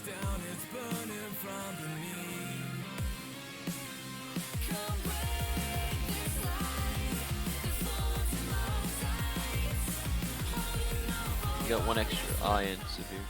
this down, it's burning from beneath. Come break this light, this falls tomorrow's lights. Holding on for You got one extra eye in severe.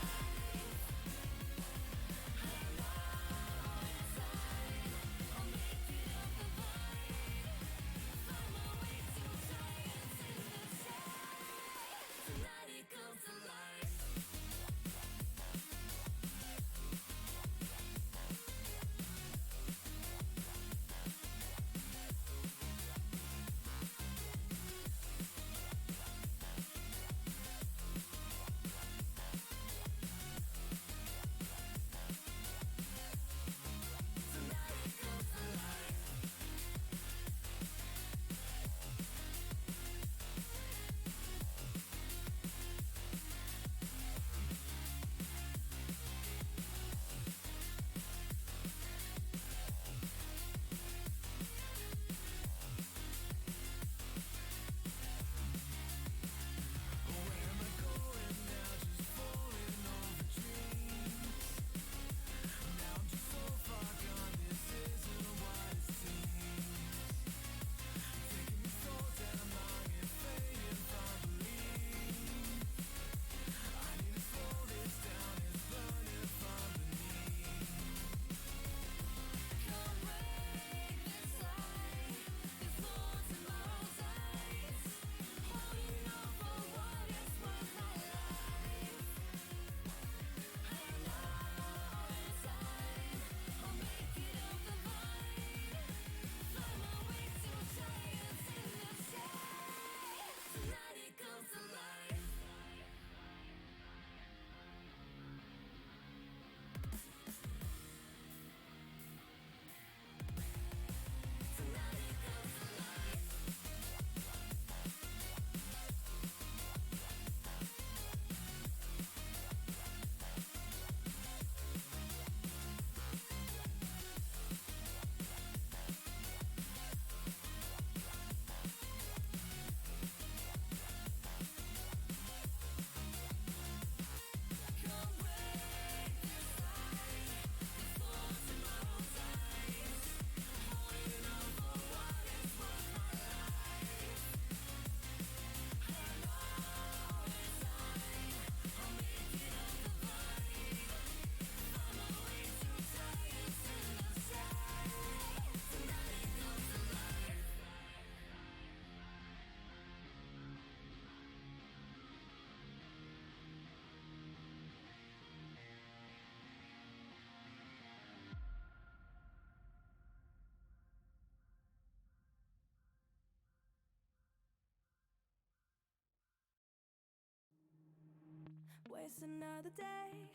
Waste another day,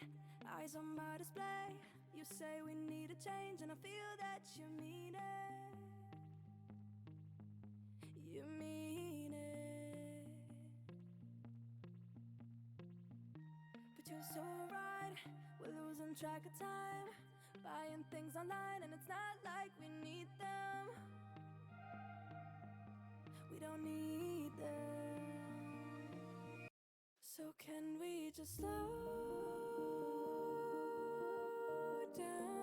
eyes on my display. You say we need a change and I feel that you mean it. You mean it. But you're so right, we're losing track of time, buying things online and it's not like we need them. We don't need them. So can we just slow down?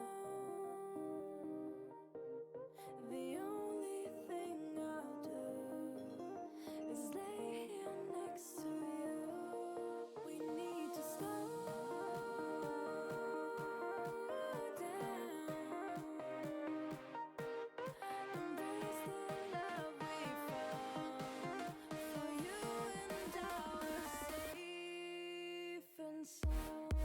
The only thing I'll do is lay here next to you. We need to slow down. Embrace the love we found for you and our safe and sound.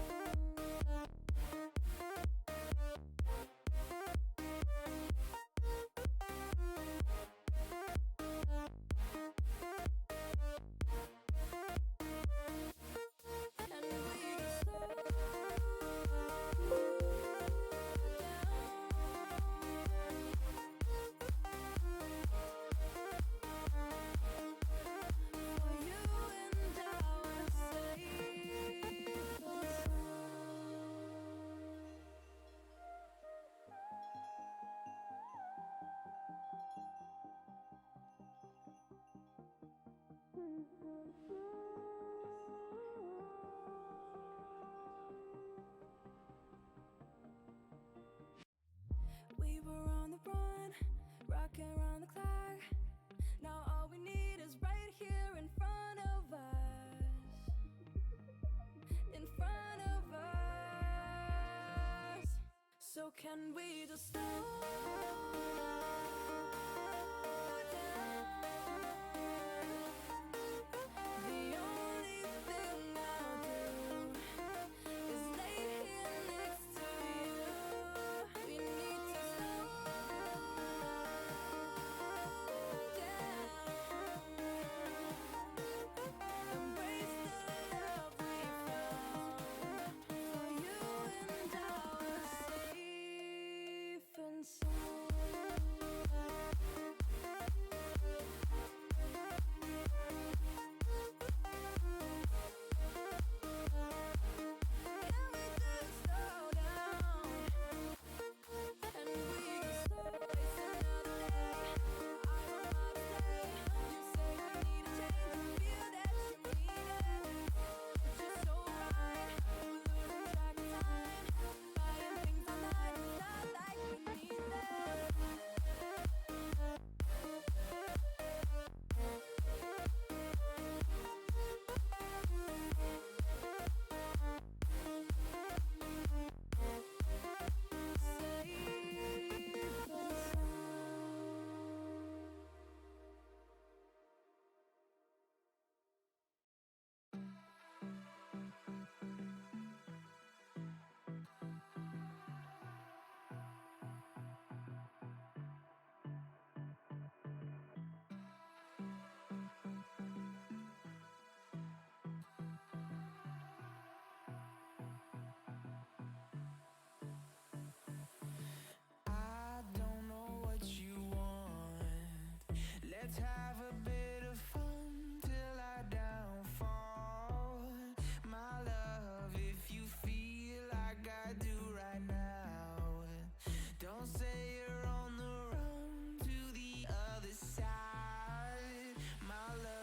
working around the clock. Now all we need is right here in front of us. In front of us. So can we just slow down? The only thing I'll do is lay here next to you. We need to slow down. Embrace the love we found. For you and I are safe and sound. Can we just slow down? And we can slow waste another day. I don't know how to play. You say we need a change, and feel that you need it. It's just so right. We're losing track of time. Buying things online, it's not like we need them. Safe and sound. I don't know what you want. Let's have a bit of fun till I downfall. My love, if you feel like I do right now, don't say you're on the run to the other side. My love.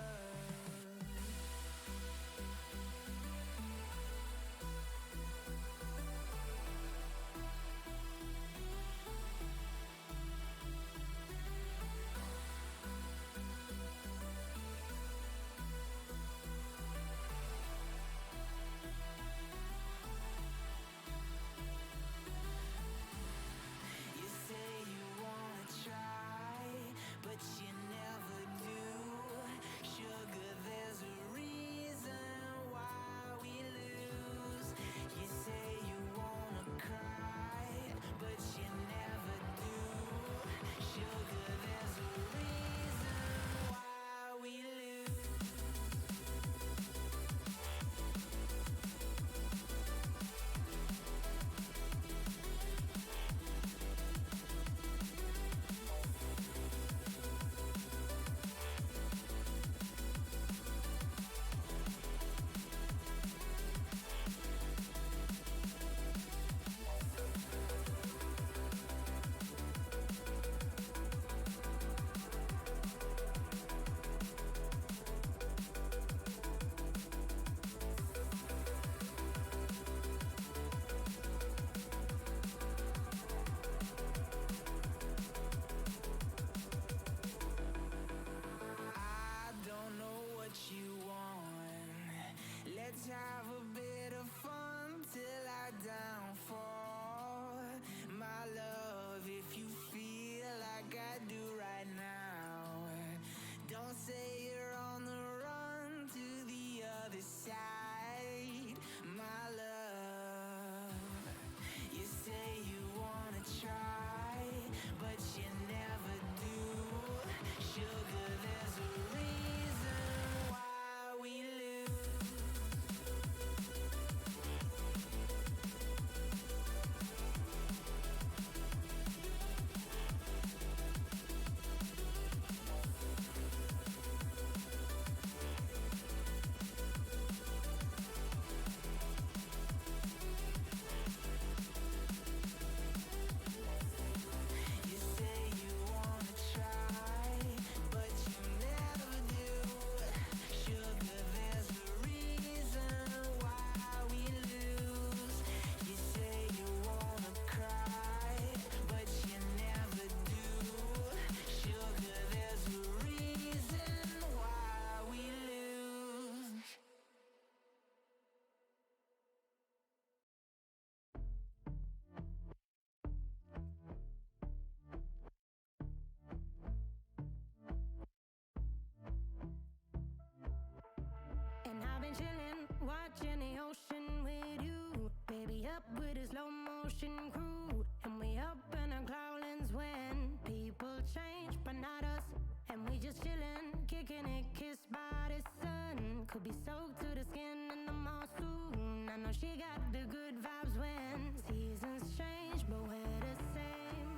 been chillin', watching the ocean with you. Baby up with a slow motion crew. And we up in our cloudlands when people change, but not us. And we just chillin', kicking it, kissed by the sun. Could be soaked to the skin in the monsoon. I know she got the good vibes when seasons change, but we're the same.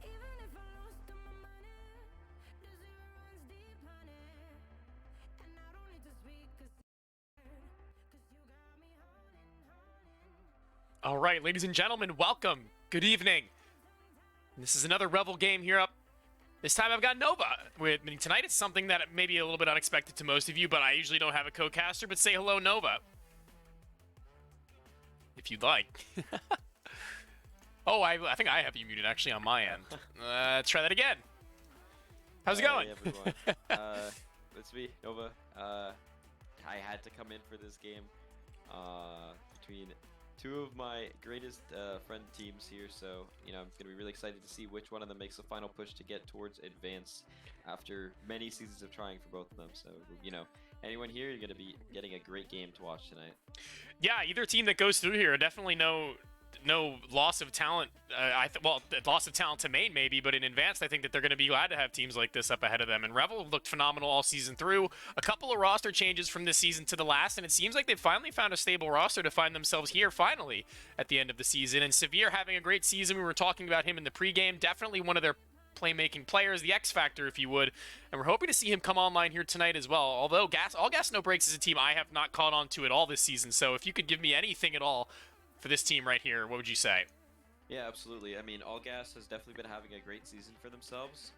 Even if I lost all my money, the zero runs deep, honey. And I don't need to speak a cause you got me holding. All right, ladies and gentlemen, welcome. Good evening. This is another Revel game here up. This time I've got Nova with me tonight. It's something that may be a little bit unexpected to most of you, but I usually don't have a co-caster, but say hello, Nova. If you'd like. Oh, I think I have you muted actually on my end. Let's try that again. How's it going? Hey everyone. It's me, Nova. I had to come in for this game between two of my greatest friend teams here, so I'm gonna be really excited to see which one of them makes the final push to get towards advance after many seasons of trying for both of them. So anyone here, you're gonna be getting a great game to watch tonight. Yeah, either team that goes through here, definitely no loss of talent. Loss of talent to main maybe, but in advanced, I think that they're going to be glad to have teams like this up ahead of them. And Revel looked phenomenal all season through. A couple of roster changes from this season to the last, and it seems like they've finally found a stable roster to find themselves here finally at the end of the season. And Severe having a great season. We were talking about him in the pregame. Definitely one of their playmaking players, the X Factor, if you would. And we're hoping to see him come online here tonight as well. Although All Gas No Breaks is a team I have not caught on to at all this season. So if you could give me anything at all for this team right here, what would you say? Yeah, absolutely. I mean, All Gas has definitely been having a great season for themselves.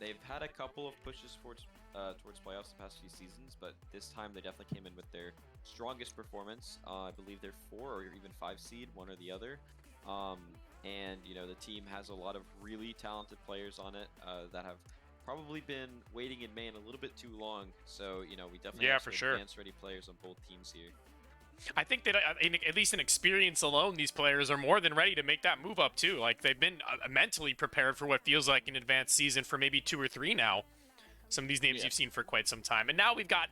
They've had a couple of pushes towards playoffs the past few seasons, but this time they definitely came in with their strongest performance. I believe they're 4 or even 5 seed, one or the other. And the team has a lot of really talented players on it that have probably been waiting in main a little bit too long. So we definitely have for some sure advance-ready players on both teams here. I think that at least in experience alone, these players are more than ready to make that move up too. Like they've been mentally prepared for what feels like an advanced season for maybe 2 or 3 now. Some of these names you've seen for quite some time. And now we've got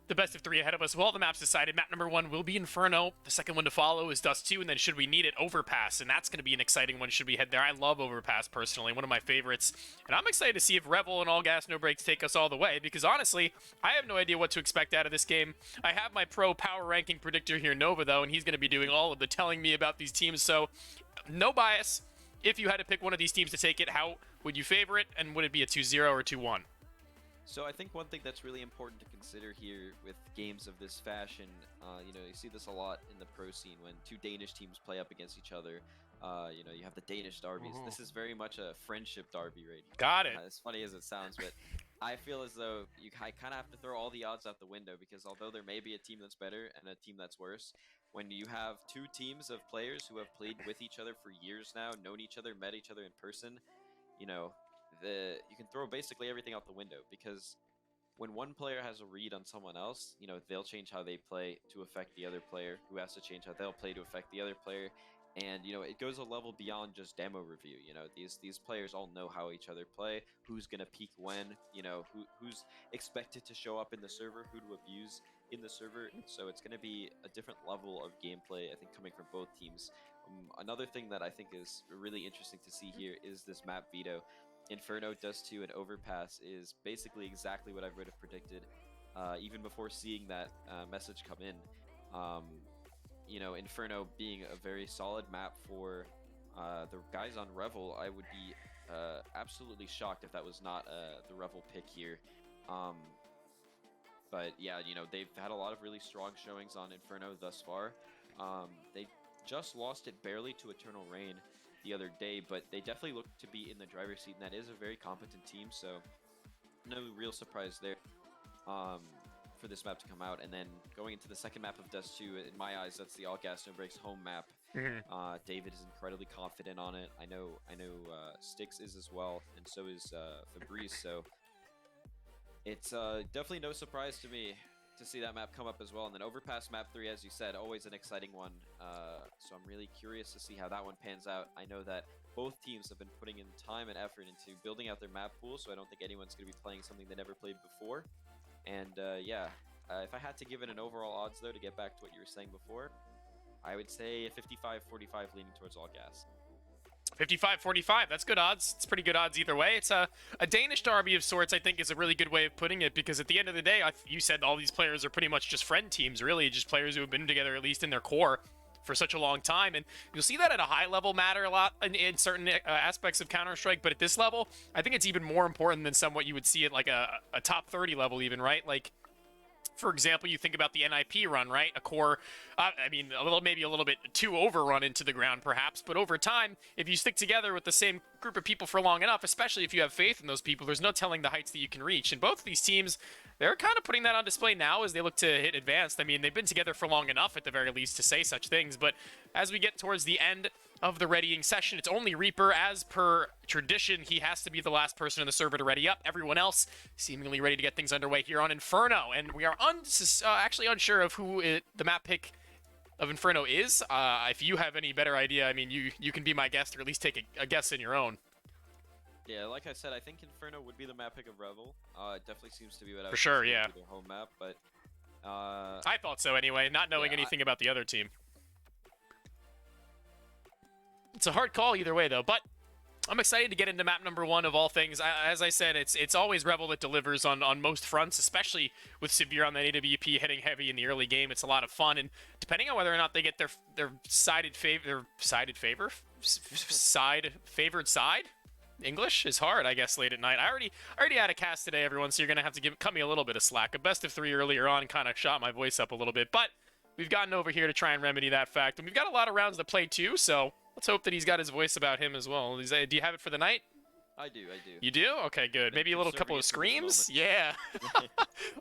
the best of 3 ahead of us. Well, the map's decided. Map number 1 will be Inferno. The second one to follow is Dust 2, and then should we need it, Overpass. And that's going to be an exciting one should we head there. I love Overpass personally, one of my favorites. And I'm excited to see if Revel and All Gas No Breaks take us all the way, because honestly, I have no idea what to expect out of this game. I have my pro power ranking predictor here, Nova, though, and he's going to be doing all of the telling me about these teams, so no bias. If you had to pick one of these teams to take it, how would you favor it, and would it be a 2-0 or 2-1? So I think one thing that's really important to consider here with games of this fashion, you see this a lot in the pro scene when 2 Danish teams play up against each other. You have the Danish derbies. This is very much a friendship derby right here. Got it. As funny as it sounds, but I feel as though I kind of have to throw all the odds out the window, because although there may be a team that's better and a team that's worse, when you have 2 teams of players who have played with each other for years now, known each other, met each other in person, you can throw basically everything out the window, because when one player has a read on someone else, they'll change how they play to affect the other player, who has to change how they'll play to affect the other player. And it goes a level beyond just demo review. These players all know how each other play, who's gonna peak when, who's expected to show up in the server, who to abuse in the server. So it's gonna be a different level of gameplay, I think, coming from both teams. Another thing that I think is really interesting to see here is this map veto. Inferno, Dust 2, and Overpass is basically exactly what I would have predicted, even before seeing that message come in. Inferno being a very solid map for the guys on Revel, I would be absolutely shocked if that was not the Revel pick here. But yeah, they've had a lot of really strong showings on Inferno thus far. They just lost it barely to Eternal Rain the other day, but they definitely look to be in the driver's seat, and that is a very competent team, so no real surprise there for this map to come out. And then going into the second map of Dust 2, in my eyes, that's the All Gas No Breaks home map. David is incredibly confident on it. I know Styx is as well, and so is Fabrice, so it's definitely no surprise to me to see that map come up as well. And then Overpass map 3, as you said, always an exciting one. So I'm really curious to see how that one pans out. I know that both teams have been putting in time and effort into building out their map pool, so I don't think anyone's going to be playing something they never played before. And yeah, If I had to give it an overall odds, though, to get back to what you were saying before, I would say a 55-45 leaning towards all gas. 55-45, that's good odds. It's pretty good odds either way. It's a Danish derby of sorts, I think, is a really good way of putting it, because at the end of the day, you said all these players are pretty much just friend teams, really, just players who have been together, at least in their core, for such a long time. And you'll see that at a high level matter a lot in certain aspects of Counter-Strike, but at this level, I think it's even more important than somewhat you would see at like a top 30 level even, right? Like, for example, you think about the NIP run, right? A core, maybe a little bit too overrun into the ground, perhaps. But over time, if you stick together with the same group of people for long enough, especially if you have faith in those people, there's no telling the heights that you can reach. And both of these teams, they're kind of putting that on display now as they look to hit advanced. I mean, they've been together for long enough, at the very least, to say such things. But as we get towards the end of the readying session, it's only Reaper. As per tradition, he has to be the last person in the server to ready up. Everyone else seemingly ready to get things underway here on Inferno. And we are actually unsure of who the map pick of Inferno is. If you have any better idea, I mean, you can be my guest, or at least take a guess in your own. Yeah, like I said, I think Inferno would be the map pick of Revel. It definitely seems to be what I For would sure, consider yeah. to be their home map, but I thought so anyway, not knowing Yeah, anything about the other team. It's a hard call either way, though, but I'm excited to get into map number 1 of all things. As I said, it's always Revel that delivers on most fronts, especially with Severe on that AWP hitting heavy in the early game. It's a lot of fun, and depending on whether or not they get their favored side. English is hard, I guess, late at night. I already had a cast today, everyone, so you're gonna have to cut me a little bit of slack. A best of 3 earlier on kind of shot my voice up a little bit, but we've gotten over here to try and remedy that fact, and we've got a lot of rounds to play too, so let's hope that he's got his voice about him as well. Do you have it for the night? I do. You do? Okay, good. Maybe a little couple of conserving it for this screams? Yeah.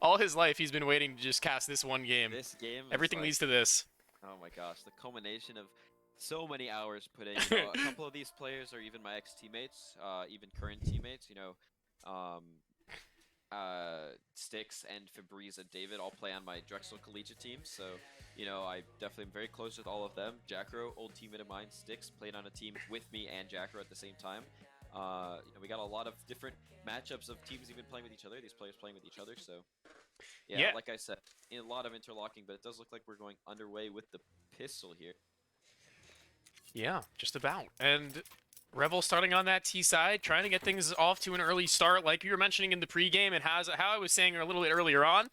All his life, he's been waiting to just cast this one game. This game is Everything like, leads to this. oh my gosh, the culmination of so many hours put in. You know, a couple of these players are even my ex-teammates, even current teammates. You know, Styx and Febreze and David all play on my Drexel Collegiate team, so you know I definitely am very close with all of them. Jackro, old teammate of mine, Styx, played on a team with me and Jackro at the same time. You know, we got a lot of different matchups of teams even playing with each other. These players playing with each other, so yeah. Like I said, a lot of interlocking, but it does look like we're going underway with the pistol here. Yeah, just about. And Revel starting on that T side, trying to get things off to an early start, like you were mentioning in the pregame, and how I was saying a little bit earlier on.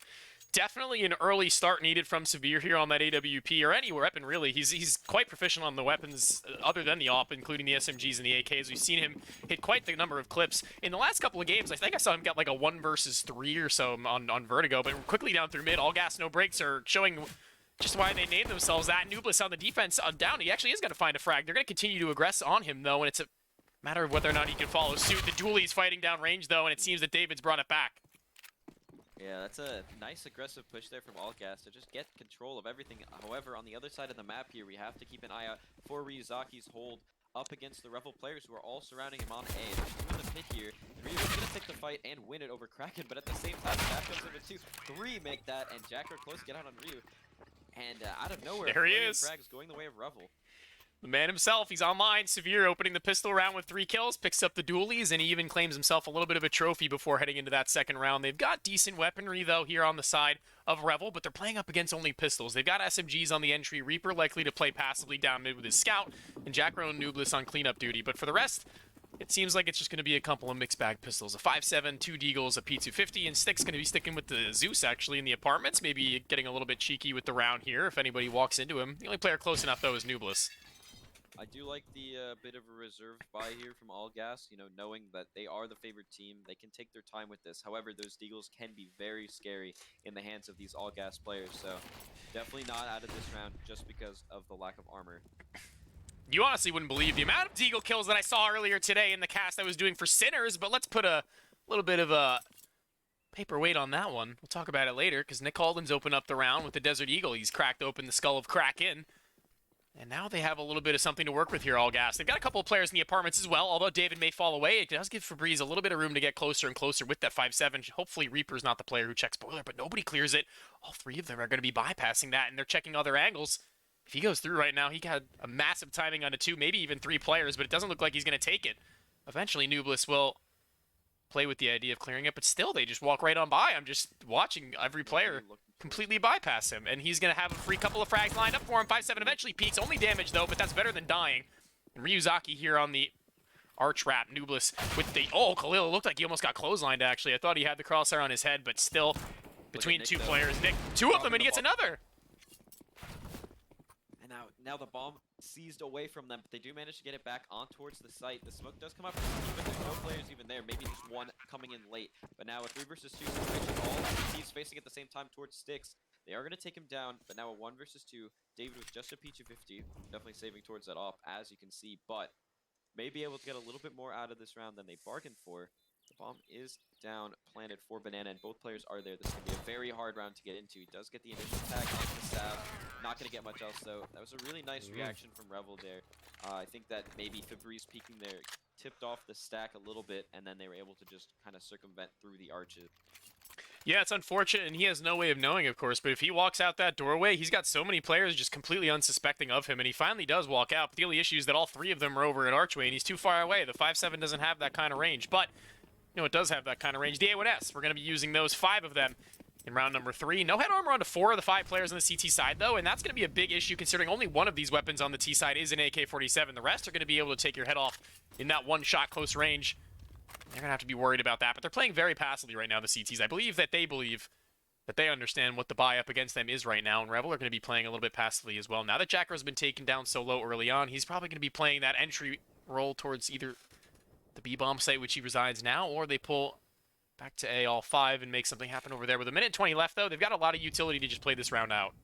Definitely an early start needed from Severe here on that AWP, or any weapon, really. He's quite proficient on the weapons other than the AWP, including the SMGs and the AKs. We've seen him hit quite the number of clips. In the last couple of games, I think I saw him get like a 1 versus 3 or so on Vertigo, but quickly down through mid, all gas, no breaks are showing just why they named themselves that. Nublis on the defense down. He actually is going to find a frag. They're going to continue to aggress on him, though, and it's a matter of whether or not he can follow suit. The duelie's fighting down range, though, and it seems that David's brought it back. Yeah, that's a nice aggressive push there from Allgas to just get control of everything. However, on the other side of the map here, we have to keep an eye out for Ryazaki's hold up against the Revel players who are all surrounding him on A. There's 2 in the pit here. Ryu is going to take the fight and win it over Kraken, but at the same time, Jack comes in with 2. 3 make that, and Jack are close to get out on Ryu. And out of nowhere, there he is. Frags going the way of Revel. The man himself, he's online. Severe opening the pistol round with 3 kills, picks up the dualies, and he even claims himself a little bit of a trophy before heading into that second round. They've got decent weaponry, though, here on the side of Revel, but they're playing up against only pistols. They've got SMGs on the entry, Reaper likely to play passively down mid with his scout, and Jackro and Nublis on cleanup duty. But for the rest, it seems like it's just going to be a couple of mixed bag pistols. A 5.7, 2 Deagles, a P250, and Stick's going to be sticking with the Zeus, actually, in the apartments. Maybe getting a little bit cheeky with the round here if anybody walks into him. The only player close enough, though, is Nublis. I do like the bit of a reserve buy here from Allgas, you know, knowing that they are the favored team. They can take their time with this. However, those Deagles can be very scary in the hands of these Allgas players, so definitely not out of this round just because of the lack of armor. You honestly wouldn't believe the amount of Deagle kills that I saw earlier today in the cast I was doing for Sinners, but let's put a little bit of a paperweight on that one. We'll talk about it later, because Nick Halden's opened up the round with the Desert Eagle. He's cracked open the skull of Kraken. And now they have a little bit of something to work with here, Allgas. They've got a couple of players in the apartments as well, although David may fall away. It does give Febreze a little bit of room to get closer and closer with that 5.7. Hopefully Reaper's not the player who checks boiler, but nobody clears it. All 3 of them are going to be bypassing that, and they're checking other angles. If he goes through right now, he got a massive timing on a 2, maybe even 3 players, but it doesn't look like he's going to take it. Eventually, Nublis will play with the idea of clearing it, but still they just walk right on by. I'm just watching every player completely bypass him, and he's going to have a free couple of frags lined up for him. 5-7 eventually peaks, only damage though, but that's better than dying. And Ryuzaki here on the arch wrap. Nublis with the, oh, Khalil, it looked like he almost got clotheslined actually. I thought he had the crosshair on his head, but still between two players. Nick, two of them, and he gets another. And now the bomb seized away from them, but they do manage to get it back on towards the site. The smoke does come up, but there's no players even there. Maybe just one coming in late. But now a 3 versus 2 situation, all teams facing at the same time towards Sticks. They are going to take him down, but now a 1 versus 2. David with just a peach of 50, definitely saving towards that off, as you can see, but may be able to get a little bit more out of this round than they bargained for. The bomb is down, planted for Banana, and both players are there. This is going to be a very hard round to get into. He does get the initial tag onto the Sav. Not going to get much else, though. That was a really nice reaction from Revel there. I think that maybe Febreze peeking there tipped off the stack a little bit, and then they were able to just kind of circumvent through the arches. Yeah, it's unfortunate, and he has no way of knowing, of course, but if he walks out that doorway, he's got so many players just completely unsuspecting of him, and he finally does walk out. But the only issue is that all 3 of them are over at Archway, and he's too far away. The 5-7 doesn't have that kind of range, but you know, it does have that kind of range. The A1S, we're going to be using those 5 of them in round number 3. No head armor onto 4 of the 5 players on the CT side, though, and that's going to be a big issue considering only one of these weapons on the T side is an AK-47. The rest are going to be able to take your head off in that one-shot close range. They're going to have to be worried about that, but they're playing very passively right now, the CTs. I believe that they understand what the buy up against them is right now, and Revel are going to be playing a little bit passively as well. Now that Jackar's been taken down so low early on, he's probably going to be playing that entry roll towards either the B-bomb site, which he resides now, or they pull back to A all 5 and make something happen over there. With a minute 20 left, though, they've got a lot of utility to just play this round out.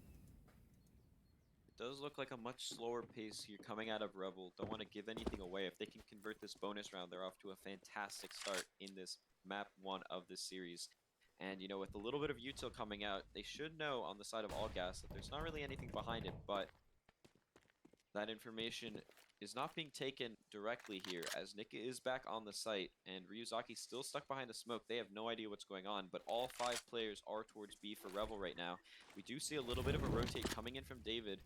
It does look like a much slower pace here coming out of Revel. Don't want to give anything away. If they can convert this bonus round, they're off to a fantastic start in this map 1 of this series. And, you know, with a little bit of util coming out, they should know on the side of All Gas that there's not really anything behind it, but that information is not being taken directly here, as Nick is back on the site, and Ryuzaki still stuck behind the smoke. They have no idea what's going on, but all 5 players are towards B for Revel right now. We do see a little bit of a rotate coming in from David,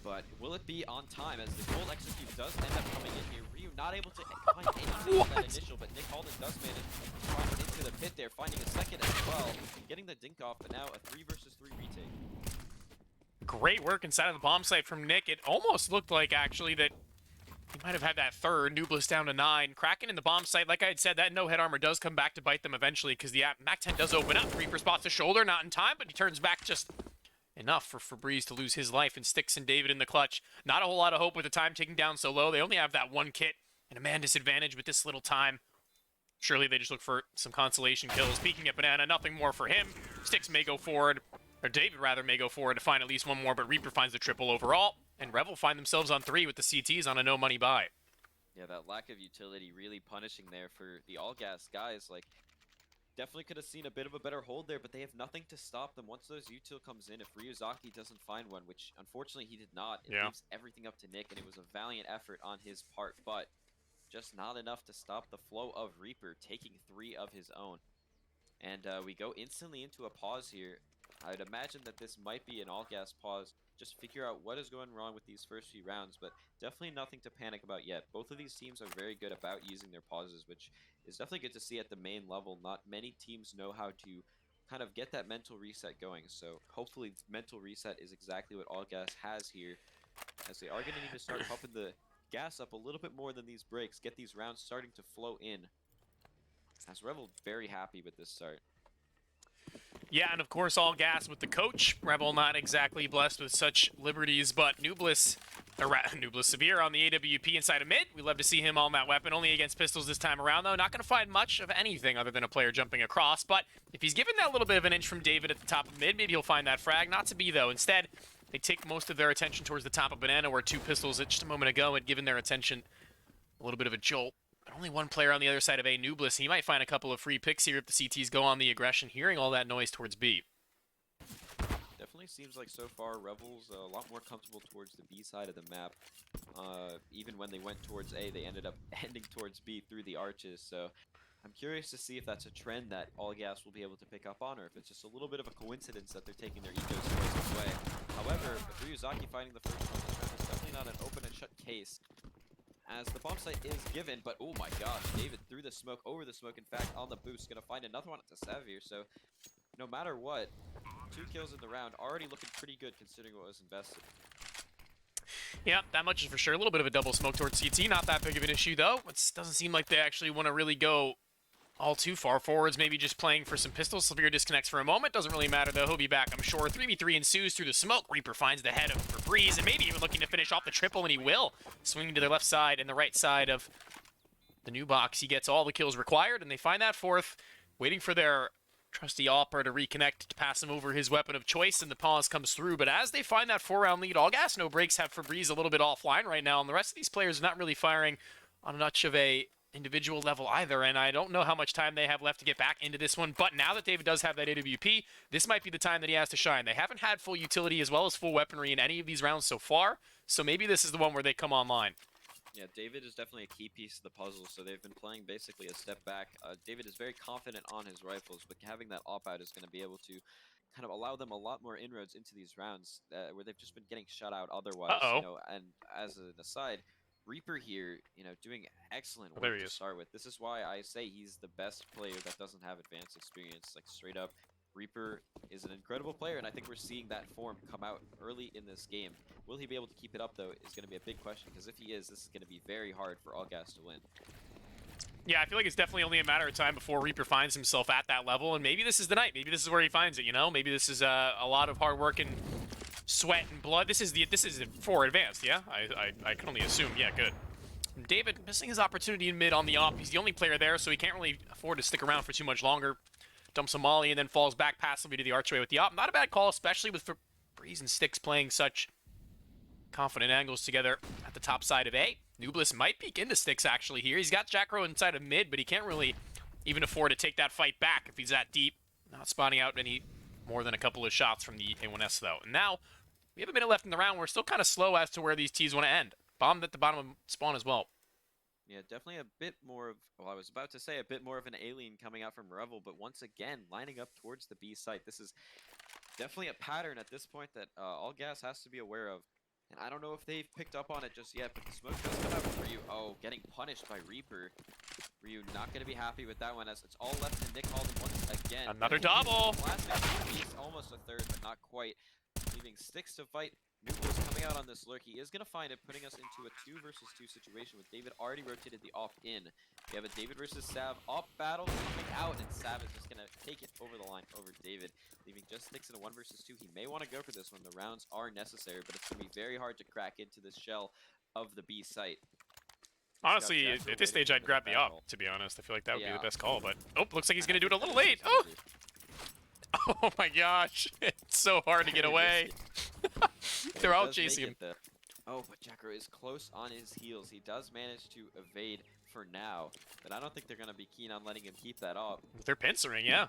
but will it be on time, as the full execute does end up coming in here. Ryu not able to find anything with that initial, but Nick Halden does manage to find it into the pit there, finding a second as well, getting the dink off, but now a 3 versus 3 retake. Great work inside of the bomb site from Nick. It almost looked like, actually, that he might have had that third. Nublis down to 9. Kraken in the bomb site. Like I had said, that no head armor does come back to bite them eventually because the MAC-10 does open up. Reaper spots the shoulder, not in time, but he turns back just enough for Febreze to lose his life, and Sticks and David in the clutch. Not a whole lot of hope with the time ticking down so low. They only have that 1 kit and a man disadvantage with this little time. Surely they just look for some consolation kills. Peeking at Banana, nothing more for him. Sticks may go forward, or David rather may go forward to find at least one more, but Reaper finds the triple overall. And Revel find themselves on 3 with the CTs on a no money buy. Yeah, that lack of utility really punishing there for the All Gas guys. Like, definitely could have seen a bit of a better hold there, but they have nothing to stop them once those util comes in. If Ryuzaki doesn't find one, which unfortunately he did not, it leaves everything up to Nick, and it was a valiant effort on his part, but just not enough to stop the flow of Reaper, taking 3 of his own. And we go instantly into a pause here. I'd imagine that this might be an all-gas pause. Just figure out what is going wrong with these first few rounds, but definitely nothing to panic about yet. Both of these teams are very good about using their pauses, which is definitely good to see at the main level. Not many teams know how to kind of get that mental reset going, so hopefully mental reset is exactly what All Gas has here, as they are going to need to start pumping the gas up a little bit more than these breaks, get these rounds starting to flow in. As Revel very happy with this start. Yeah, and of course, All Gas with the coach. Revel not exactly blessed with such liberties, but Nublis Severe on the AWP inside of mid. We love to see him on that weapon, only against pistols this time around, though. Not going to find much of anything other than a player jumping across, but if he's given that little bit of an inch from David at the top of mid, maybe he'll find that frag. Not to be, though. Instead, they take most of their attention towards the top of Banana, where 2 pistols just a moment ago had given their attention a little bit of a jolt. But only 1 player on the other side of A, Nublis. He might find a couple of free picks here if the CTs go on the aggression, hearing all that noise towards B. Definitely seems like so far Rebels a lot more comfortable towards the B side of the map. Even when they went towards A, they ended up ending towards B through the arches. So I'm curious to see if that's a trend that All Gas will be able to pick up on, or if it's just a little bit of a coincidence that they're taking their ecos towards this way. However, Ryuzaki finding the first one this round is definitely not an open and shut case. as the bomb site is given, but oh my gosh, David threw the smoke over the smoke. In fact, on the boost, gonna find another one to Savir. So no matter what, 2 kills in the round, already looking pretty good considering what was invested. Yeah, that much is for sure. A little bit of a double smoke towards CT. Not that big of an issue, though. It doesn't seem like they actually want to really go all too far forwards. Maybe just playing for some pistols. Severe disconnects for a moment. Doesn't really matter, though. He'll be back, I'm sure. 3v3 ensues through the smoke. Reaper finds the head of Febreze, and maybe even looking to finish off the triple, and he will. Swinging to the left side and the right side of the new box. He gets all the kills required, and they find that fourth. Waiting for their trusty Opera to reconnect to pass him over his weapon of choice, and the pause comes through. But as they find that 4-round lead, all gas, no breaks have Febreze a little bit offline right now, and the rest of these players are not really firing on much of a individual level either, and I don't know how much time they have left to get back into this one. But now that David does have that AWP, this might be the time that he has to shine. They haven't had full utility as well as full weaponry in any of these rounds so far, so maybe this is the one where they come online. Yeah, David is definitely a key piece of the puzzle, so they've been playing basically a step back. David is very confident on his rifles, but having that op-out is going to be able to kind of allow them a lot more inroads into these rounds where they've just been getting shut out otherwise. Uh-oh. You know, and as an aside, Reaper here, you know, doing excellent there work he to is. start with. This is why I say he's the best player that doesn't have advanced experience, like straight up. Reaper is an incredible player, and I think we're seeing that form come out early in this game. Will he be able to keep it up, though, is going to be a big question, because if he is, this is going to be very hard for All Gas to win. Yeah, I feel like it's definitely only a matter of time before Reaper finds himself at that level, and maybe this is the night. Maybe this is where he finds it, you know? Maybe this is a lot of hard work and sweat and blood. This is for advanced, yeah? I can only assume. Yeah, good. David missing his opportunity in mid on the op. He's the only player there, so he can't really afford to stick around for too much longer. Dumps a molly and then falls back passively to the archway with the op. Not a bad call, especially with Febreze and Styx playing such confident angles together at the top side of A. Nublis might peek into Styx actually here. He's got Jackro inside of mid, but he can't really even afford to take that fight back if he's that deep. Not spawning out any more than a couple of shots from the A1S though. And now, we have a minute left in the round. We're still kind of slow as to where these T's want to end. Bombed at the bottom of spawn as well. Yeah, definitely a bit more of, well, I was about to say a bit more of an alien coming out from Revel, but once again, lining up towards the B site. This is definitely a pattern at this point that All Gas has to be aware of. And I don't know if they've picked up on it just yet, but the smoke does come out for Ryu. Oh, getting punished by Reaper. Ryu not going to be happy with that one, as it's all left to Nick Halden once again. Another double! He's almost a third, but not quite. Leaving Styx to fight. Nublis coming out on this lurk. He is going to find it, putting us into a 2 versus 2 situation with David already rotated the op in. We have a David versus Sav op battle coming out, and Sav is just going to take it over the line over David, leaving just Styx in a 1 versus 2. He may want to go for this one. The rounds are necessary, but it's going to be very hard to crack into this shell of the B site. Honestly, at this stage, I'd grab the op, to be honest. I feel like that would be the best call, but... Oh, looks like he's going to do it a little late. Oh! Oh my gosh. It's so hard to get away. They're all chasing him. Oh, but Jackro is close on his heels. He does manage to evade for now, but I don't think they're going to be keen on letting him keep that up. They're pincering, yeah.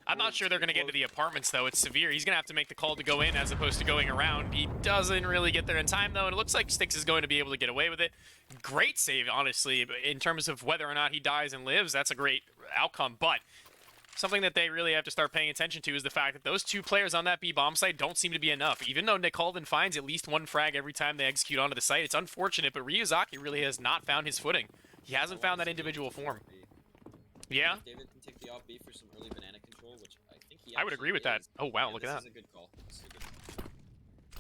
I'm not sure they're going to get into the apartments, though. It's severe. He's going to have to make the call to go in as opposed to going around. He doesn't really get there in time, though, and it looks like Styx is going to be able to get away with it. Great save, honestly, in terms of whether or not he dies and lives. That's a great outcome, but something that they really have to start paying attention to is the fact that those 2 players on that B bomb site don't seem to be enough. Even though Nick Halden finds at least 1 frag every time they execute onto the site, it's unfortunate, but Ryuzaki really has not found his footing. He hasn't found that individual form. Yeah? David can take the op B for some early banana control, which I think he I would agree with that. is. Oh, wow, Yeah, look at that. This is a good call. This is a good call.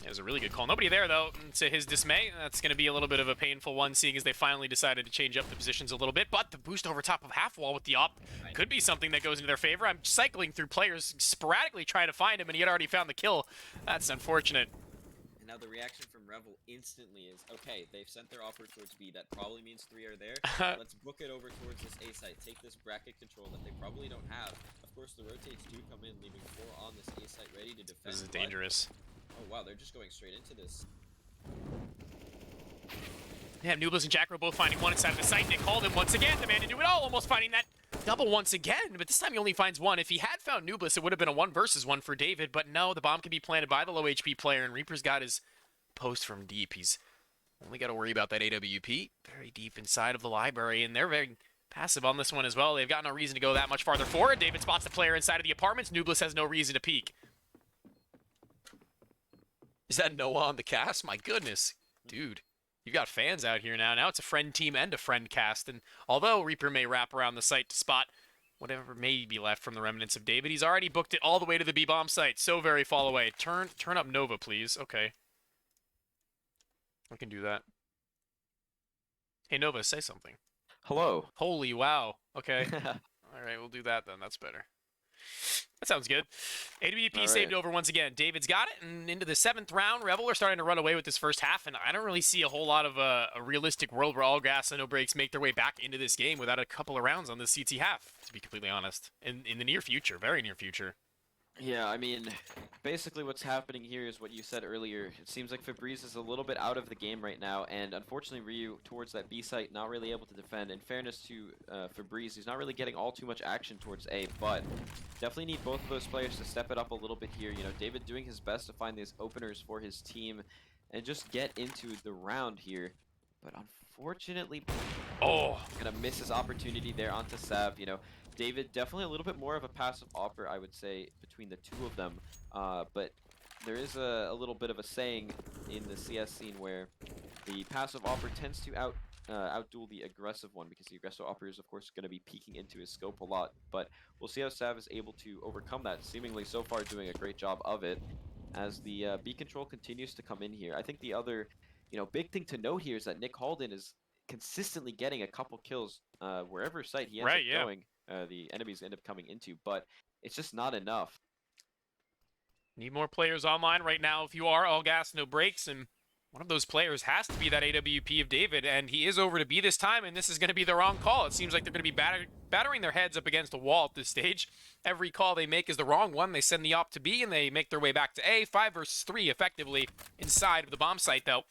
It was a really good call. Nobody there, though, to his dismay. That's going to be a little bit of a painful one, seeing as they finally decided to change up the positions a little bit. But the boost over top of half wall with the op could be something that goes into their favor. I'm cycling through players, sporadically trying to find him, and he had already found the kill. That's unfortunate. And now the reaction from Revel instantly is, okay, they've sent their offer towards B. That probably means 3 are there. Let's book it over towards this A site. Take this bracket control that they probably don't have. Of course, the rotates do come in, leaving 4 on this A site ready to defend. This is dangerous. Oh, wow, they're just going straight into this. Yeah, Nublis and Jackro both finding 1 inside of the site. Nick called him once again, the man to do it all, almost finding that double once again, but this time he only finds 1. If he had found Nublis, it would have been a 1 versus 1 for David, but no, the bomb can be planted by the low HP player, and Reaper's got his post from deep. He's only got to worry about that AWP very deep inside of the library, and they're very passive on this one as well. They've got no reason to go that much farther forward. David spots the player inside of the apartments. Nublis has no reason to peek. Is that Noah on the cast? My goodness. Dude, You've got fans out here now. Now it's a friend team and a friend cast. And although Reaper may wrap around the site to spot whatever may be left from the remnants of David, he's already booked it all the way to the B-bomb site. So very fall away. Turn up Nova, please. Okay. I can do that. Hey, Nova, say something. Hello. Holy wow. Okay. All right, we'll do that then. That's better. That sounds good. AWP All saved right. over once again. David's got it, and into the 7th round. Rebel are starting to run away with this first half, and I don't really see a whole lot of a realistic world where all gas and no breaks make their way back into this game without a couple of rounds on this CT half, to be completely honest. In the near future, very near future. Yeah, I mean, basically what's happening here is what you said earlier. It seems like Febreze is a little bit out of the game right now, and unfortunately Ryu, towards that B site, not really able to defend. In fairness to Febreze, he's not really getting all too much action towards A, but definitely need both of those players to step it up a little bit here. You know, David doing his best to find these openers for his team and just get into the round here. But unfortunately, gonna miss his opportunity there onto Sav. You know, David definitely a little bit more of a passive opper, I would say, between the two of them. But there is a little bit of a saying in the CS scene where the passive opper tends to outduel the aggressive one, because the aggressive opper is of course going to be peeking into his scope a lot. But we'll see how Sav is able to overcome that, seemingly so far doing a great job of it as the B control continues to come in here. I think the other, you know, big thing to note here is that Nick Halden is consistently getting a couple kills wherever site he ends up going. The enemies end up coming into, but it's just not enough. Need more players online right now if you are all gas, no breaks, and one of those players has to be that AWP of David, and he is over to B this time, and this is going to be the wrong call. It seems like they're going to be battering their heads up against a wall at this stage. Every call they make is the wrong one. They send the op to B, and they make their way back to A. 5 versus 3 effectively inside of the bomb site, though.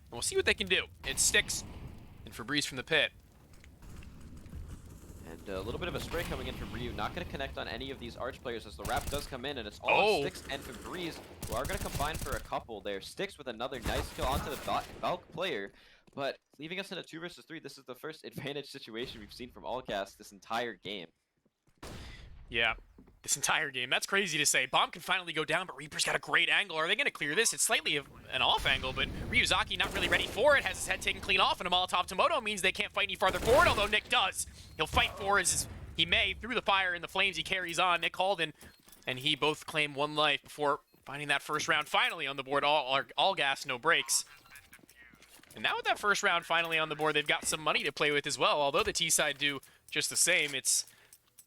And we'll see what they can do. It sticks, and Febreze from the pit. And a little bit of a spray coming in from Ryu. Not going to connect on any of these Arch players as the wrap does come in, and it's all on Styx and Febreze, who are going to combine for a couple there. Styx with another nice kill onto the Valk player, but leaving us in a 2 versus 3. This is the first advantage situation we've seen from Allcast this entire game. Yeah, this entire game. That's crazy to say. Bomb can finally go down, but Reaper's got a great angle. Are they going to clear this? It's slightly an off angle, but Ryuzaki not really ready for it. Has his head taken clean off, and a Molotov Tomoto means they can't fight any farther forward, although Nick does. He'll fight for as he may. Through the fire and the flames, he carries on. Nick Halden and he both claim 1 life before finding that first round finally on the board. All gas, no breaks. And now with that first round finally on the board, they've got some money to play with as well. Although the T side do just the same, it's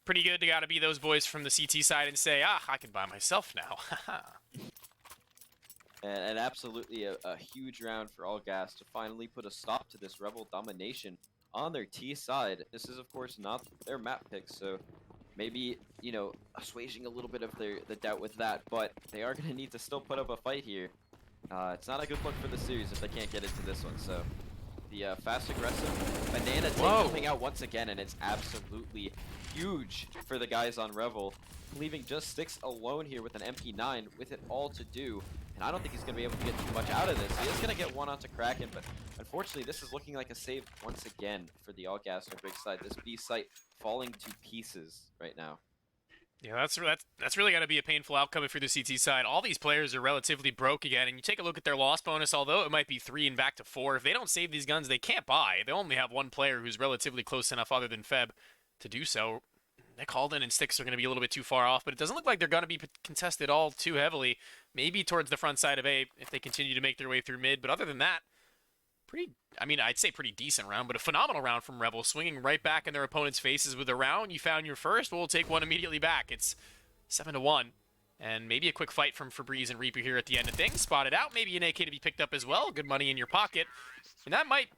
pretty good to gotta be those boys from the CT side and say, I can buy myself now. And absolutely a huge round for Allgas to finally put a stop to this Rebel domination on their T side. This is, of course, not their map pick, so maybe, you know, assuaging a little bit of the doubt with that, but they are going to need to still put up a fight here. It's not a good look for the series if they can't get into this one, so the fast aggressive banana take coming out once again, and it's absolutely huge for the guys on Revel, leaving just Styx alone here with an MP9 with it all to do. And I don't think he's going to be able to get too much out of this. He is going to get one onto Kraken, but unfortunately this is looking like a save once again for the Allgas or Big side. This B site falling to pieces right now. Yeah, that's really got to be a painful outcome for the CT side. All these players are relatively broke again, and you take a look at their loss bonus, although it might be 3 and back to 4. If they don't save these guns, they can't buy. They only have one player who's relatively close enough other than Feb to do so. Nick Halden and Styx are going to be a little bit too far off, but it doesn't look like they're going to be contested all too heavily. Maybe towards the front side of A if they continue to make their way through mid, but other than that, I'd say pretty decent round, but a phenomenal round from Rebel, swinging right back in their opponent's faces with a round. You found your first, we'll take one immediately back. It's 7-1, and maybe a quick fight from Febreze and Reaper here at the end of things. Spotted out, maybe an AK to be picked up as well. Good money in your pocket, and that might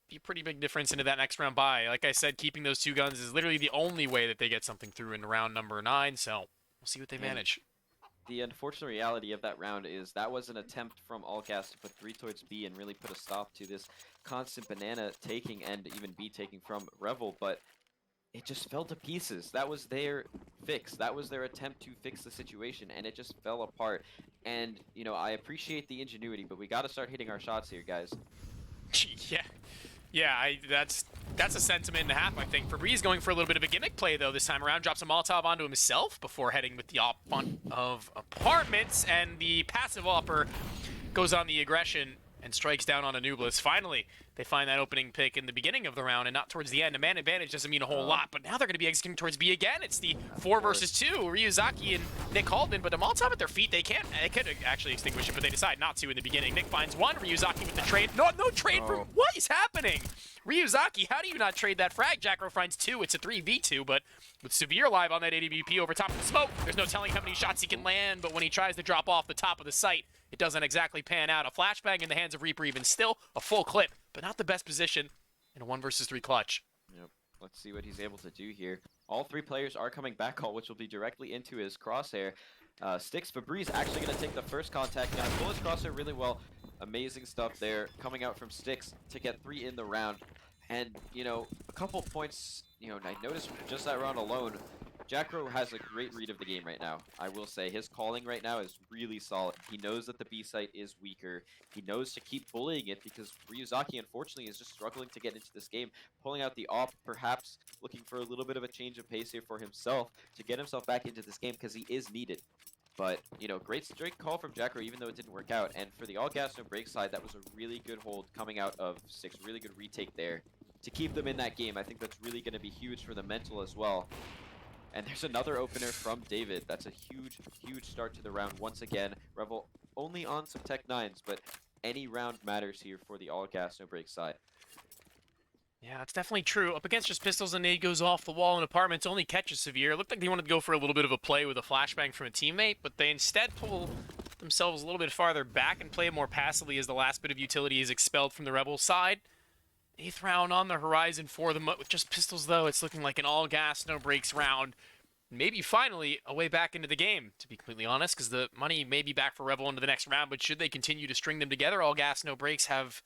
be a pretty big difference into that next round buy. Like I said, keeping those 2 guns is literally the only way that they get something through in round number 9, so we'll see what they manage. The unfortunate reality of that round is that was an attempt from Allgas to put 3 towards B and really put a stop to this constant banana taking and even B taking from Revel, but it just fell to pieces. That was their fix. That was their attempt to fix the situation, and it just fell apart. And, you know, I appreciate the ingenuity, but we got to start hitting our shots here, guys. Yeah, that's a sentiment and a half, I think. Febreze going for a little bit of a gimmick play, though, this time around. Drops a Molotov onto himself before heading with the op of apartments, and the passive opper goes on the aggression. and strikes down on Anubis. Finally, they find that opening pick in the beginning of the round and not towards the end. A man advantage doesn't mean a whole lot, but now they're going to be executing towards B again. It's the 4 versus 2. Ryuzaki and Nick Halden, but the Molotov at their feet, they could actually extinguish it, but they decide not to in the beginning. Nick finds one. Ryuzaki with the trade. No trade for... What is happening? Ryuzaki, how do you not trade that frag? Jackro finds 2. It's a 3v2, but with Severe live on that ADBP over top of the smoke, there's no telling how many shots he can land, but when he tries to drop off the top of the site, it doesn't exactly pan out. A flashbang in the hands of Reaper, even still, a full clip, but not the best position in a 1 versus 3 clutch. Yep. Let's see what he's able to do here. All 3 players are coming back all, which will be directly into his crosshair. Sticks, Febreze actually going to take the first contact, going to pull his crosshair really well. Amazing stuff there, coming out from Sticks to get 3 in the round. And, you know, a couple points, you know, I noticed just that round alone, Jackro has a great read of the game right now. I will say his calling right now is really solid. He knows that the B site is weaker. He knows to keep bullying it because Ryuzaki, unfortunately, is just struggling to get into this game. Pulling out the op, perhaps looking for a little bit of a change of pace here for himself to get himself back into this game because he is needed. But, you know, great straight call from Jackro, even though it didn't work out. And for the all gas, no break side, that was a really good hold coming out of Six. Really good retake there to keep them in that game. I think that's really going to be huge for the mental as well. And there's another opener from David. That's a huge start to the round once again. Revel only on some Tech 9s, but any round matters here for the all gas, no break side. Yeah, it's definitely true. Up against just pistols, and nade goes off the wall, and Apartments only catches Severe. It looked like they wanted to go for a little bit of a play with a flashbang from a teammate, but they instead pull themselves a little bit farther back and play more passively as the last bit of utility is expelled from the Rebel side. 8th round on the horizon for them. With just pistols, though, it's looking like an all-gas, no-breaks round. Maybe finally a way back into the game, to be completely honest, because the money may be back for Revel into the next round, but should they continue to string them together, all-gas, no-breaks have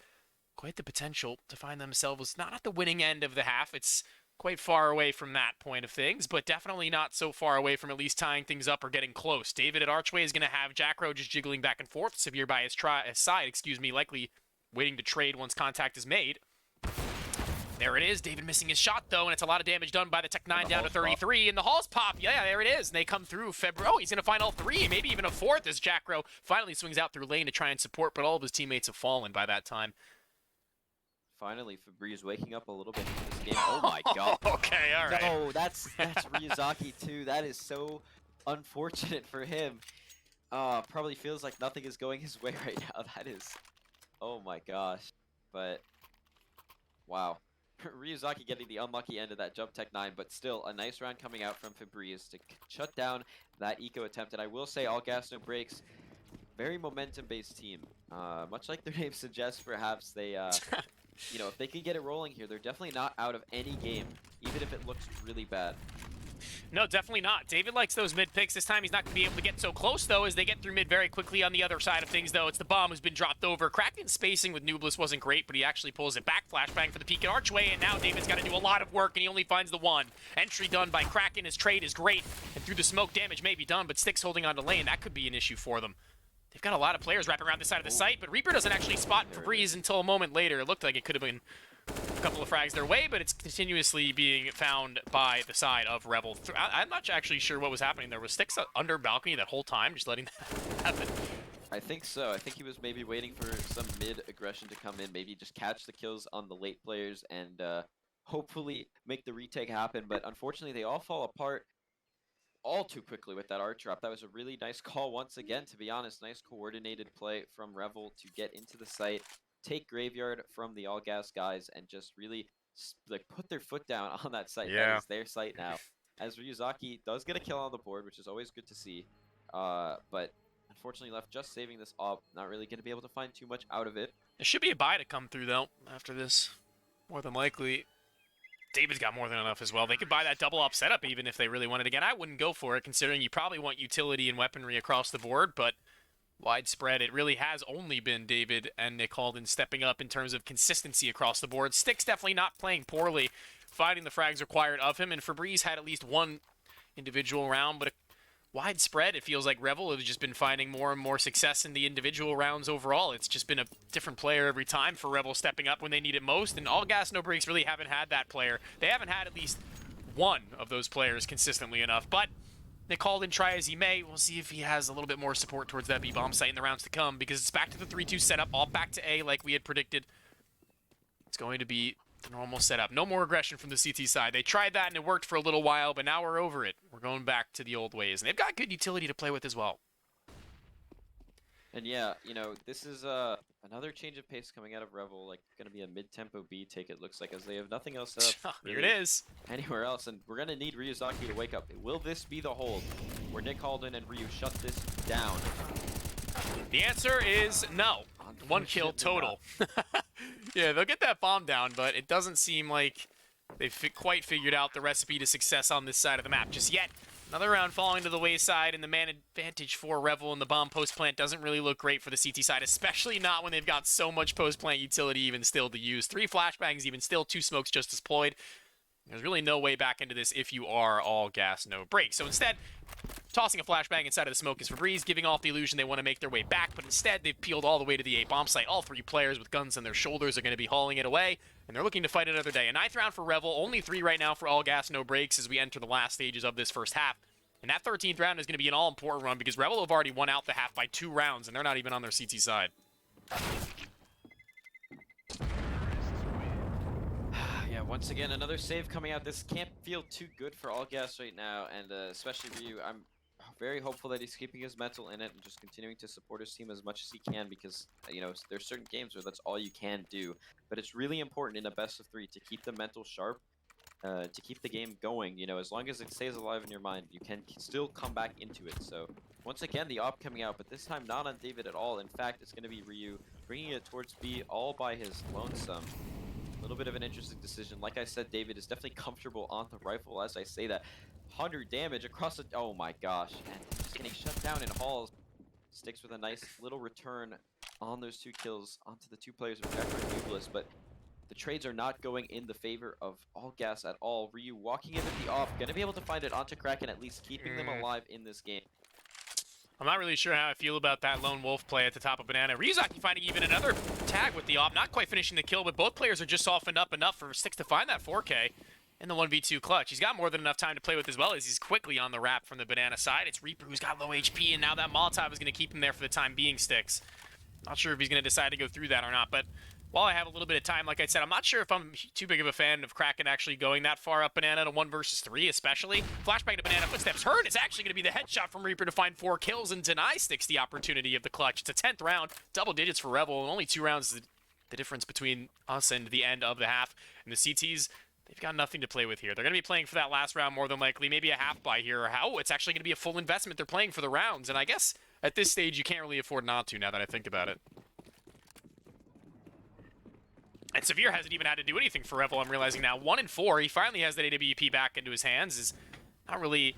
quite the potential to find themselves not at the winning end of the half. It's quite far away from that point of things, but definitely not so far away from at least tying things up or getting close. David at Archway is going to have Jackro just jiggling back and forth. Severe by his side, likely waiting to trade once contact is made. There it is. David missing his shot, though, and it's a lot of damage done by the Tech 9 down to 33. And the Halls pop. Yeah, there it is. And they come through. Oh, he's going to find all 3, maybe even a 4th as Jackro finally swings out through lane to try and support, but all of his teammates have fallen by that time. Finally, Febreze waking up a little bit into this game. Oh my god. Okay, all right. No, that's Ryuzaki too. That is so unfortunate for him. Probably feels like nothing is going his way right now. That is, oh my gosh. But wow. Ryuzaki getting the unlucky end of that jump Tech 9, but still a nice round coming out from Febreze to shut down that eco attempt. And I will say, all gas, no breaks. Very momentum-based team. Much like their name suggests, perhaps they, you know, if they can get it rolling here, they're definitely not out of any game, even if it looks really bad. No, definitely not. David likes those mid picks. This time he's not going to be able to get so close, though, as they get through mid very quickly. On the other side of things, though, it's the bomb who's been dropped over. Kraken's spacing with Nublis wasn't great, but he actually pulls it back. Flashbang for the peak at Archway, and now David's got to do a lot of work, and he only finds the 1. Entry done by Kraken. His trade is great, and through the smoke, damage may be done, but Sticks holding on to lane. That could be an issue for them. They've got a lot of players wrapping around this side of the site, but Reaper doesn't actually spot Febreze until a moment later. It looked like it could have been a couple of frags their way, but it's continuously being found by the side of Revel. I'm not actually sure what was happening there. Was Sticks under balcony that whole time, just letting that happen? I think so. I think he was maybe waiting for some mid-aggression to come in, maybe just catch the kills on the late players and hopefully make the retake happen, but unfortunately they all fall apart all too quickly with that arch drop. That was a really nice call once again, to be honest. Nice coordinated play from Revel to get into the site, take Graveyard from the all gas guys, and just really like put their foot down on that site. Yeah. That is their site now. As Ryuzaki does get a kill on the board, which is always good to see, but unfortunately left just saving this op. Not really going to be able to find too much out of it. There should be a buy to come through, though, after this. More than likely. David's got more than enough as well. They could buy that double op setup even if they really wanted. Again, I wouldn't go for it, considering you probably want utility and weaponry across the board, but widespread, it really has only been David and Nick Halden stepping up in terms of consistency across the board. Sticks definitely not playing poorly, finding the frags required of him, and Febreze had at least one individual round, but widespread, it feels like Revel has just been finding more and more success in the individual rounds overall. It's just been a different player every time for Revel stepping up when they need it most, and all gas, no breaks really haven't had that player. They haven't had at least one of those players consistently enough, but Nick Halden try as he may. We'll see if he has a little bit more support towards that B-bomb site in the rounds to come, because it's back to the 3-2 setup, all back to A like we had predicted. It's going to be the normal setup. No more aggression from the CT side. They tried that and it worked for a little while, but now we're over it. We're going back to the old ways, and they've got good utility to play with as well. And yeah, you know, this is another change of pace coming out of Revel, like going to be a mid-tempo B take, it looks like, as they have nothing else up Here really it is. anywhere else, and we're going to need Ryuzaki to wake up. Will this be the hold where Nick Halden and Ryu shut this down? The answer is no. One kill total. Yeah, they'll get that bomb down, but it doesn't seem like they've quite figured out the recipe to success on this side of the map just yet. Another round falling to the wayside, and the man advantage for Revel and the bomb post-plant doesn't really look great for the CT side, especially not when they've got so much post-plant utility even still to use. 3 flashbangs even still, 2 smokes just deployed. There's really no way back into this if you are all gas, no brakes. So instead, tossing a flashbang inside of the smoke is for Breeze, giving off the illusion they want to make their way back, but instead they've peeled all the way to the A bomb site. All 3 players with guns on their shoulders are going to be hauling it away, and they're looking to fight another day. A 9th round for Revel, only 3 right now for all gas, no brakes as we enter the last stages of this first half. And that 13th round is going to be an all-important run because Revel have already won out the half by 2 rounds, and they're not even on their CT side. Yeah, once again, another save coming out. This can't feel too good for all gas right now, and especially Ryu. I'm very hopeful that he's keeping his mental in it and just continuing to support his team as much as he can, because, you know, there's certain games where that's all you can do. But it's really important in a best of 3 to keep the mental sharp, to keep the game going. You know, as long as it stays alive in your mind, you can still come back into it. So once again, the op coming out, but this time not on David at all. In fact, it's going to be Ryu bringing it towards B all by his lonesome. A little bit of an interesting decision. Like I said, David is definitely comfortable on the rifle as I say that. 100 damage across the... Oh my gosh. And just getting shut down in halls. Sticks with a nice little return on those 2 kills onto the 2 players of Jeffrey and Nubless, but the trades are not going in the favor of all gas at all. Ryu walking in with the off, gonna be able to find it onto Kraken, at least keeping them alive in this game. I'm not really sure how I feel about that lone wolf play at the top of Banana. Ryuzaki finding even another tag with the op, not quite finishing the kill, but both players are just softened up enough for Sticks to find that 4K in the 1v2 clutch. He's got more than enough time to play with as well as he's quickly on the wrap from the Banana side. It's Reaper who's got low HP, and now that Molotov is going to keep him there for the time being, Sticks. Not sure if he's going to decide to go through that or not, but while I have a little bit of time, like I said, I'm not sure if I'm too big of a fan of Kraken actually going that far up Banana to 1 versus 3, especially. Flashbang to Banana, footsteps heard. It's actually going to be the headshot from Reaper to find 4 kills and deny Sticks the opportunity of the clutch. It's a 10th round, double digits for Revel, and only 2 rounds is the difference between us and the end of the half. And the CTs, they've got nothing to play with here. They're going to be playing for that last round more than likely, maybe a half buy here, or how it's actually going to be a full investment. They're playing for the rounds, and I guess at this stage you can't really afford not to now that I think about it. And Severe hasn't even had to do anything for Revel, I'm realizing now. 1 and 4, he finally has that AWP back into his hands. Is not really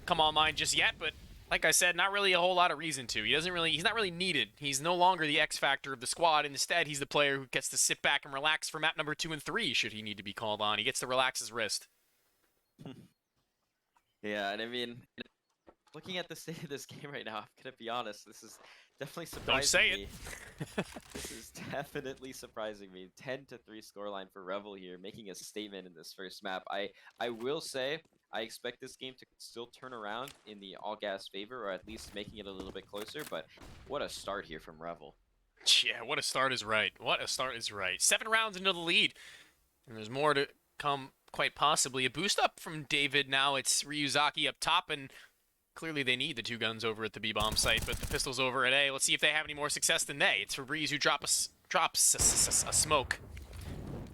come online just yet, but like I said, not really a whole lot of reason to. He's not really needed. He's no longer the X factor of the squad. Instead, he's the player who gets to sit back and relax for map number 2 and 3, should he need to be called on. He gets to relax his wrist. Yeah, and I mean, looking at the state of this game right now, I'm gonna be honest, this is definitely surprising Don't say me. This is definitely surprising me. 10-3 scoreline for Revel here, making a statement in this first map. I will say, I expect this game to still turn around in the all gas favor, or at least making it a little bit closer, but what a start here from Revel. Yeah, what a start is right. What a start is right. 7 rounds into the lead, and there's more to come, quite possibly. A boost up from David. Now it's Ryuzaki up top, and clearly they need the 2 guns over at the B-bomb site, but the pistol's over at A. Let's see if they have any more success than they. It's Febreze who drops a smoke.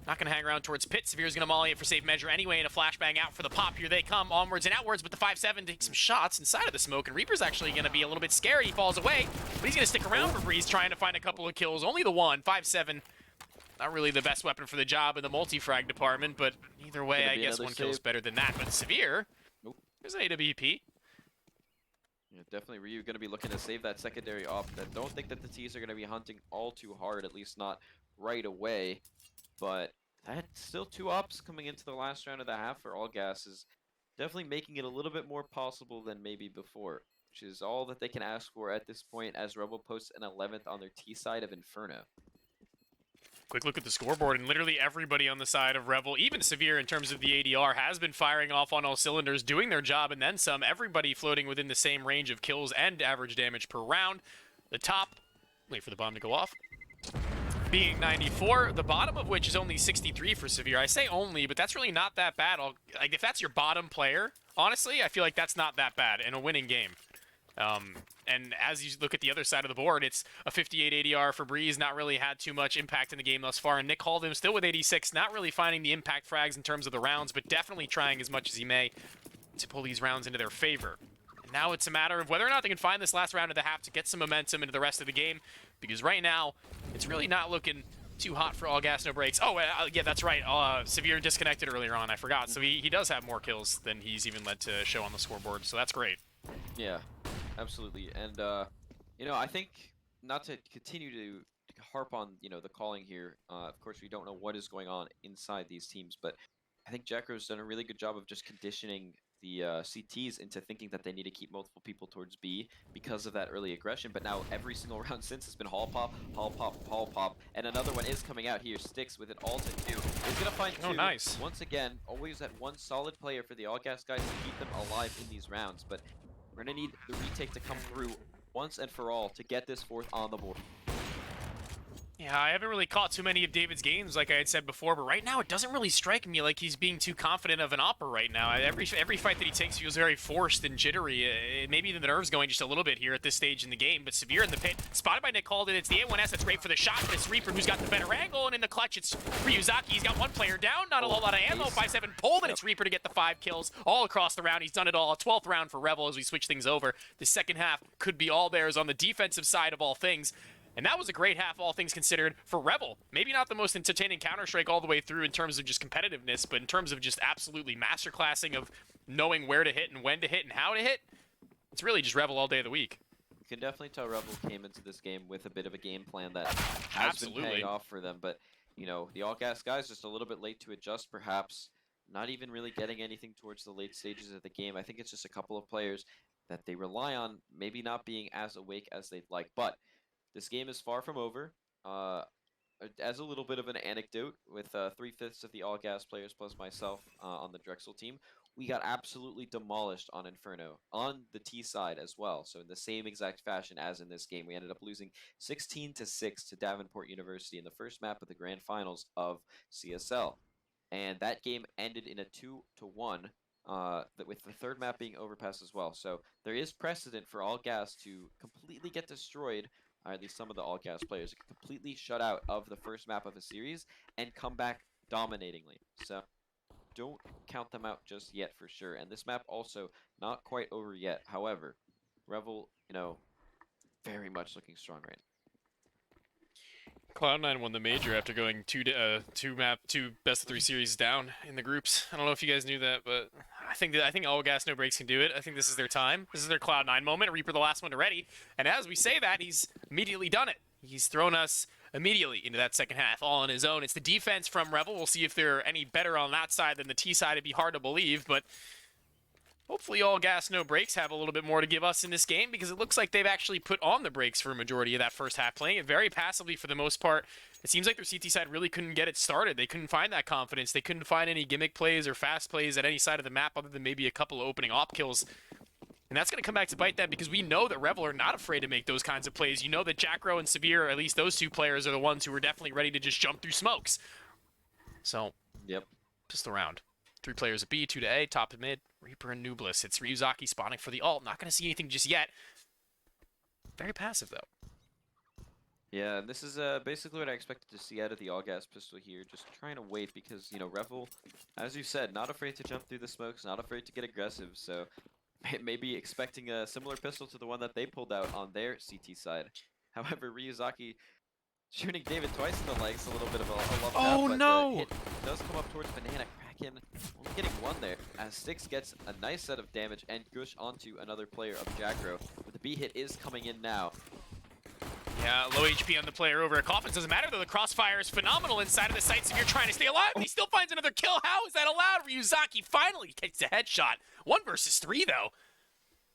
Not going to hang around towards Pit. Severe's going to molly it for safe measure anyway, and a flashbang out for the pop. Here they come, onwards and outwards, but the 5-7 takes some shots inside of the smoke, and Reaper's actually going to be a little bit scared. He falls away, but he's going to stick around for Breeze, trying to find a couple of kills. Only the 1. 5-7. Not really the best weapon for the job in the multi-frag department, but either way, I guess 1 kill is better than that. But Severe, there's an AWP. Yeah, definitely Ryu going to be looking to save that secondary off. I don't think that the T's are going to be hunting all too hard, at least not right away. But that's still 2 ops coming into the last round of the half for all gas is definitely making it a little bit more possible than maybe before, which is all that they can ask for at this point as Rebel posts an 11th on their T side of Inferno. Quick look at the scoreboard, and literally everybody on the side of Rebel, even Severe in terms of the ADR, has been firing off on all cylinders, doing their job, and then some. Everybody floating within the same range of kills and average damage per round. The top, wait for the bomb to go off, being 94, the bottom of which is only 63 for Severe. I say only, but that's really not that bad. Like, if that's your bottom player, honestly, I feel like that's not that bad in a winning game. And as you look at the other side of the board, it's a 58 ADR for Breeze, not really had too much impact in the game thus far. And Nick Haldim still with 86, not really finding the impact frags in terms of the rounds, but definitely trying as much as he may to pull these rounds into their favor. And now it's a matter of whether or not they can find this last round of the half to get some momentum into the rest of the game, because right now, it's really not looking too hot for All Gas No Breaks. Oh, yeah, that's right. Severe disconnected earlier on, I forgot. So he does have more kills than he's even led to show on the scoreboard, so that's great. Yeah, absolutely. And, you know, I think, not to continue to harp on, you know, the calling here, of course, we don't know what is going on inside these teams, but I think Jacro's done a really good job of just conditioning the CTs into thinking that they need to keep multiple people towards B because of that early aggression. But now every single round since has been hall pop, hall pop, hall pop, and another one is coming out here. Sticks with an ult at 2. He's gonna find 2. Oh, nice. Once again, always that one solid player for the All Gas guys to keep them alive in these rounds. But we're gonna need the retake to come through once and for all to get this 4th on the board. Yeah, I haven't really caught too many of David's games, like I had said before, but right now it doesn't really strike me like he's being too confident of an opera right now. Every fight that he takes feels very forced and jittery. Maybe the nerves going just a little bit here at this stage in the game, but Severe in the pit, spotted by Nick Halden. It's the A1S that's great for the shot, but it's Reaper who's got the better angle, and in the clutch it's Ryuzaki. He's got one player down, not a whole lot of ammo. 5-7 pulled, and it's Reaper to get the 5 kills all across the round. He's done it all. A 12th round for Revel as we switch things over. The second half could be all theirs on the defensive side of all things. And that was a great half, all things considered, for Rebel. Maybe not the most entertaining Counter-Strike all the way through in terms of just competitiveness, but in terms of just absolutely masterclassing of knowing where to hit and when to hit and how to hit, it's really just Rebel all day of the week. You can definitely tell Rebel came into this game with a bit of a game plan that has been paying off for them. But, you know, the All Gas guys just a little bit late to adjust, perhaps. Not even really getting anything towards the late stages of the game. I think it's just a couple of players that they rely on, maybe not being as awake as they'd like. But this game is far from over. As a little bit of an anecdote, with 3/5 of the All Gas players plus myself on the Drexel team, we got absolutely demolished on Inferno, on the T side as well. So in the same exact fashion as in this game, we ended up losing 16-6 to Davenport University in the first map of the grand finals of CSL. And that game ended in a 2-1, with the third map being overpass as well. So there is precedent for All Gas to completely get destroyed, or at least some of the All Gas players, completely shut out of the first map of a series and come back dominatingly. So don't count them out just yet for sure. And this map also not quite over yet. However, Revel, you know, very much looking strong right now. Cloud9 won the major after going two best of 3 series down in the groups. I don't know if you guys knew that, but I think All Gas No Breaks can do it. I think this is their time. This is their Cloud9 moment. Reaper the last one to ready. And as we say that, he's immediately done it. He's thrown us immediately into that second half, all on his own. It's the defense from Revel. We'll see if they're any better on that side than the T side. It'd be hard to believe, but hopefully All Gas No Breaks have a little bit more to give us in this game, because it looks like they've actually put on the brakes for a majority of that first half, playing it very passively for the most part. It seems like their CT side really couldn't get it started. They couldn't find that confidence. They couldn't find any gimmick plays or fast plays at any side of the map other than maybe a couple of opening op kills. And that's going to come back to bite them, because we know that Revel are not afraid to make those kinds of plays. You know that Jackro and Severe, or at least those 2 players, are the ones who are definitely ready to just jump through smokes. So, Yep. pistol round. 3 players at B, 2 to A, top and mid, Reaper and Nublis. It's Ryuzaki spawning for the ult. Not going to see anything just yet. Very passive, though. Yeah, and this is basically what I expected to see out of the All Gas pistol here. Just trying to wait because, you know, Revel, as you said, not afraid to jump through the smokes, not afraid to get aggressive. So maybe expecting a similar pistol to the one that they pulled out on their CT side. However, Ryuzaki shooting David twice in the legs, a little bit of a love tap, but no! the hit does come up towards Banana Kraken, only getting 1 there, as Styx gets a nice set of damage and gush onto another player of Jackro. But the B hit is coming in now. Yeah, low HP on the player over at Coffins. Doesn't matter, though. The crossfire is phenomenal inside of the sights if you're trying to stay alive. He still finds another kill. How is that allowed? Ryuzaki finally gets a headshot. 1 versus 3, though.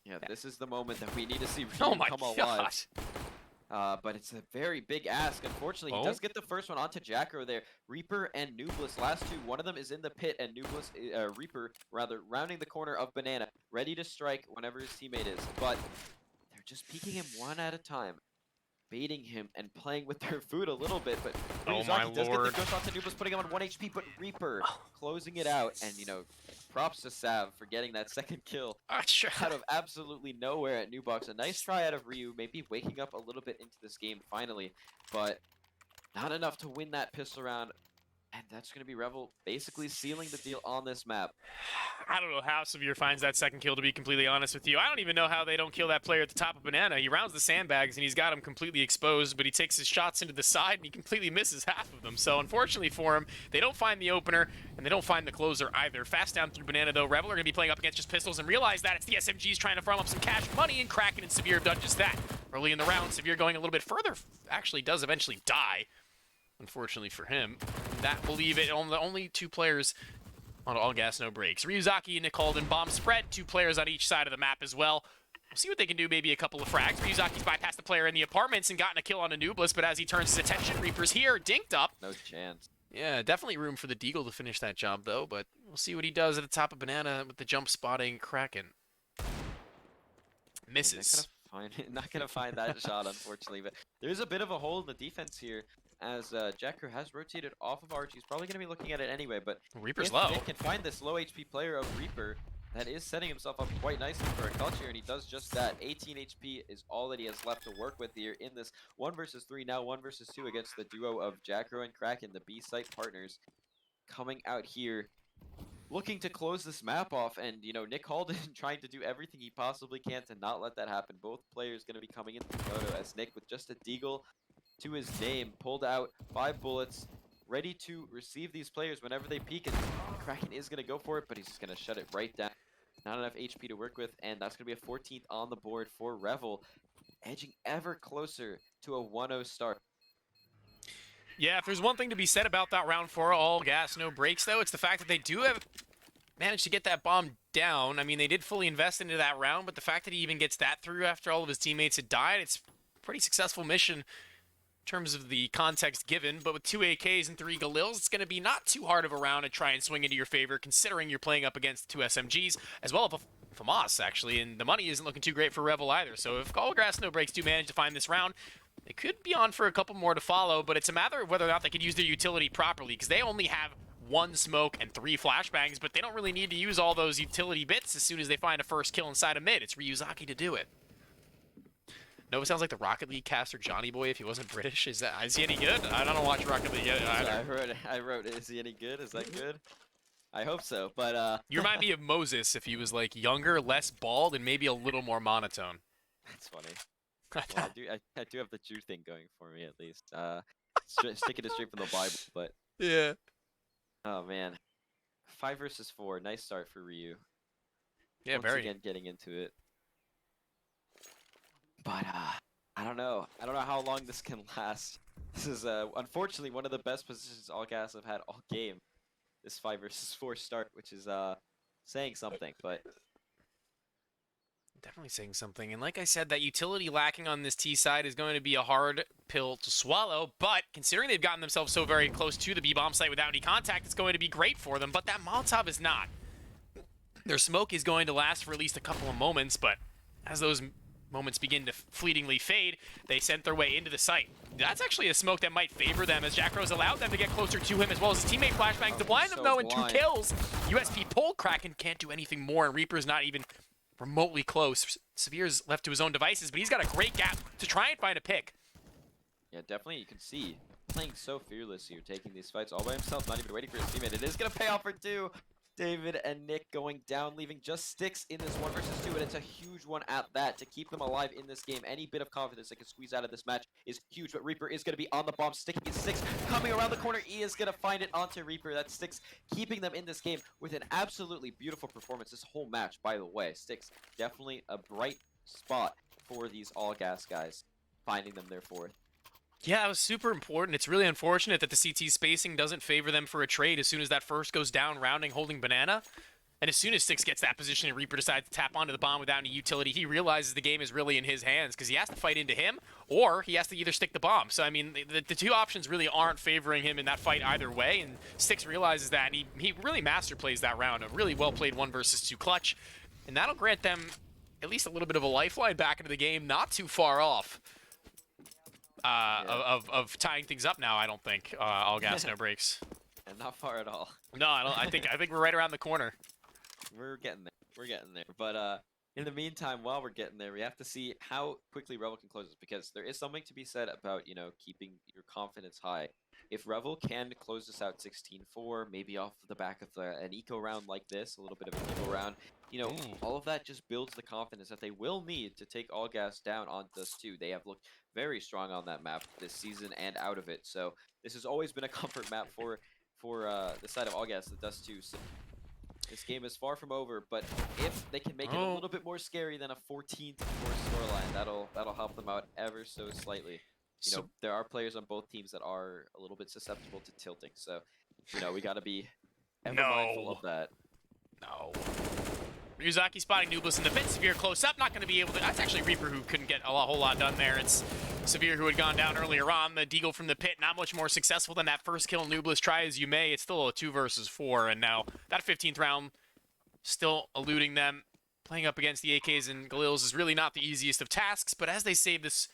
Yeah, this is the moment that we need to see Oh really my come gosh. alive. But it's a very big ask. Unfortunately, he does get the first one onto Jacko there. Reaper and Nublis, last two. One of them is in the pit, and Nublis, Reaper, rather, rounding the corner of Banana, ready to strike whenever his teammate is. But they're just peeking him one at a time, baiting him and playing with their food a little bit. But Oh my Ryuzaki does lord. get the ghost onto Nublis, putting him on 1 HP, but Reaper closing it out. And, you know, props to Sav for getting that second kill Sure. out of absolutely nowhere at Newbox. A nice try out of Ryu, maybe waking up a little bit into this game finally, but not enough to win that pistol round. And that's going to be Revel basically sealing the deal on this map. I don't know how Severe finds that second kill, to be completely honest with you. I don't even know how they don't kill that player at the top of Banana. He rounds the sandbags, and he's got him completely exposed, but he takes his shots into the side, and he completely misses half of them. So, unfortunately for him, they don't find the opener, and they don't find the closer either. Fast down through Banana, though. Revel are going to be playing up against just pistols and realize that it's the SMGs trying to farm up some cash money, and Kraken and Severe have done just that. Early in the round, Severe going a little bit further, actually does eventually die. Unfortunately for him, that believe it, only two players on all gas, no breaks. Ryuzaki and Nick Holden bomb spread, 2 players on each side of the map as well. We'll see what they can do, maybe a couple of frags. Ryuzaki's bypassed the player in the apartments and gotten a kill on a Nublis, but as he turns his attention, Reaper's here, dinked up. No chance. Yeah, definitely room for the Deagle to finish that job, though, but we'll see what he does at the top of Banana with the jump spotting Kraken. Misses. Not gonna find that shot, unfortunately. But there's a bit of a hole in the defense here, as Jacko has rotated off of Archie. He's probably gonna be looking at it anyway. But Reaper's if low. Nick can find this low HP player of Reaper, that is setting himself up quite nicely for a clutch here, and he does just that. 18 HP is all that he has left to work with here in this 1 versus 3, now 1 versus 2 against the duo of Jacko and Kraken, the B-site partners, coming out here looking to close this map off. And, you know, Nick Holden trying to do everything he possibly can to not let that happen. Both players going to be coming into the photo as Nick, with just a deagle to his name, pulled out 5 bullets, ready to receive these players whenever they peek. And Kraken is going to go for it, but he's just going to shut it right down. Not enough HP to work with, and that's going to be a 14th on the board for Revel, edging ever closer to a 1-0 start. Yeah, if there's one thing to be said about that round 4, all gas, no breaks, though, it's the fact that they do have managed to get that bomb down. I mean, they did fully invest into that round, but the fact that he even gets that through after all of his teammates had died, it's a pretty successful mission in terms of the context given. But with 2 AKs and 3 Galils, it's going to be not too hard of a round to try and swing into your favor, considering you're playing up against 2 SMGs, as well as FAMAS, actually, and the money isn't looking too great for Revel either. So if all gas, no breaks do manage to find this round, they could be on for a couple more to follow, but it's a matter of whether or not they could use their utility properly, because they only have 1 smoke and 3 flashbangs, but they don't really need to use all those utility bits as soon as they find a first kill inside a mid. It's Ryuzaki to do it. Nova sounds like the Rocket League caster Johnny Boy if he wasn't British. Is he any good? I don't watch Rocket League yet either. I wrote, is he any good? Is that good? I hope so, but You remind me of Moses if he was like younger, less bald, and maybe a little more monotone. That's funny. Well, I do have the Jew thing going for me, at least. Sticking it straight from the Bible, but Yeah. oh man, 5 versus 4, nice start for Ryu. Yeah, Once again getting into it, but I don't know how long this can last. This is unfortunately one of the best positions all gas have had all game. This 5 versus 4 start, which is saying something, but. Definitely saying something. And like I said, that utility lacking on this T side is going to be a hard pill to swallow. But considering they've gotten themselves so very close to the B-bomb site without any contact, it's going to be great for them. But that Molotov is not. Their smoke is going to last for at least a couple of moments, but as those moments begin to fleetingly fade, they sent their way into the site. That's actually a smoke that might favor them, as Jack Rose allowed them to get closer to him, as well as his teammate flashbangs to blind them, though, in 2 kills. USP pull. Kraken can't do anything more, and Reaper's not even remotely close. Severe's left to his own devices, but he's got a great gap to try and find a pick. Yeah, definitely you can see playing so fearless here, taking these fights all by himself, not even waiting for his teammate. It is going to pay off for 2. David and Nick going down, leaving just Sticks in this 1 versus 2, and it's a huge one at that to keep them alive in this game. Any bit of confidence they can squeeze out of this match is huge, but Reaper is going to be on the bomb, sticking his 6, coming around the corner. E is going to find it onto Reaper. That's Sticks keeping them in this game with an absolutely beautiful performance this whole match, by the way. Sticks definitely a bright spot for these all-gas guys, finding them their 4th. Yeah, it was super important. It's really unfortunate that the CT spacing doesn't favor them for a trade as soon as that first goes down, rounding, holding Banana. And as soon as Six gets that position and Reaper decides to tap onto the bomb without any utility, he realizes the game is really in his hands because he has to fight into him or he has to either stick the bomb. So, I mean, the two options really aren't favoring him in that fight either way. And Six realizes that, and he really master plays that round. A really well-played 1 versus 2 clutch. And that'll grant them at least a little bit of a lifeline back into the game, not too far off of tying things up now, I don't think. All gas, no brakes. And not far at all. No, I think we're right around the corner. We're getting there. We're getting there. But in the meantime, while we're getting there, we have to see how quickly Revel can close this, because there is something to be said about, you know, keeping your confidence high. If Revel can close this out 16-4, maybe off the back of an eco round like this, a little bit of an eco round, you know, all of that just builds the confidence that they will need to take All Gas down on Dust 2. They have looked very strong on that map this season and out of it. So this has always been a comfort map for the side of All Gas, the Dust 2. So this game is far from over, but if they can make it a little bit more scary than a 14-4 scoreline, that'll help them out ever so slightly. You know, there are players on both teams that are a little bit susceptible to tilting, so you know we got to be ever mindful of that. No. Ryuzaki spotting Nublis in the pit. Severe close up, not going to be able to. That's actually Reaper who couldn't get a whole lot done there. It's Severe who had gone down earlier on. The Deagle from the pit, not much more successful than that first kill. Nublis, try as you may. It's still a 2 versus 4, and now that 15th round still eluding them. Playing up against the AKs and Galils is really not the easiest of tasks, but as they save this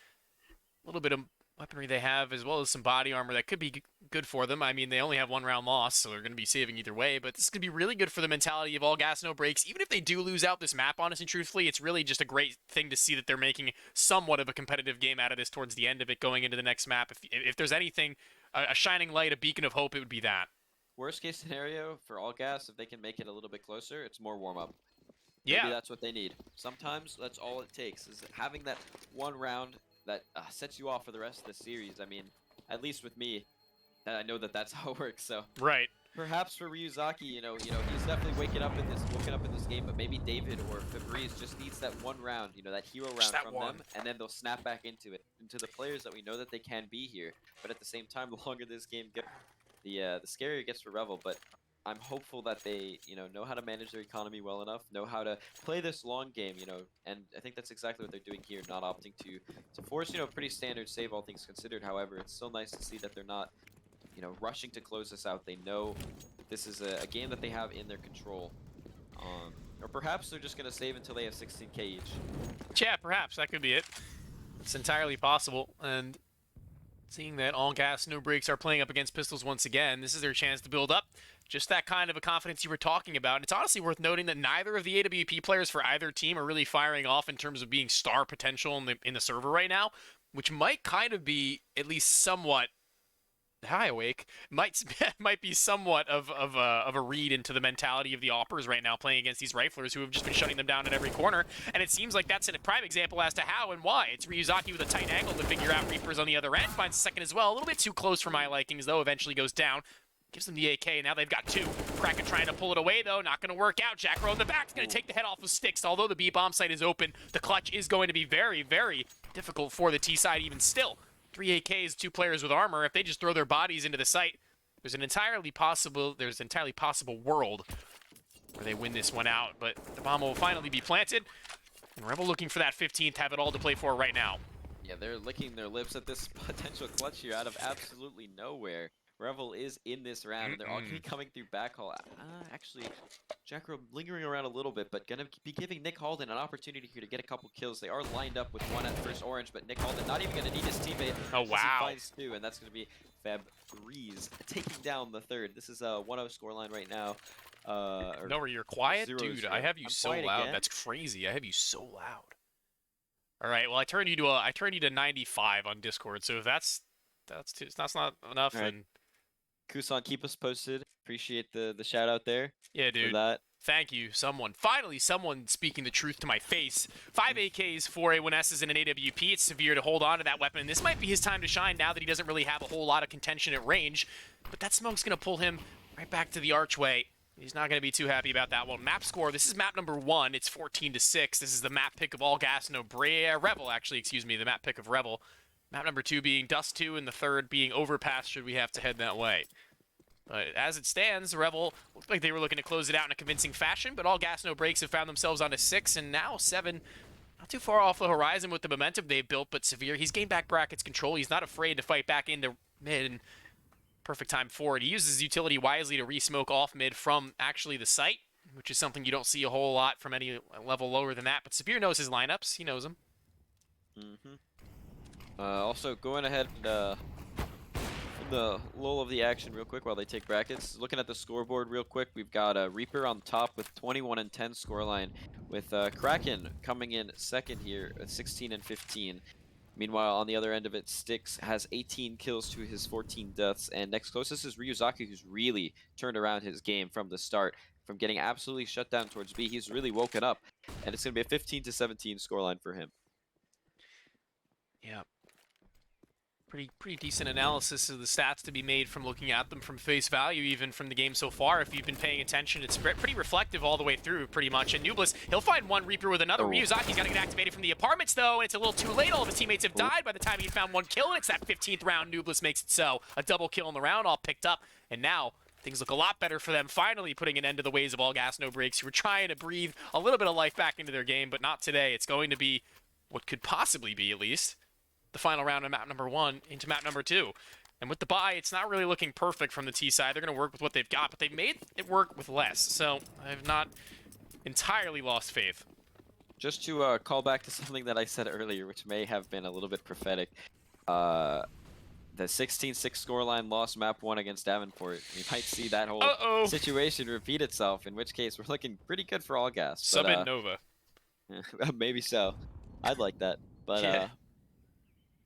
little bit of weaponry they have, as well as some body armor that could be good for them. I mean, they only have 1 round loss, so they're going to be saving either way, but this is going to be really good for the mentality of All Gas, No Brakes. Even if they do lose out this map, honestly and truthfully, it's really just a great thing to see that they're making somewhat of a competitive game out of this towards the end of it, going into the next map. If there's anything, a shining light, a beacon of hope, it would be that. Worst case scenario for All Gas, if they can make it a little bit closer, it's more warm-up. Yeah. Maybe that's what they need. Sometimes that's all it takes, is having that 1 round that sets you off for the rest of the series. I mean, at least with me, I know that that's how it works. So right. Perhaps for Ryuzaki, you know, he's definitely woken up in this game. But maybe David or Fabrice just needs that 1 round, you know, that hero round from them, and then they'll snap back into the players that we know that they can be here. But at the same time, the longer this game goes, the scarier it gets for Revel. But I'm hopeful that they, know how to manage their economy well enough, know how to play this long game, and I think that's exactly what they're doing here, not opting to force, a pretty standard save, all things considered. However, it's still nice to see that they're not, rushing to close this out. They know this is a game that they have in their control. Or perhaps they're just going to save until they have 16k each. Yeah, perhaps. That could be it. It's entirely possible. And seeing that All Gas, No Brakes are playing up against Pistols once again, this is their chance to build up just that kind of a confidence you were talking about. And it's honestly worth noting that neither of the AWP players for either team are really firing off in terms of being star potential in the server right now, which might kind of be at least somewhat awake. Might be somewhat of a read into the mentality of the Oppers right now, playing against these riflers who have just been shutting them down at every corner. And it seems like that's a prime example as to how and why. It's Ryuzaki with a tight angle to figure out Reapers on the other end. Finds a second as well. A little bit too close for my likings, though. Eventually goes down. Gives them the AK, and now they've got 2. Kraken trying to pull it away, though. Not going to work out. Jackro in the back is going to take the head off of Sticks. Although the B-bomb site is open, the clutch is going to be very, very difficult for the T side even still. 3 AKs, 2 players with armor. If they just throw their bodies into the site, there's an entirely possible world where they win this one out. But the bomb will finally be planted, and Rebel looking for that 15th, have it all to play for right now. Yeah, they're licking their lips at this potential clutch here out of absolutely nowhere. Revel is in this round, and they're all going to be coming through backhaul. Actually, Jackro lingering around a little bit, but going to be giving Nick Halden an opportunity here to get a couple kills. They are lined up with 1 at first orange, but Nick Halden not even going to need his teammate. Oh, wow. He finds 2, and that's going to be Fabrice taking down the 3rd. This is a 1-0 scoreline right now. No, you're quiet? Dude, I have you so loud. Again. That's crazy. I have you so loud. All right, well, I turned you to 95 on Discord, so if that's not enough, right. Then Kusan, keep us posted. Appreciate the shout out there. Yeah, dude. For that. Thank you, someone. Finally, someone speaking the truth to my face. 5 AKs, 4 A1Ss, and an AWP. It's Severe to hold on to that weapon. This might be his time to shine now that he doesn't really have a whole lot of contention at range. But that smoke's going to pull him right back to the archway. He's not going to be too happy about that one. Map score, this is map number 1. It's 14-6. This is the map pick of All Gas, No Revel, actually, excuse me, the map pick of Revel. Map number 2 being Dust 2, and the 3rd being Overpass should we have to head that way. As it stands, Rebel looked like they were looking to close it out in a convincing fashion, but All Gas No Breaks have found themselves on a 6 and now 7. Not too far off the horizon with the momentum they've built, but Severe, he's gained back brackets control. He's not afraid to fight back into mid, and perfect time forward. He uses utility wisely to re-smoke off mid from actually the site, which is something you don't see a whole lot from any level lower than that, but Severe knows his lineups. He knows them. Also, going ahead and the lull of the action real quick while they take brackets. Looking at the scoreboard real quick, we've got Reaper on top with 21 and 10 scoreline, with Kraken coming in second here at 16 and 15. Meanwhile, on the other end of it, Styx has 18 kills to his 14 deaths, and next closest is Ryuzaki, who's really turned around his game from the start. From getting absolutely shut down towards B, he's really woken up, and it's going to be a 15 to 17 scoreline for him. Yeah. Pretty decent analysis of the stats to be made from looking at them from face value, even from the game so far. If you've been paying attention, it's pretty reflective all the way through, pretty much. And Nublis, he'll find one Reaper with another. Ryuzaki's got to get activated from the apartments, though, and it's a little too late. All of his teammates have died by the time he found one kill, and it's that 15th round. Nublis makes it so. A double kill in the round, all picked up, and now things look a lot better for them, finally putting an end to the ways of All Gas No Breaks, who were trying to breathe a little bit of life back into their game, but not today. It's going to be what could possibly be, at least, the final round of map number 1 into map number 2. And with the bye, it's not really looking perfect from the T side. They're going to work with what they've got, but they've made it work with less. So I've not entirely lost faith. Just to call back to something that I said earlier, which may have been a little bit prophetic, the 16-6 scoreline lost map 1 against Davenport. We might see that whole situation repeat itself, in which case we're looking pretty good for All Gas. Sub in Nova. Maybe so. I'd like that, but Yeah.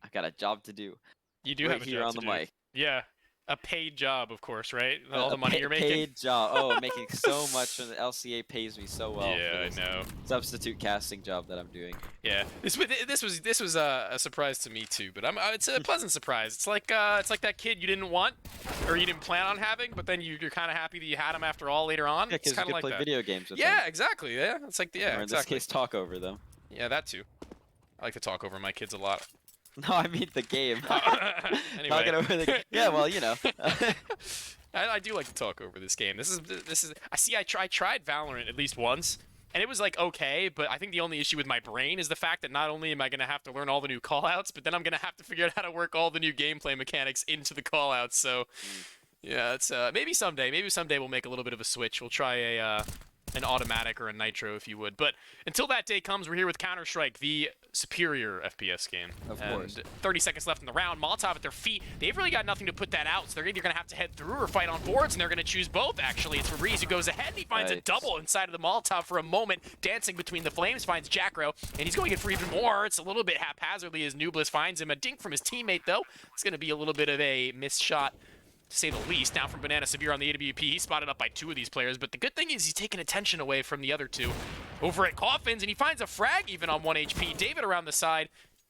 I got a job to do. You do right have a here job on to the do. mic. Yeah. A paid job, of course, right? All the money you're making. Paid job. Oh, making so much, and the LCA pays me so well. Yeah, for I this know. substitute casting job that I'm doing. Yeah, this was a surprise to me too, but it's a pleasant surprise. It's like that kid you didn't want or you didn't plan on having, but then you're kind of happy that you had him after all later on. Yeah, It's because you kind can of like play that. video games with Yeah, them. exactly. Yeah, it's like Or in exactly. this case, talk over them. Yeah, that too. I like to talk over my kids a lot. No, I mean the game. Anyway. Talking over the yeah, well, you know. I do like to talk over this game. This is. I tried Valorant at least once, and it was like okay, but I think the only issue with my brain is the fact that not only am I gonna have to learn all the new callouts, but then I'm gonna have to figure out how to work all the new gameplay mechanics into the callouts. So, yeah, it's maybe someday we'll make a little bit of a switch. We'll try an automatic or a nitro, if you would. But until that day comes, we're here with Counter-Strike, the superior FPS game. Of course. 30 seconds left in the round. Molotov at their feet. They've really got nothing to put that out, so they're either going to have to head through or fight on boards, and they're going to choose both, actually. It's Fabriz who goes ahead, and he finds a double inside of the Molotov for a moment, dancing between the flames, finds Jackro, and he's going in for even more. It's a little bit haphazardly as Nublis finds him. A dink from his teammate, though. It's going to be a little bit of a missed shot, to say the least. Now from Banana Severe on the AWP, he's spotted up by 2 of these players, but the good thing is he's taking attention away from the other 2. Over at Coffins, and he finds a frag even on 1 HP. David around the side.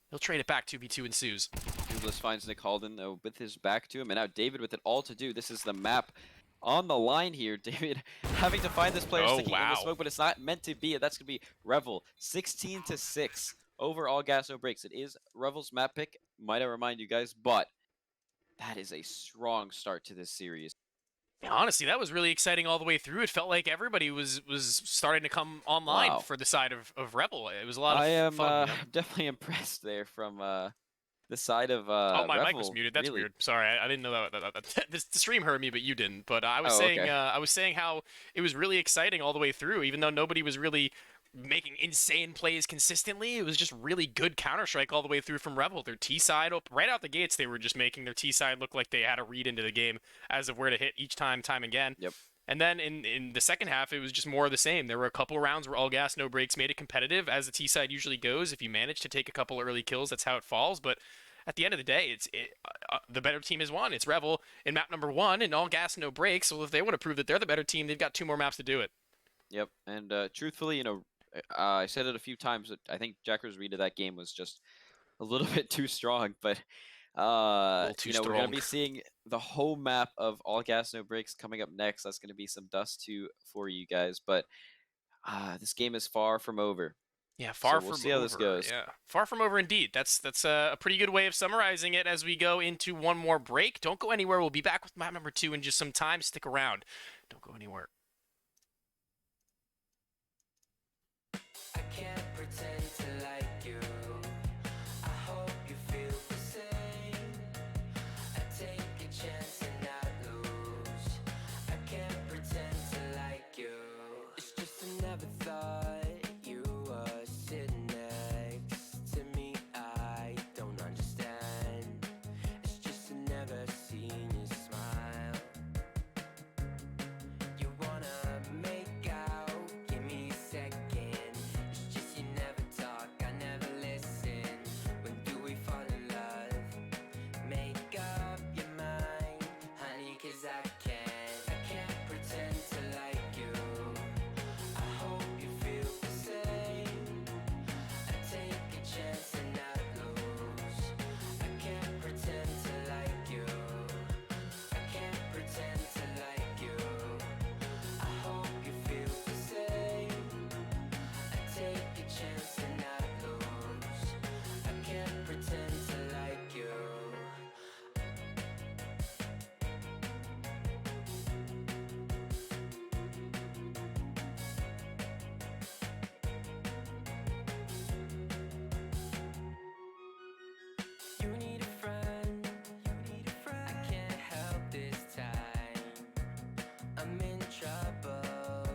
He'll trade it back. 2v2 ensues. Douglas finds Nick Halden, though, with his back to him, and now David with it all to do. This is the map on the line here. David having to find this player sticking in the smoke, but it's not meant to be. That's going to be Revel. 16-6 over All Gas No Breaks. It is Revel's map pick, might I remind you guys, but that is a strong start to this series. Yeah, honestly, that was really exciting all the way through. It felt like everybody was starting to come online for the side of Rebel. It was a lot of fun. I am definitely impressed there from the side of oh, my Revel, mic was muted. That's really. weird. Sorry, I didn't know that. The stream heard me, but you didn't. But I was saying, okay. I was saying how it was really exciting all the way through, even though nobody was really making insane plays consistently. It was just really good Counter-Strike all the way through from Rebel. Their T side, right out the gates, they were just making their T side look like they had a read into the game as of where to hit each time again. Yep. And then in the second half, it was just more of the same. There were a couple of rounds where All Gas No Breaks made it competitive, as the T side usually goes. If you manage to take a couple early kills, that's how it falls. But at the end of the day, the better team has won. It's Revel in map number 1, and All Gas No Breaks. So if they want to prove that they're the better team, they've got 2 more maps to do it. Yep. And truthfully, you know, I said it a few times. I think Jacker's read of that game was just a little bit too strong, but we're going to be seeing the whole map of All Gas No Breaks coming up next. That's going to be some dust for you guys, but this game is far from over. Yeah, far we'll from see how over. this goes. Yeah, far from over indeed. That's a pretty good way of summarizing it as we go into one more break. Don't go anywhere. We'll be back with map number 2 in just some time. Stick around. Don't go anywhere. I can't pretend to like you. I hope you feel the same. I take a chance and not lose. I can't pretend to like you. It's just I never thought you were sitting next to me. I don't understand. It's just I never seen you smile. You wanna make out, give me a second. It's just you never talk, I never listen. When do we fall in love? Make up your mind, honey, 'cause I can't pretend to like you. I hope you feel the same. I take a chance and not lose. I can't pretend to like you. I can't pretend to like you. I hope you feel the same. I take a chance and not lose. I can't pretend to like you. You need a friend. I can't help this time. I'm in trouble.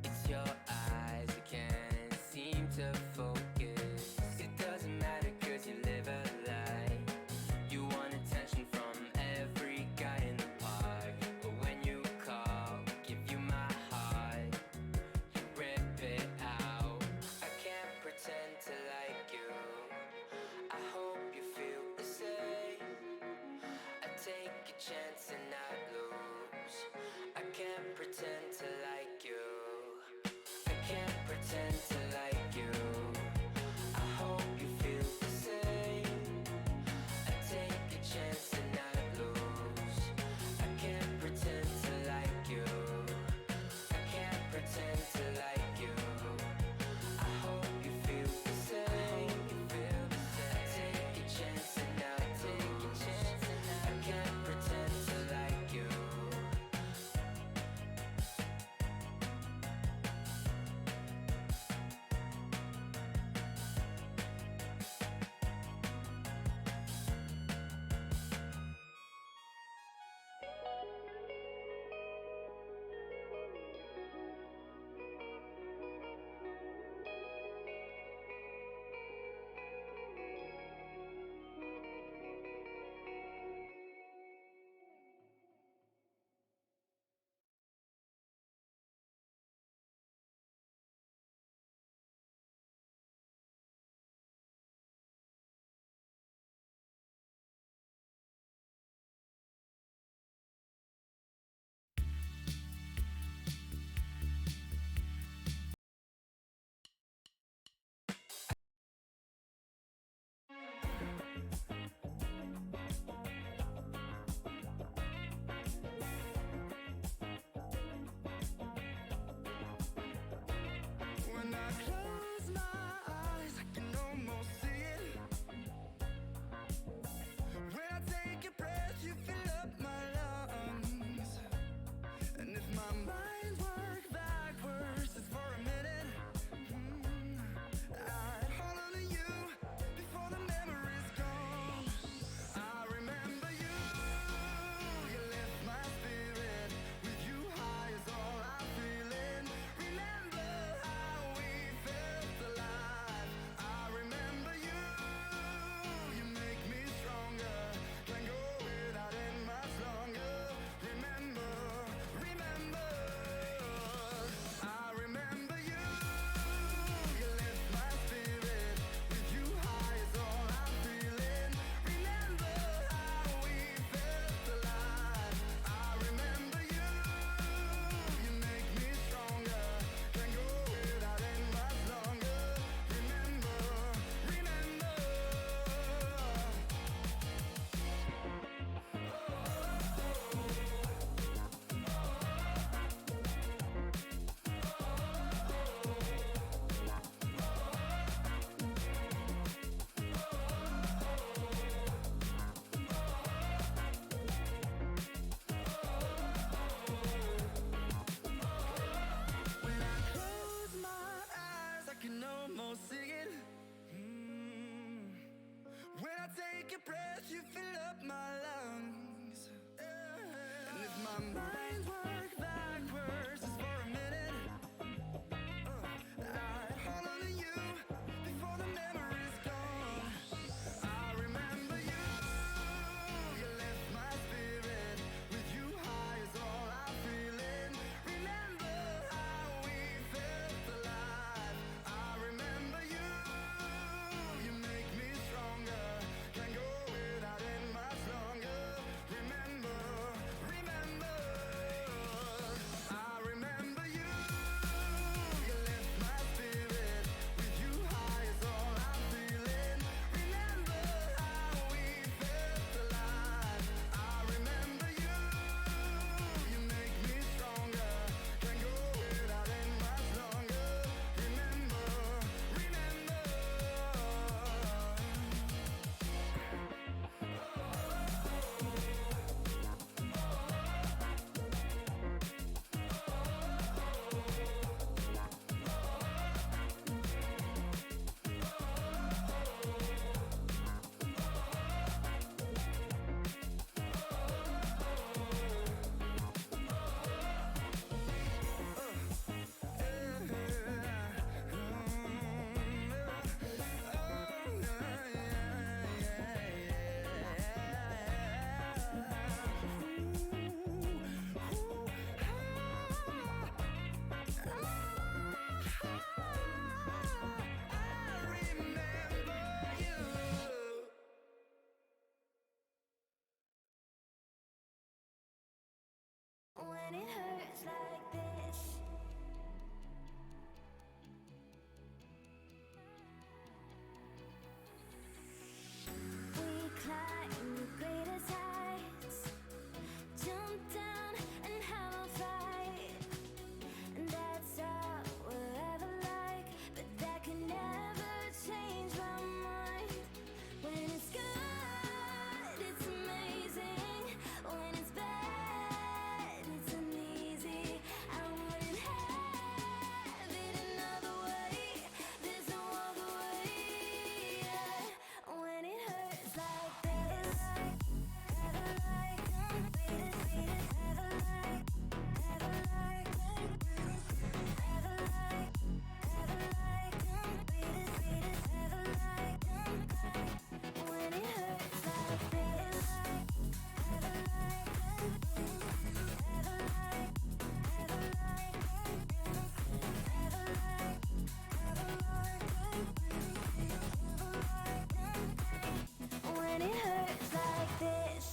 It's your eyes, I can't seem to focus. It doesn't matter 'cause you live a lie. You want attention from every guy in the park. But when you call, I give you my heart. You rip it out. I can't pretend to like you. I hope you feel the same. I take a chance and not lose. I can't pretend to like you. I can't pretend to like you. I hope you feel the same. I take a chance and not lose. I can't pretend to like you. I can't pretend to like you. I hope you feel the same. I take a chance and not take a chance. I can't pretend to like you. My mind worked backwards just for a minute. I hold on to you before the memory's gone. I remember you. You left my spirit with you high is all I'm feeling. Remember how we felt alive. I remember you. You make me stronger. Can't go without it much longer. Remember, remember. I remember you. You left my spirit with you high is all I'm feeling. Remember how we felt alive. I remember you. You make me stronger. Can't go without it much longer. Remember, remember. When it hurts like this, we climb the greatest heights, jump down and have a fight, and that's all we'll ever like. But that can never change my mind. When it's good, it's amazing. When it's bad, it's uneasy. I wouldn't have it another way. There's no other way. When it hurts like this, never like them. Never like, never like them. Never like, never like them. Never like them. When it hurts like this, never like them. Never like, never like them. Never like, never like them. Never like them. When it hurts like this,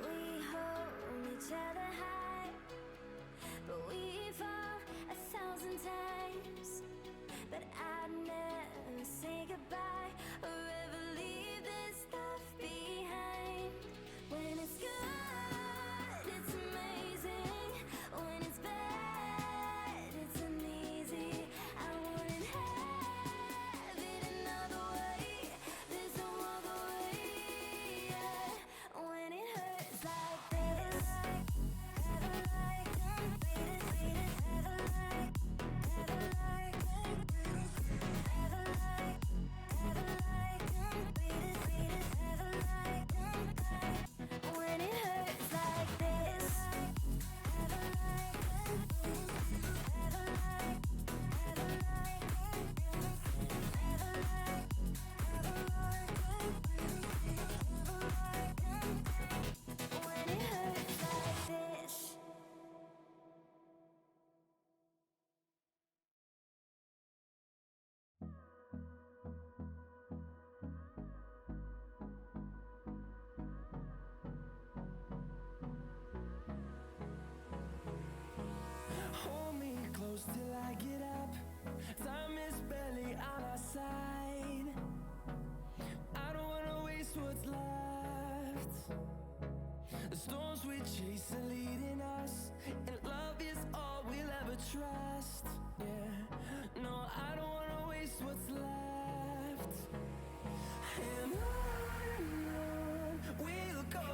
we hold each other high, but we fall 1,000 times. But I'd never say goodbye or ever leave this stuff behind. When it's good, it's amazing. When it's bad, it's uneasy. I wouldn't have it another way. There's no other way. When it hurts like this, never like them. Never like, never like them. Never like, never like them. Never like them. When it hurts like this, never like them. Never like, never like them. Never like, never like them. Never like them. When it hurts like this. Hold me close till I get up. Time is barely on our side. I don't wanna waste what's left. The storms we chase are leading us, and love is all we'll ever trust. Yeah, no, I don't wanna waste what's left. And on we'll go,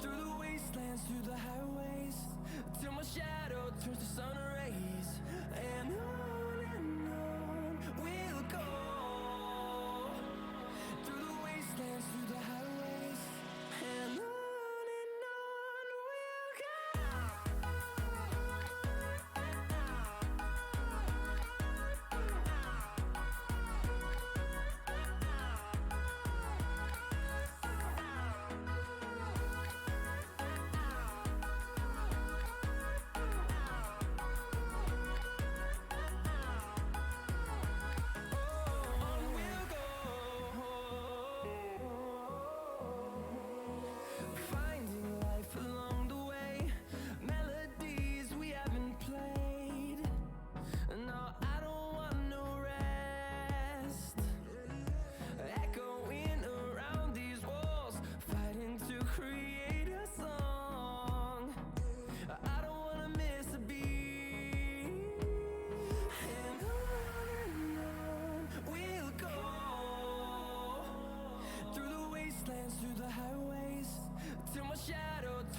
through the wastelands, through the highways, till my shadow turns to sun rays. And on we'll go, through the wastelands, through the highways.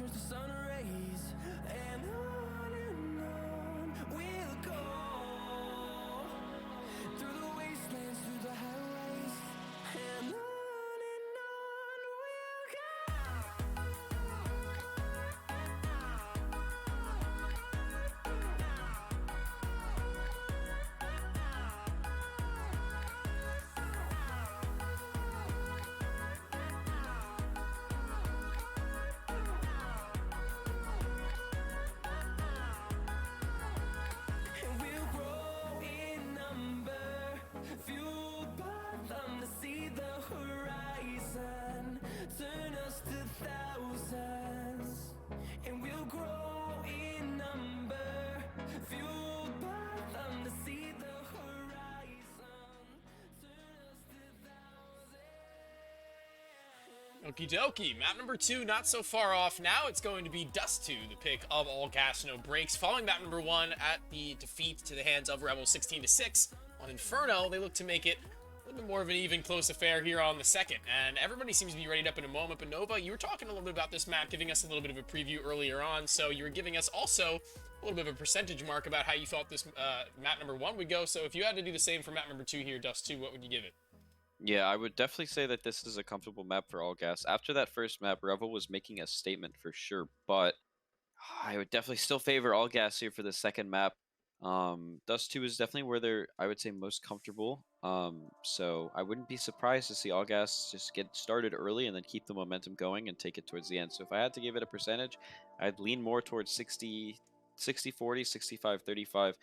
turns to sun rays, and on we'll go through the wastelands, through the highways, and on and we'll grow in number, fueled by them to see the horizon, turn us to thousands. And we'll grow in number, fueled by them to see the horizon, turn us to thousands. Okie dokie. Map number 2, not so far off now. It's going to be Dust 2, the pick of All Gas No Brakes. Following map number 1 at the defeat to the hands of Rebel 16-6 on Inferno, they look to make it a little bit more of an even, close affair here on the second. And everybody seems to be readied up in a moment. But Nova, you were talking a little bit about this map, giving us a little bit of a preview earlier on. So you were giving us also a little bit of a percentage mark about how you thought this map number 1 would go. So if you had to do the same for map number 2 here, Dust 2, what would you give it? Yeah, I would definitely say that this is a comfortable map for all gas. After that first map, Revel was making a statement for sure, but I would definitely still favor all gas here for the second map. Dust 2 is definitely where they're, I would say, most comfortable. So I wouldn't be surprised to see all gas just get started early and then keep the momentum going and take it towards the end. So if I had to give it a percentage, I'd lean more towards 60-40, 65-35.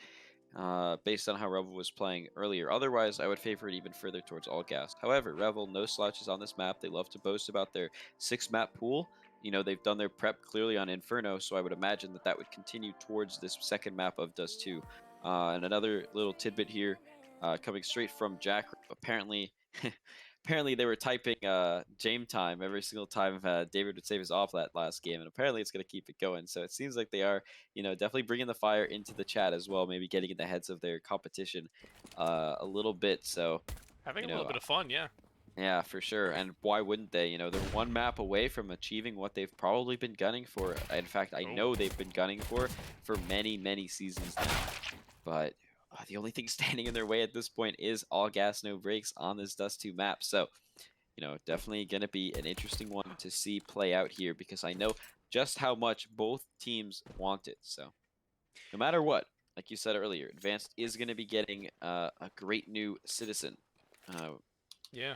Based on how Revel was playing earlier. Otherwise, I would favor it even further towards all gas. However, Revel, no slouches on this map. They love to boast about their 6-map pool. You know, they've done their prep clearly on Inferno, so I would imagine that that would continue towards this second map of Dust 2. And another little tidbit here, coming straight from Jack. Apparently, apparently they were typing Jame time every single time David would save his off that last game, and apparently it's going to keep it going. So it seems like they are, you know, definitely bringing the fire into the chat as well, maybe getting in the heads of their competition a little bit. So Having you a little know, bit of fun, yeah. yeah, for sure. And why wouldn't they? You know, they're one map away from achieving what they've probably been gunning for. In fact, I know they've been gunning for many, many seasons now. But the only thing standing in their way at this point is all gas, no brakes on this Dust 2 map. So, you know, definitely going to be an interesting one to see play out here because I know just how much both teams want it. So, no matter what, like you said earlier, Advanced is going to be getting a great new citizen. Yeah.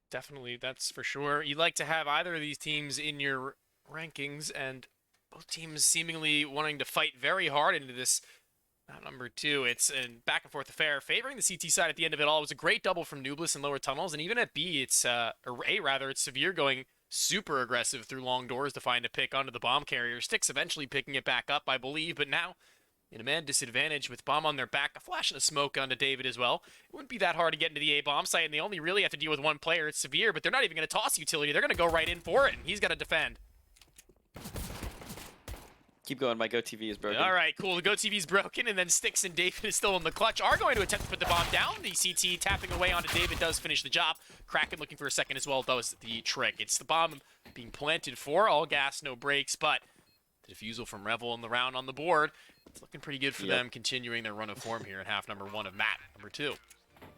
Definitely, that's for sure. You'd like to have either of these teams in your rankings, and both teams seemingly wanting to fight very hard into this map number 2. It's a back and forth affair, favoring the CT side at the end of it all. It was a great double from Nublis in lower tunnels, and even at B, it's or A rather, it's Severe going super aggressive through long doors to find a pick onto the bomb carrier. Sticks eventually picking it back up, I believe, but now in a man disadvantage with bomb on their back, a flash and a smoke onto David as well. It wouldn't be that hard to get into the A bomb site, and they only really have to deal with one player. It's Severe, but they're not even going to toss utility. They're going to go right in for it, and he's got to defend. Keep going, my GoTV is broken. All right, cool. The GoTV's broken, and then Sticks and David is still in the clutch. Are going to attempt to put the bomb down. The CT tapping away onto David does finish the job. Kraken looking for a second as well does the trick. It's the bomb being planted for all gas, no brakes, but the defusal from Revel in the round on the board. It's looking pretty good for them, continuing their run of form here in half number 1 of map number 2.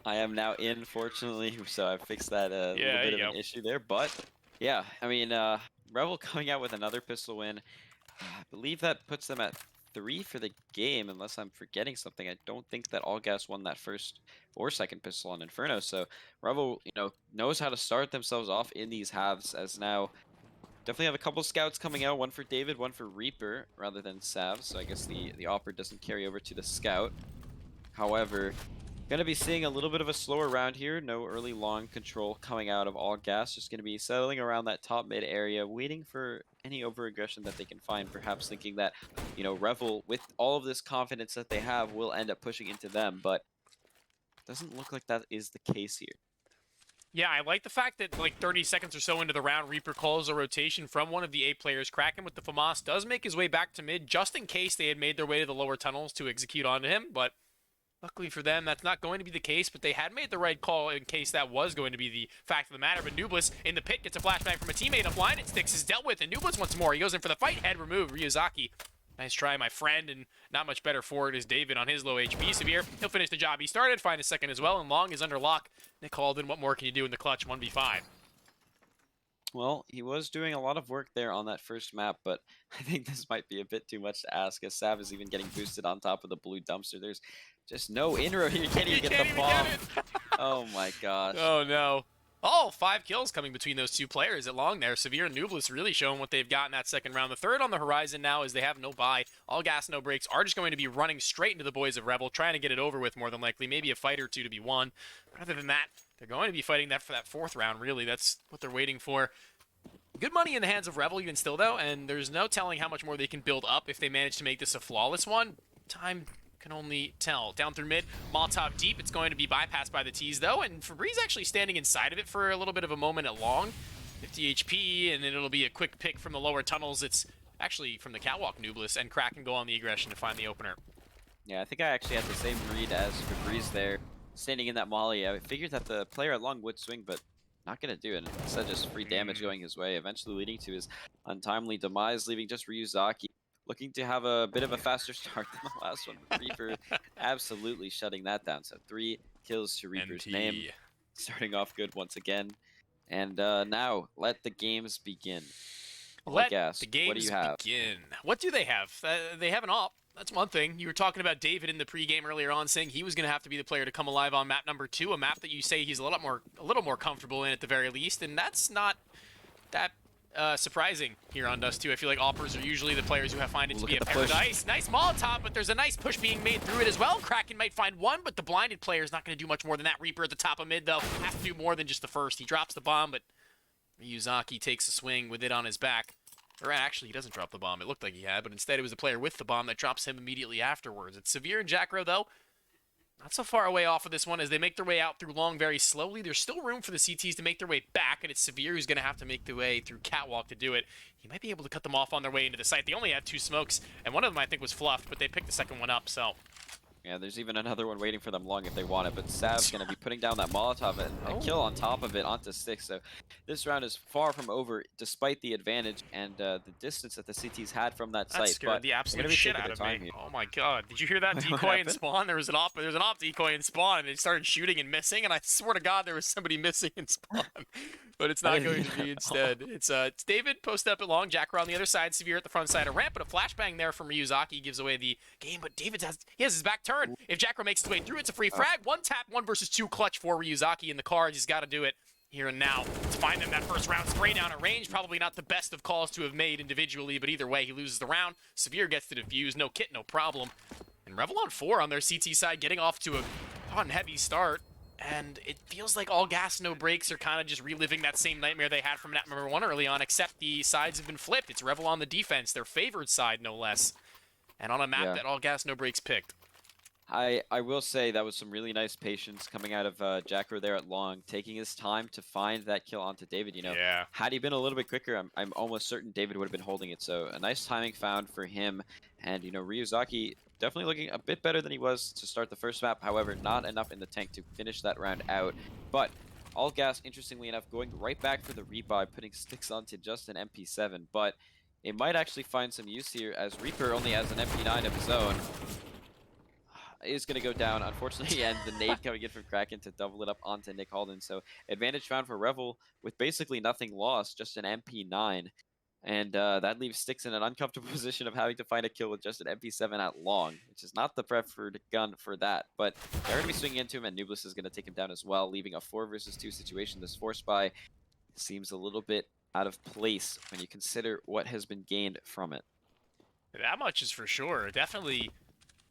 I am now in, fortunately, so I fixed that little bit of an issue there. But, yeah, I mean, Revel coming out with another pistol win. I believe that puts them at 3 for the game, unless I'm forgetting something. I don't think that All Gas won that first or second pistol on Inferno. So Revel, you know, knows how to start themselves off in these halves, as now definitely have a couple scouts coming out, one for David, one for Reaper, rather than Sav, so I guess the Opper doesn't carry over to the scout. However, gonna be seeing a little bit of a slower round here, no early long control coming out of All Gas, just gonna be settling around that top mid area, waiting for any over-aggression that they can find, perhaps thinking that, you know, Revel, with all of this confidence that they have, will end up pushing into them, but doesn't look like that is the case here. Yeah, I like the fact that like 30 seconds or so into the round, Reaper calls a rotation from one of the A players. Kraken with the FAMAS does make his way back to mid, just in case they had made their way to the lower tunnels to execute onto him, but Luckily for them, that's not going to be the case, but they had made the right call in case that was going to be the fact of the matter. But Nublis in the pit gets a flashbang from a teammate. A blinded Sticks is dealt with, and Nublis once more. He goes in for the fight. Head removed. Ryuzaki. Nice try, my friend, and not much better for it is David on his low HP. Severe, he'll finish the job he started, find a second as well, and Long is under lock. Nick Halden, what more can you do in the clutch 1v5? Well, he was doing a lot of work there on that first map, but I think this might be a bit too much to ask, as Sav is even getting boosted on top of the blue dumpster. There's just no inroad here. You can't even get the bomb. Oh my gosh. Oh no. Oh, 5 kills coming between those two players at Long there. Severe and Nublis really showing what they've got in that second round. The third on the horizon now is they have no buy. All gas, no breaks. Are just going to be running straight into the boys of Rebel, trying to get it over with more than likely. Maybe a fight or two to be won. But other than that, they're going to be fighting that for that 4th round, really. That's what they're waiting for. Good money in the hands of Rebel even still, though, and there's no telling how much more they can build up if they manage to make this a flawless one. Time can only tell. Down through mid, Molotov deep. It's going to be bypassed by the T's, though, and Febreze actually standing inside of it for a little bit of a moment at Long. 50 HP, and then it'll be a quick pick from the lower tunnels. It's actually from the catwalk, Nublis, and Crack can go on the aggression to find the opener. Yeah, I think I actually had the same read as Febreze there, standing in that molly. I figured that the player at Long would swing, but not going to do it. Instead, just free damage going his way, eventually leading to his untimely demise, leaving just Ryuzaki looking to have a bit of a faster start than the last one. Reaper absolutely shutting that down. So 3 kills to Reaper's name. Starting off good once again. And now, let the games begin. Let Gas, the games what do you have? begin. What do they have? They have an op. That's one thing. You were talking about David in the pregame earlier on, saying he was going to have to be the player to come alive on map number 2, a map that you say he's a little more comfortable in at the very least, and that's not that surprising here on Dust 2. I feel like Oppers are usually the players who find it to be a paradise. Nice Molotov, but there's a nice push being made through it as well. Kraken might find one, but the blinded player is not going to do much more than that. Reaper at the top of mid, though, has to do more than just the first. He drops the bomb, but Ryuzaki takes a swing with it on his back. Or actually, he doesn't drop the bomb. It looked like he had, but instead it was the player with the bomb that drops him immediately afterwards. It's Severe and Jackro, though. Not so far away off of this one as they make their way out through Long very slowly. There's still room for the CTs to make their way back, and it's Severe who's going to have to make the way through Catwalk to do it. He might be able to cut them off on their way into the site. They only had 2 smokes, and one of them I think was fluffed, but they picked the second one up, so... Yeah, there's even another one waiting for them Long if they want it, but Sav's going to be putting down that Molotov and a kill on top of it onto Sticks. So this round is far from over, despite the advantage and the distance that the CTs had from that site. That scared the absolute shit out of me. Here. Oh my god. Did you hear that decoy in spawn? There's an op decoy in spawn, and they started shooting and missing, and I swear to god there was somebody missing in spawn. But it's not going to be instead. It's David posted up at Long, Jacker on the other side, Severe at the front side of ramp, but a flashbang there from Ryuzaki gives away the game, but David has his back turn. If Jackro makes his way through, it's a free frag. 1 tap, 1 versus 2 clutch for Ryuzaki in the cards. He's got to do it here and now to find them that first round spray down at range. Probably not the best of calls to have made individually, but either way, he loses the round. Severe gets to defuse. No kit, no problem. And Revel on 4 on their CT side, getting off to a heavy start. And it feels like all gas, no breaks are kind of just reliving that same nightmare they had from map number 1 early on, except the sides have been flipped. It's Revel on the defense, their favored side, no less. And on a map that all gas, no breaks picked. I will say that was some really nice patience coming out of Jackro there at Long, taking his time to find that kill onto David. You know, had he been a little bit quicker, I'm almost certain David would have been holding it. So a nice timing found for him. And, you know, Ryuzaki definitely looking a bit better than he was to start the first map. However, not enough in the tank to finish that round out. But all gas, interestingly enough, going right back for the rebuy, putting Sticks onto just an MP7. But it might actually find some use here, as Reaper only has an MP9 of his own. Is going to go down, unfortunately, and the nade coming in from Kraken to double it up onto Nick Halden. So advantage found for Revel with basically nothing lost, just an MP9. And that leaves Sticks in an uncomfortable position of having to find a kill with just an MP7 at Long, which is not the preferred gun for that. But they're going to be swinging into him, and Nublis is going to take him down as well, leaving a 4 versus 2 situation. This force buy seems a little bit out of place when you consider what has been gained from it. That much is for sure. Definitely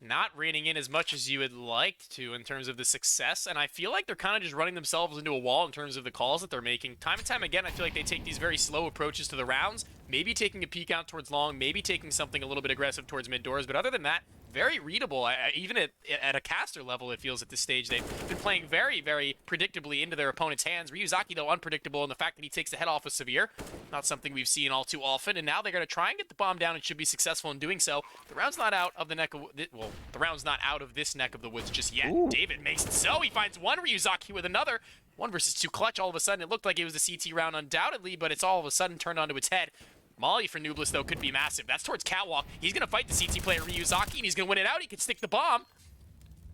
not reining in as much as you would like to in terms of the success, and I feel like they're kind of just running themselves into a wall in terms of the calls that they're making. Time and time again, I feel like they take these very slow approaches to the rounds, maybe taking a peek out towards Long, maybe taking something a little bit aggressive towards mid doors, but other than that, very readable. Even at a caster level, it feels at this stage they've been playing very, very predictably into their opponent's hands. Ryuzaki, though, unpredictable, and the fact that he takes the head off of Severe, not something we've seen all too often. And now they're going to try and get the bomb down and should be successful in doing so. The round's not out of the neck of the round's not out of this neck of the woods just yet. Ooh. David makes it so. He finds one Ryuzaki with another. 1 versus 2 clutch. All of a sudden, it looked like it was the CT round undoubtedly, but it's all of a sudden turned onto its head. Molly for Nublis, though, could be massive. That's towards Catwalk. He's going to fight the CT player Ryuzaki, and he's going to win it out. He could stick the bomb.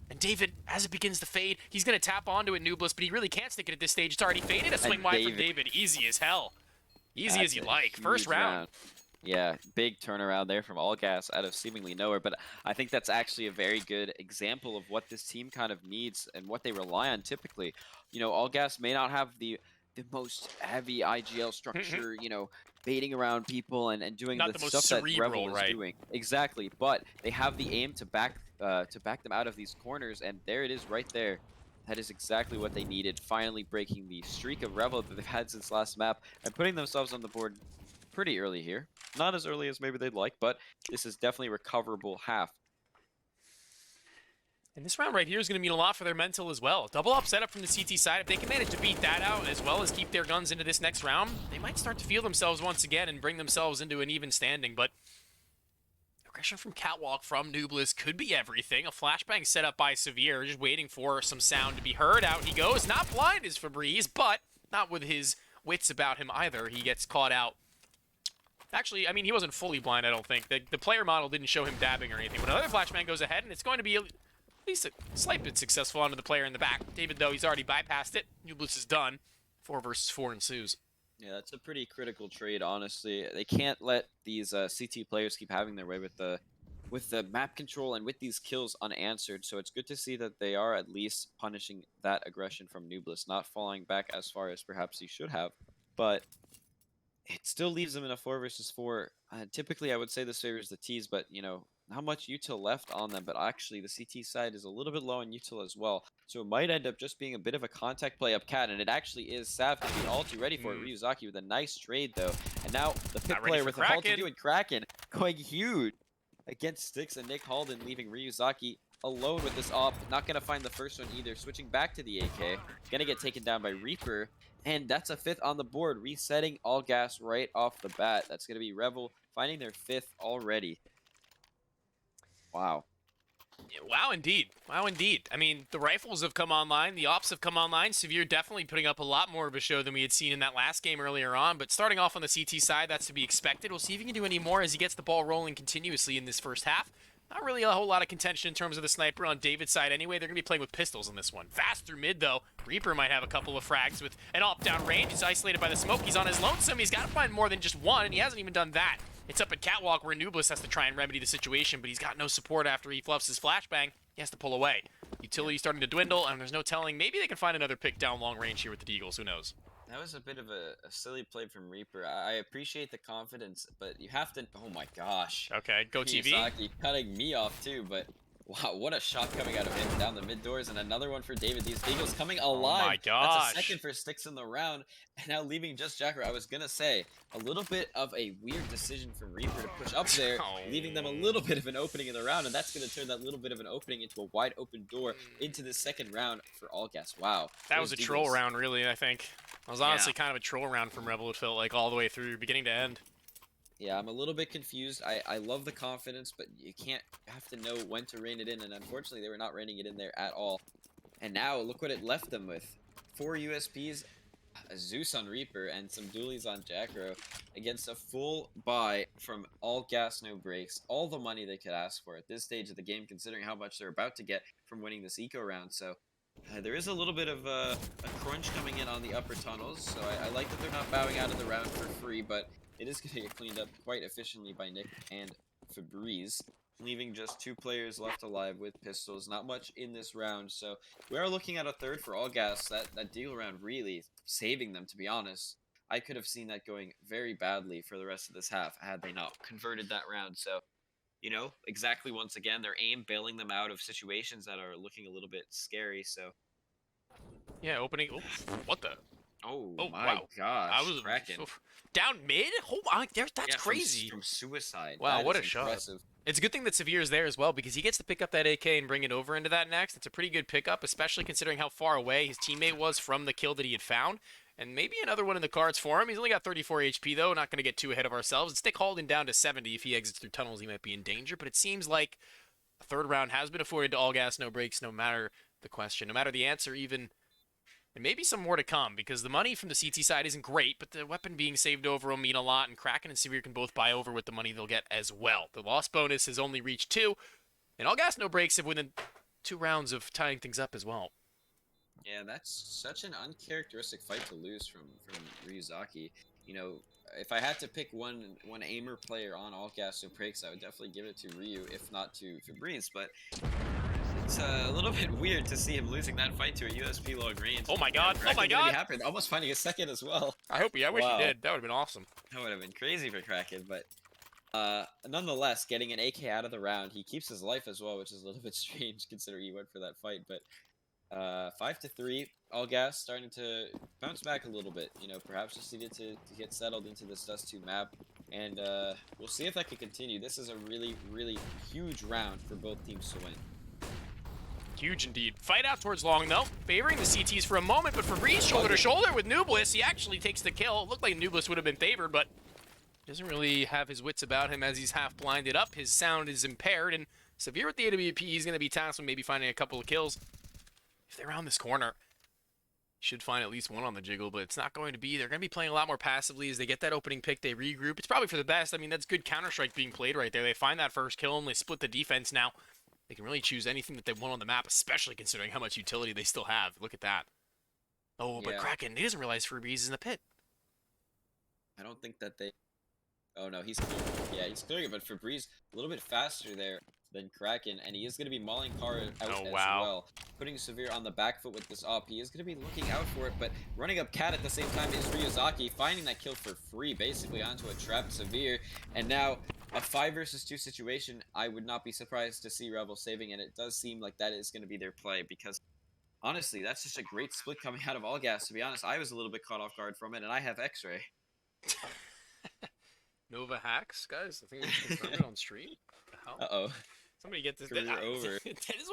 And David, as it begins to fade, he's going to tap onto it, Nublis, but he really can't stick it at this stage. It's already faded. A swing wide from David. Easy as hell. Easy as you like. First round. Yeah, big turnaround there from All Gas out of seemingly nowhere, but I think that's actually a very good example of what this team kind of needs and what they rely on typically. You know, All Gas may not have the most heavy IGL structure, you know, baiting around people and doing Not the the most stuff that cerebral, Rebel is doing. Exactly, but they have the aim to back them out of these corners, and there it is right there. That is exactly what they needed, finally breaking the streak of Rebel that they've had since last map and putting themselves on the board pretty early here. Not as early as maybe they'd like, but this is definitely recoverable half. And this round right here is going to mean a lot for their mental as well. Double up setup from the CT side. If they can manage to beat that out as well as keep their guns into this next round, they might start to feel themselves once again and bring themselves into an even standing. But aggression from Catwalk from Nublis could be everything. A flashbang set up by Severe, just waiting for some sound to be heard. Out he goes. Not blind as Febreze, but not with his wits about him either. He gets caught out. Actually, I mean, he wasn't fully blind, I don't think. The player model didn't show him dabbing or anything. But another flashbang goes ahead, and it's going to be at least a slight bit successful onto the player in the back. David, though, he's already bypassed it. Nublis is done. 4 versus 4 ensues. Yeah, that's a pretty critical trade, honestly. They can't let these CT players keep having their way with the map control and with these kills unanswered. So it's good to see that they are at least punishing that aggression from Nublis, not falling back as far as perhaps he should have. But it still leaves them in a 4 versus 4. Typically, I would say this favors the T's, but, you know, not much util left on them. But actually, the CT side is a little bit low in util as well. So it might end up just being a bit of a contact play up cat. And it actually is. Sav can be all too ready for it. Ryuzaki with a nice trade, though. And now the pit player with the halt to do and Kraken going huge against Styx and Nick Halden, leaving Ryuzaki alone with this op. Not going to find the first one either. Switching back to the AK. Going to get taken down by Reaper. And that's a 5th on the board, resetting All Gas right off the bat. That's going to be Rebel finding their 5th already. Wow. Wow, indeed. Wow, indeed. I mean, the rifles have come online. The ops have come online. Severe definitely putting up a lot more of a show than we had seen in that last game earlier on. But starting off on the CT side, that's to be expected. We'll see if he can do any more as he gets the ball rolling continuously in this first half. Not really a whole lot of contention in terms of the sniper on David's side anyway. They're going to be playing with pistols in this one. Fast through mid, though. Reaper might have a couple of frags with an op down range. He's isolated by the smoke. He's on his lonesome. He's got to find more than just one, and he hasn't even done that. It's up at Catwalk where Nublis has to try and remedy the situation, but he's got no support after he fluffs his flashbang. He has to pull away. Utility's starting to dwindle, and there's no telling. Maybe they can find another pick down long range here with the Deagles. Who knows? That was a bit of a silly play from Reaper. I appreciate the confidence, but you have to... Oh my gosh. Okay, go TV. Ryuzaki cutting me off too, but wow, what a shot coming out of him down the mid doors, and another one for David. These Eagles coming alive. Oh my gosh. That's a second for Styx in the round, and now leaving just Jacker. I was gonna say, a little bit of a weird decision from Reaper to push up there, leaving them a little bit of an opening in the round, and that's gonna turn that little bit of an opening into a wide open door into the second round for All Gas. Wow. That was a troll round, really, I think. It was honestly kind of a troll round from Rebel, it felt like, all the way through, beginning to end. Yeah, I'm a little bit confused. I love the confidence, but you have to know when to rein it in, and unfortunately they were not reining it in there at all. And now, look what it left them with. 4 USPs, a Zeus on Reaper, and some dualies on Jackro against a full buy from All Gas, No Breaks. All the money they could ask for at this stage of the game, considering how much they're about to get from winning this eco round. So there is a little bit of a crunch coming in on the upper tunnels, so I like that they're not bowing out of the round for free, but it is going to get cleaned up quite efficiently by Nick and Febreze, leaving just 2 players left alive with pistols. Not much in this round, so we are looking at a 3rd for All Gas. That deal round really saving them, to be honest. I could have seen that going very badly for the rest of this half had they not converted that round. So, you know, exactly once again, their aim bailing them out of situations that are looking a little bit scary. So, Yeah, opening. Oh, what the? Oh, Oh, my wow. gosh. I was Kraken. oof. Down mid. Oh, that's Yeah, crazy. From suicide. Wow, That what is a shot. impressive. It's a good thing that Severe is there as well because he gets to pick up that AK and bring it over into that next. It's a pretty good pickup, especially considering how far away his teammate was from the kill that he had found. And maybe another one in the cards for him. He's only got 34 HP though, not going to get too ahead of ourselves. And stick Halden down to 70. If he exits through tunnels, he might be in danger. But it seems like a third round has been afforded to all gas, no breaks, no matter the question, no matter the answer even. And maybe some more to come because the money from the CT side isn't great, but the weapon being saved over will mean a lot, and Kraken and Severe can both buy over with the money they'll get as well. The loss bonus has only reached 2, and all gas, no breaks have within 2 rounds of tying things up as well. Yeah, that's such an uncharacteristic fight to lose from Ryuzaki. You know, if I had to pick one aimer player on all gas no breaks, I would definitely give it to Ryu, if not to Fabrice. But it's a little bit weird to see him losing that fight to a USP long range. Oh my god, oh my Kraken really god! happened, almost finding a second as well. I wish Wow. he did. That would have been awesome. That would have been crazy for Kraken, but nonetheless, getting an AK out of the round, he keeps his life as well, which is a little bit strange considering he went for that fight. But 5-3, all gas starting to bounce back a little bit. You know, perhaps just needed to get settled into this Dust 2 map, and we'll see if that can continue. This is a really, really huge round for both teams to win. Huge indeed. Fight out towards long, though. Favoring the CTs for a moment, but Fabrice shoulder to shoulder with Nublis. He actually takes the kill. It looked like Nublis would have been favored, but doesn't really have his wits about him as he's half blinded up. His sound is impaired, and Severe with the AWP, he's going to be tasked with maybe finding a couple of kills. If they're around this corner, should find at least one on the jiggle, but it's not going to be. They're going to be playing a lot more passively as they get that opening pick. They regroup. It's probably for the best. I mean, that's good Counter-Strike being played right there. They find that first kill, and they split the defense now. They can really choose anything that they want on the map, especially considering how much utility they still have. Look at that. Oh, but Yeah. Kraken, he doesn't realize Fabrice is in the pit. I don't think that they... Oh no, he's clearing it. Yeah, he's clearing it, but Fabrice a little bit faster there than Kraken, and he is going to be mauling Kara out Oh, as wow. well. Putting Severe on the back foot with this op. He is going to be looking out for it, but running up Cat at the same time is Ryuzaki, finding that kill for free, basically onto a trapped Severe, and now a 5 versus 2 situation. I would not be surprised to see Rebel saving, and it does seem like that is going to be their play, because honestly, that's just a great split coming out of all gas. To be honest, I was a little bit caught off guard from it, and I have X-Ray. Nova hacks, guys. I think it's confirmed on stream. What the hell? Uh-oh. Somebody get this. Career over. This is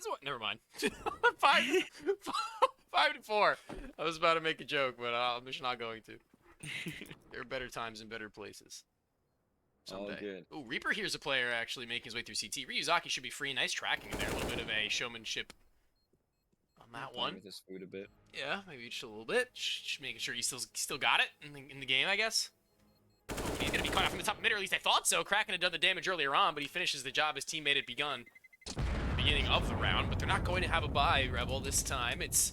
what. Never mind. 5-4. I was about to make a joke, but I'm just not going to. There are better times and better places. All Someday. good. Ooh, Reaper here's a player actually making his way through CT. Ryuzaki should be free. Nice tracking in there. A little bit of a showmanship on that Playing one. with his food a bit. Yeah, maybe just a little bit. Just making sure he still got it in the game, I guess. Okay, he's gonna be caught off from the top mid, or at least I thought so. Kraken had done the damage earlier on, but he finishes the job his teammate had begun at the beginning of the round. But they're not going to have a bye, Rebel, this time. It's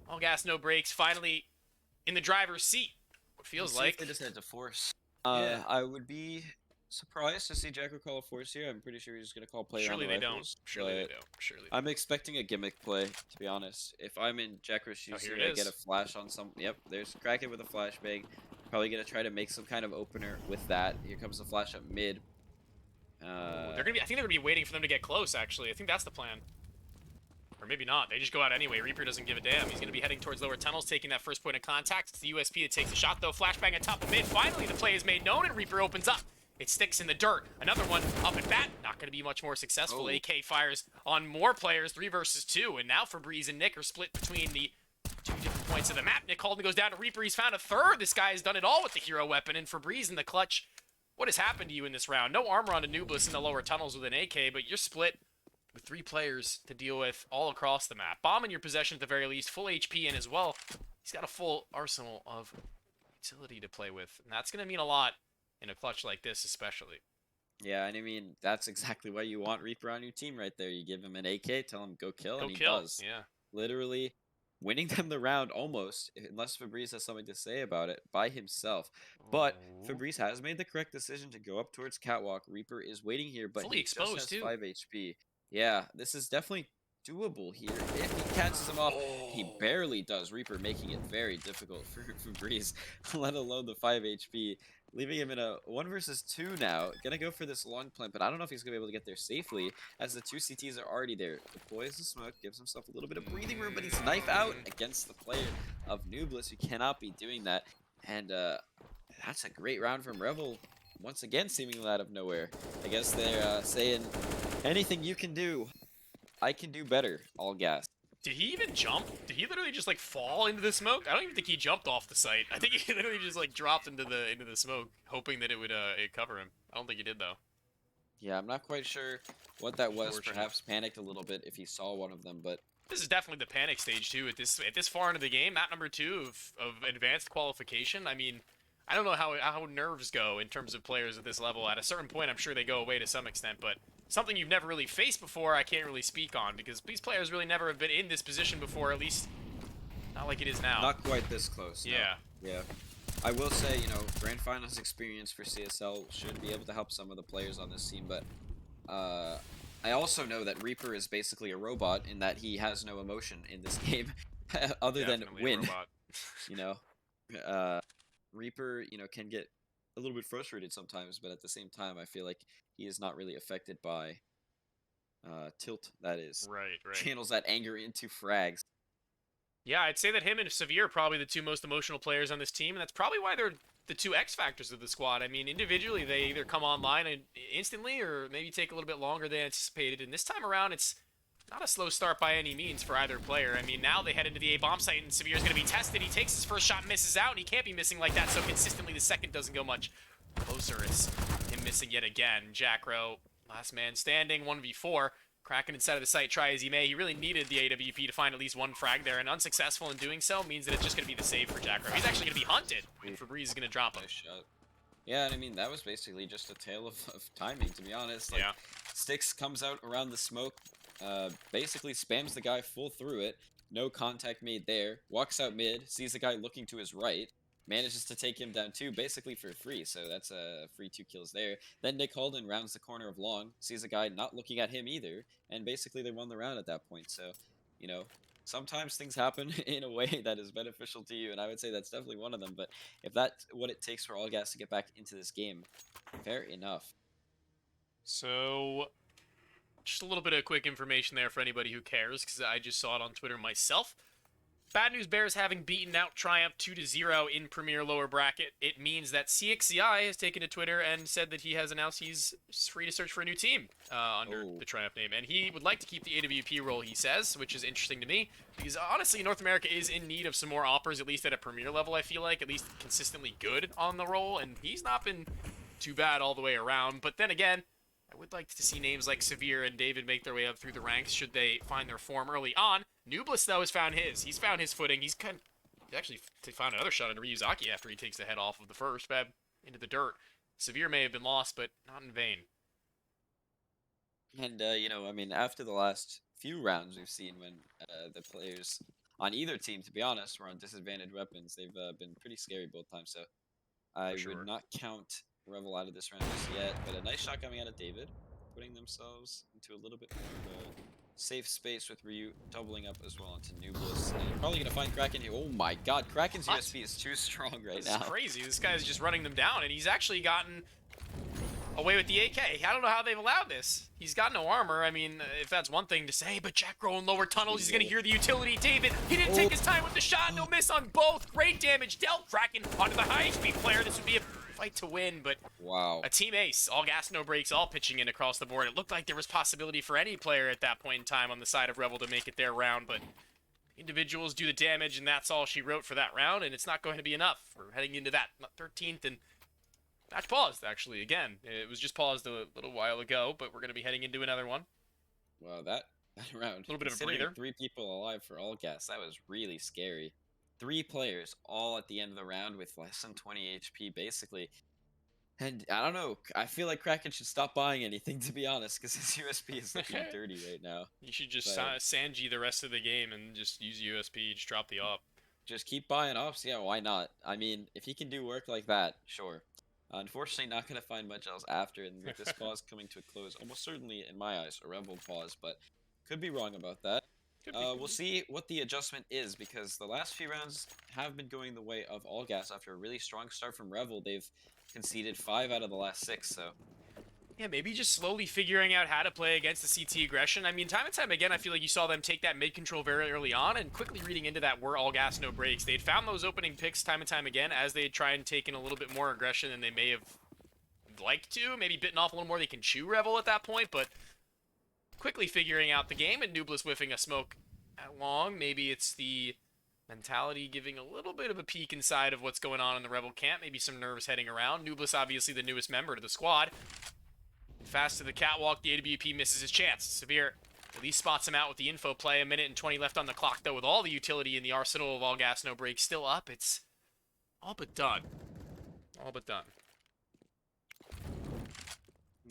all gas, no breaks. Finally in the driver's seat. What feels Let's see if like. they decided to force. Yeah. I would be surprised to see Jacko call a force here. I'm pretty sure he's going to call player Surely on the they don't. rifles, Surely they but don't. Surely. They I'm expecting a gimmick play, to be honest. If I'm in Jacko's shoes, here here it I get a is. flash on some... Yep, there's Kraken with a flashbang. Probably going to try to make some kind of opener with that. Here comes the flash up mid. They're gonna be. I think they're gonna be waiting for them to get close. Actually, I think that's the plan. Or maybe not. They just go out anyway. Reaper doesn't give a damn. He's gonna be heading towards lower tunnels, taking that first point of contact. It's the USP that takes the shot though. Flashbang on top of mid. Finally, the play is made known, and Reaper opens up. It sticks in the dirt. Another one up at bat. Not gonna be much more successful. Oh. AK fires on more players. 3 versus 2, and now Fabrice and Nick are split between the 2 different points of the map. Nick Halden goes down to Reaper. He's found a third. This guy has done it all with the hero weapon, and Fabrice in the clutch. What has happened to you in this round? No armor on Anubis in the lower tunnels with an AK, but you're split with 3 players to deal with all across the map. Bomb in your possession at the very least, full HP in as well. He's got a full arsenal of utility to play with, and that's going to mean a lot in a clutch like this especially. Yeah, and I mean, that's exactly why you want Reaper on your team right there. You give him an AK, tell him go kill, Go and he kill. does. Yeah. Literally winning them the round almost, unless Fabrice has something to say about it, by himself. But Oh. Fabrice has made the correct decision to go up towards Catwalk. Reaper is waiting here, but Fully he just exposed, has too. 5 HP. Yeah, this is definitely doable here. If he catches him off, he barely does. Reaper making it very difficult for Fabrice, let alone the 5 HP. leaving him in a 1 versus 2 now. Gonna go for this long plant, but I don't know if he's gonna be able to get there safely, as the 2 CTs are already there. Deploys the smoke, gives himself a little bit of breathing room, but he's knife out against the player of Nubliss. You cannot be doing that, and that's a great round from Revel. Once again, seemingly out of nowhere. I guess they're saying, anything you can do, I can do better. All gas. Did he even jump? Did he literally just like fall into the smoke? I don't even think he jumped off the site. I think he literally just like dropped into the smoke, hoping that it would it'd cover him. I don't think he did though. Yeah, I'm not quite sure what that was. Unfortunate. Perhaps panicked a little bit if he saw one of them, but This is definitely the panic stage too. At this far into the game, map number 2 of advanced qualification. I mean, I don't know how nerves go in terms of players at this level. At a certain point, I'm sure they go away to some extent, but something you've never really faced before, I can't really speak on because these players really never have been in this position before. At least, not like it is now. not quite this close. no. Yeah. Yeah. I will say, you know, Grand Finals experience for CSL should be able to help some of the players on this team, but I also know that Reaper is basically a robot in that he has no emotion in this game other Definitely than a win. robot. You know, Reaper, you know, can get a little bit frustrated sometimes, but at the same time, I feel like he is not really affected by tilt. That is, Right. channels that anger into frags. Yeah, I'd say that him and Severe are probably the 2 most emotional players on this team, and that's probably why they're the 2 X factors of the squad. I mean, individually, they either come online and instantly or maybe take a little bit longer than anticipated. And this time around, it's not a slow start by any means for either player. I mean, now they head into the A-bomb site, and Severe's going to be tested. He takes his first shot, misses out, and he can't be missing like that so consistently. The second doesn't go much closer. It's him missing yet again. Jackro, last man standing, 1v4. Kraken inside of the site, try as he may. He really needed the AWP to find at least one frag there, and unsuccessful in doing so means that it's just going to be the save for Jackro. He's actually going to be hunted, and Febreze is going to drop him. Nice shot. Yeah, and I mean, that was basically just a tale of timing, to be honest. Like, Yeah. Styx comes out around the smoke, basically spams the guy full through it, no contact made there, walks out mid, sees the guy looking to his right, manages to take him down too, basically for free, so that's a free 2 kills there. Then Nick Holden rounds the corner of long, sees a guy not looking at him either, and basically they won the round at that point. So, you know, sometimes things happen in a way that is beneficial to you, and I would say that's definitely one of them. But if that's what it takes for All Gas to get back into this game, fair enough. So, just a little bit of quick information there for anybody who cares, because I just saw it on Twitter myself. Bad News Bears having beaten out Triumph 2-0 in Premier Lower Bracket. It means that CXCI has taken to Twitter and said that he has announced he's free to search for a new team under the Triumph name. And he would like to keep the AWP role, he says, which is interesting to me. Because honestly, North America is in need of some more offers, at least at a Premier level, I feel like. At least consistently good on the role. And he's not been too bad all the way around. But then again, I would like to see names like Severe and David make their way up through the ranks should they find their form early on. Nubliss, though, has found his. He's found his footing. He's actually found another shot into Ryuzaki after he takes the head off of the first Fab into the dirt. Severe may have been lost, but not in vain. And, you know, I mean, after the last few rounds we've seen when the players on either team, to be honest, were on disadvantaged weapons, they've been pretty scary both times. So I sure. would not count Revel out of this round just yet, but a nice shot coming out of David, putting themselves into a little bit more of a safe space with Ryu doubling up as well into Nubliss. And you're probably going to find Kraken here. Oh my god, Kraken's What? USP is too strong right This now. is crazy. This guy's just running them down, and he's actually gotten away with the AK. I don't know how they've allowed this. He's got no armor. I mean, if that's one thing to say, but Jackro in lower tunnels, he's going to hear the utility. David, he didn't take his time with the shot. No miss on both. Great damage dealt. Kraken onto the high HP player. This would be a fight to win, but Wow. a team ace. All gas, no breaks, all pitching in across the board. It looked like there was possibility for any player at that point in time on the side of Revel to make it their round, but individuals do the damage, and that's all she wrote for that round, and it's not going to be enough. We're heading into that 13th, and match paused, actually, again. It was just paused a little while ago, but we're going to be heading into another one. Wow, that round. Little bit of a Considering breather. 3 people alive for All Gas, that was really scary. 3 players all at the end of the round with less than 20 HP, basically. And I don't know, I feel like Kraken should stop buying anything, to be honest, because his USP is looking dirty right now. You should just But- Sanji the rest of the game and just use USP, just drop the op. Just keep buying ops, yeah, why not? I mean, if he can do work like that, sure. Unfortunately, not going to find much else after, and with this pause coming to a close, almost certainly, in my eyes, a Rebel pause, but could be wrong about that. We'll see what the adjustment is, because the last few rounds have been going the way of All Gas. After a really strong start from Revel, they've conceded 5 out of the last 6, so Yeah, maybe just slowly figuring out how to play against the CT aggression. I mean, time and time again, I feel like you saw them take that mid control very early on, and quickly reading into that, we're all gas, no breaks. They'd found those opening picks time and time again as they'd try and take in a little bit more aggression than they may have liked to. Maybe bitten off a little more they can chew Revel at that point, but quickly figuring out the game, and Nublus whiffing a smoke along. Maybe it's the mentality giving a little bit of a peek inside of what's going on in the Revel camp. Maybe some nerves heading around. Nublus, obviously the newest member to the squad. Fast to the catwalk, the AWP misses his chance. Severe at least spots him out with the info play. A minute and 20 left on the clock, though, with all the utility in the arsenal of All Gas, No Break still up. It's all but done. All but done.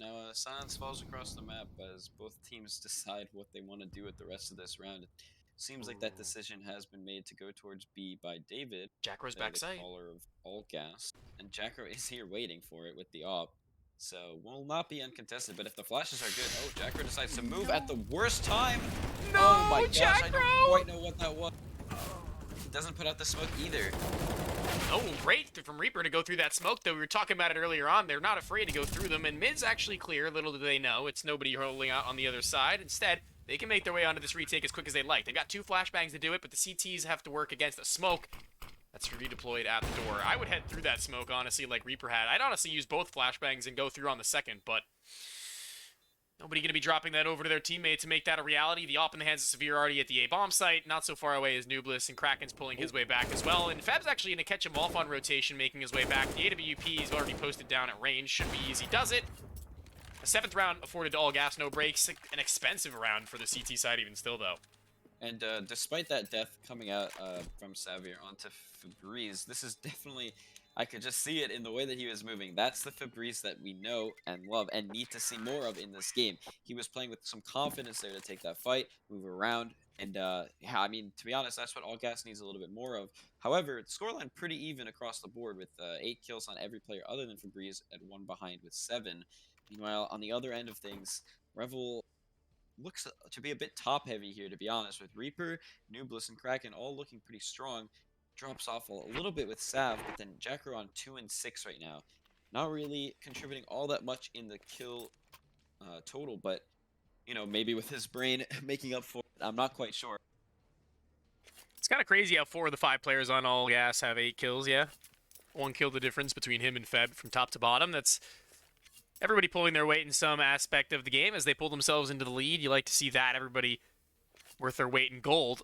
now silence falls across the map as both teams decide what they want to do with the rest of this round. It seems like that decision has been made to go towards B by David, Jacro's the backside. caller of All Gas, and Jacro is here waiting for it with the op. So will not be uncontested, but if the flashes are good, oh, Jacro decides to move at the worst time. No, Oh my gosh, I Jacro! don't quite know what that was. He doesn't put out the smoke either. Oh, great from Reaper to go through that smoke, though. We were talking about it earlier on. They're not afraid to go through them, and mid's actually clear. Little do they know, it's nobody rolling out on the other side. Instead, they can make their way onto this retake as quick as they like. They've got 2 flashbangs to do it, but the CTs have to work against the smoke that's redeployed at the door. I would head through that smoke, honestly, like Reaper had. I'd honestly use both flashbangs and go through on the second, but nobody going to be dropping that over to their teammate to make that a reality. The op in the hands of Severe already at the A-bomb site. Not so far away as Nublus, and Kraken's pulling his way back as well. And Feb's actually going to catch him off on rotation, making his way back. The AWP is already posted down at range. Should be easy. Does it. A 7th round afforded to All Gas, No Breaks. An expensive round for the CT side even still, though. And despite that death coming out from Xavier onto Febreze, this is definitely, I could just see it in the way that he was moving. That's the Febreze that we know and love and need to see more of in this game. He was playing with some confidence there to take that fight, move around, and yeah, I mean, to be honest, that's what All Gas needs a little bit more of. However, the scoreline pretty even across the board with 8 kills on every player other than Febreze and 1 behind with 7. Meanwhile, on the other end of things, Revel looks to be a bit top heavy here, to be honest, with Reaper, Nublus, and Kraken all looking pretty strong. Drops off a little bit with Sav, but then Jacro on 2 and 6 right now. Not really contributing all that much in the kill total, but you know, maybe with his brain making up for it, I'm not quite sure. It's kind of crazy how 4 of the 5 players on All Gas have 8 kills, yeah? 1 kill the difference between him and Feb from top to bottom. That's everybody pulling their weight in some aspect of the game as they pull themselves into the lead. You like to see that, everybody worth their weight in gold.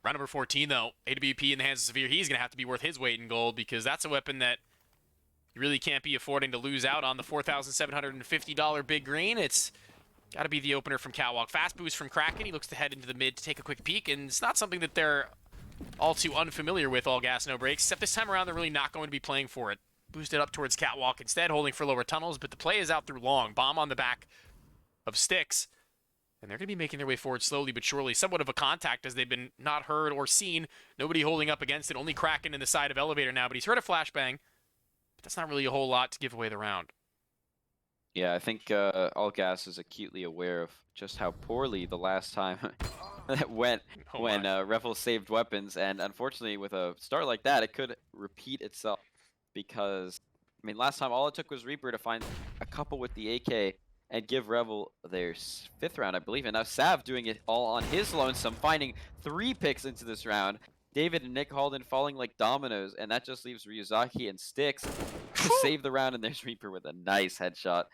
Round number 14, though, AWP in the hands of Severe. He's going to have to be worth his weight in gold because that's a weapon that you really can't be affording to lose out on. The $4,750 big green. It's got to be the opener from Catwalk. Fast boost from Kraken. He looks to head into the mid to take a quick peek, and it's not something that they're all too unfamiliar with, All Gas, No Breaks, except this time around they're really not going to be playing for it. Boosted up towards Catwalk instead, holding for lower tunnels, but the play is out through long. Bomb on the back of Sticks. And they're going to be making their way forward slowly but surely. Somewhat of a contact as they've been not heard or seen. Nobody holding up against it. Only Kraken in the side of Elevator now, but he's heard a flashbang. But that's not really a whole lot to give away the round. Yeah, I think All Gas is acutely aware of just how poorly the last time that went when Revel saved weapons. And unfortunately, with a start like that, it could repeat itself. Because, I mean, last time all it took was Reaper to find a couple with the AK and give Revel their 5th round, I believe. And now Sav doing it all on his lonesome, finding 3 picks into this round. David and Nick Halden falling like dominoes, and that just leaves Ryuzaki and Sticks to save the round. And there's Reaper with a nice headshot.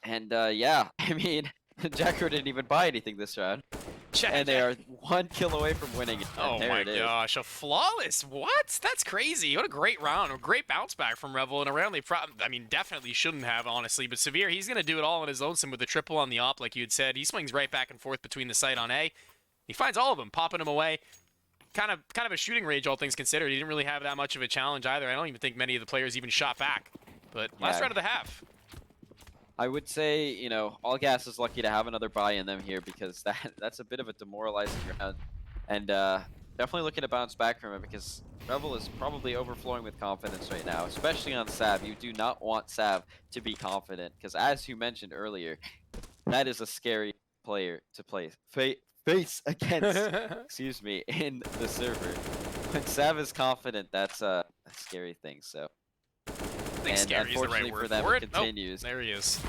And yeah, I mean, Jacko didn't even buy anything this round. And they are 1 kill away from winning it. Oh my gosh, a flawless. What? That's crazy. What a great round. A great bounce back from Revel in a round they I mean, definitely shouldn't have, honestly. But Severe, he's going to do it all on his lonesome with the triple on the op, like you had said. He swings right back and forth between the site on A. He finds all of them, popping them away. Kind of a shooting range, all things considered. He didn't really have that much of a challenge either. I don't even think many of the players even shot back. But last round of the half. I would say, you know, All Gas is lucky to have another buy in them here because that's a bit of a demoralizing round. And definitely looking to bounce back from it because Revel is probably overflowing with confidence right now, especially on Sav. You do not want Sav to be confident because, as you mentioned earlier, that is a scary player to play face against, excuse me, in the server. When Sav is confident, that's a scary thing. So, I think and scary is the right unfortunately word for them, for it it. Oh, continues. there he is.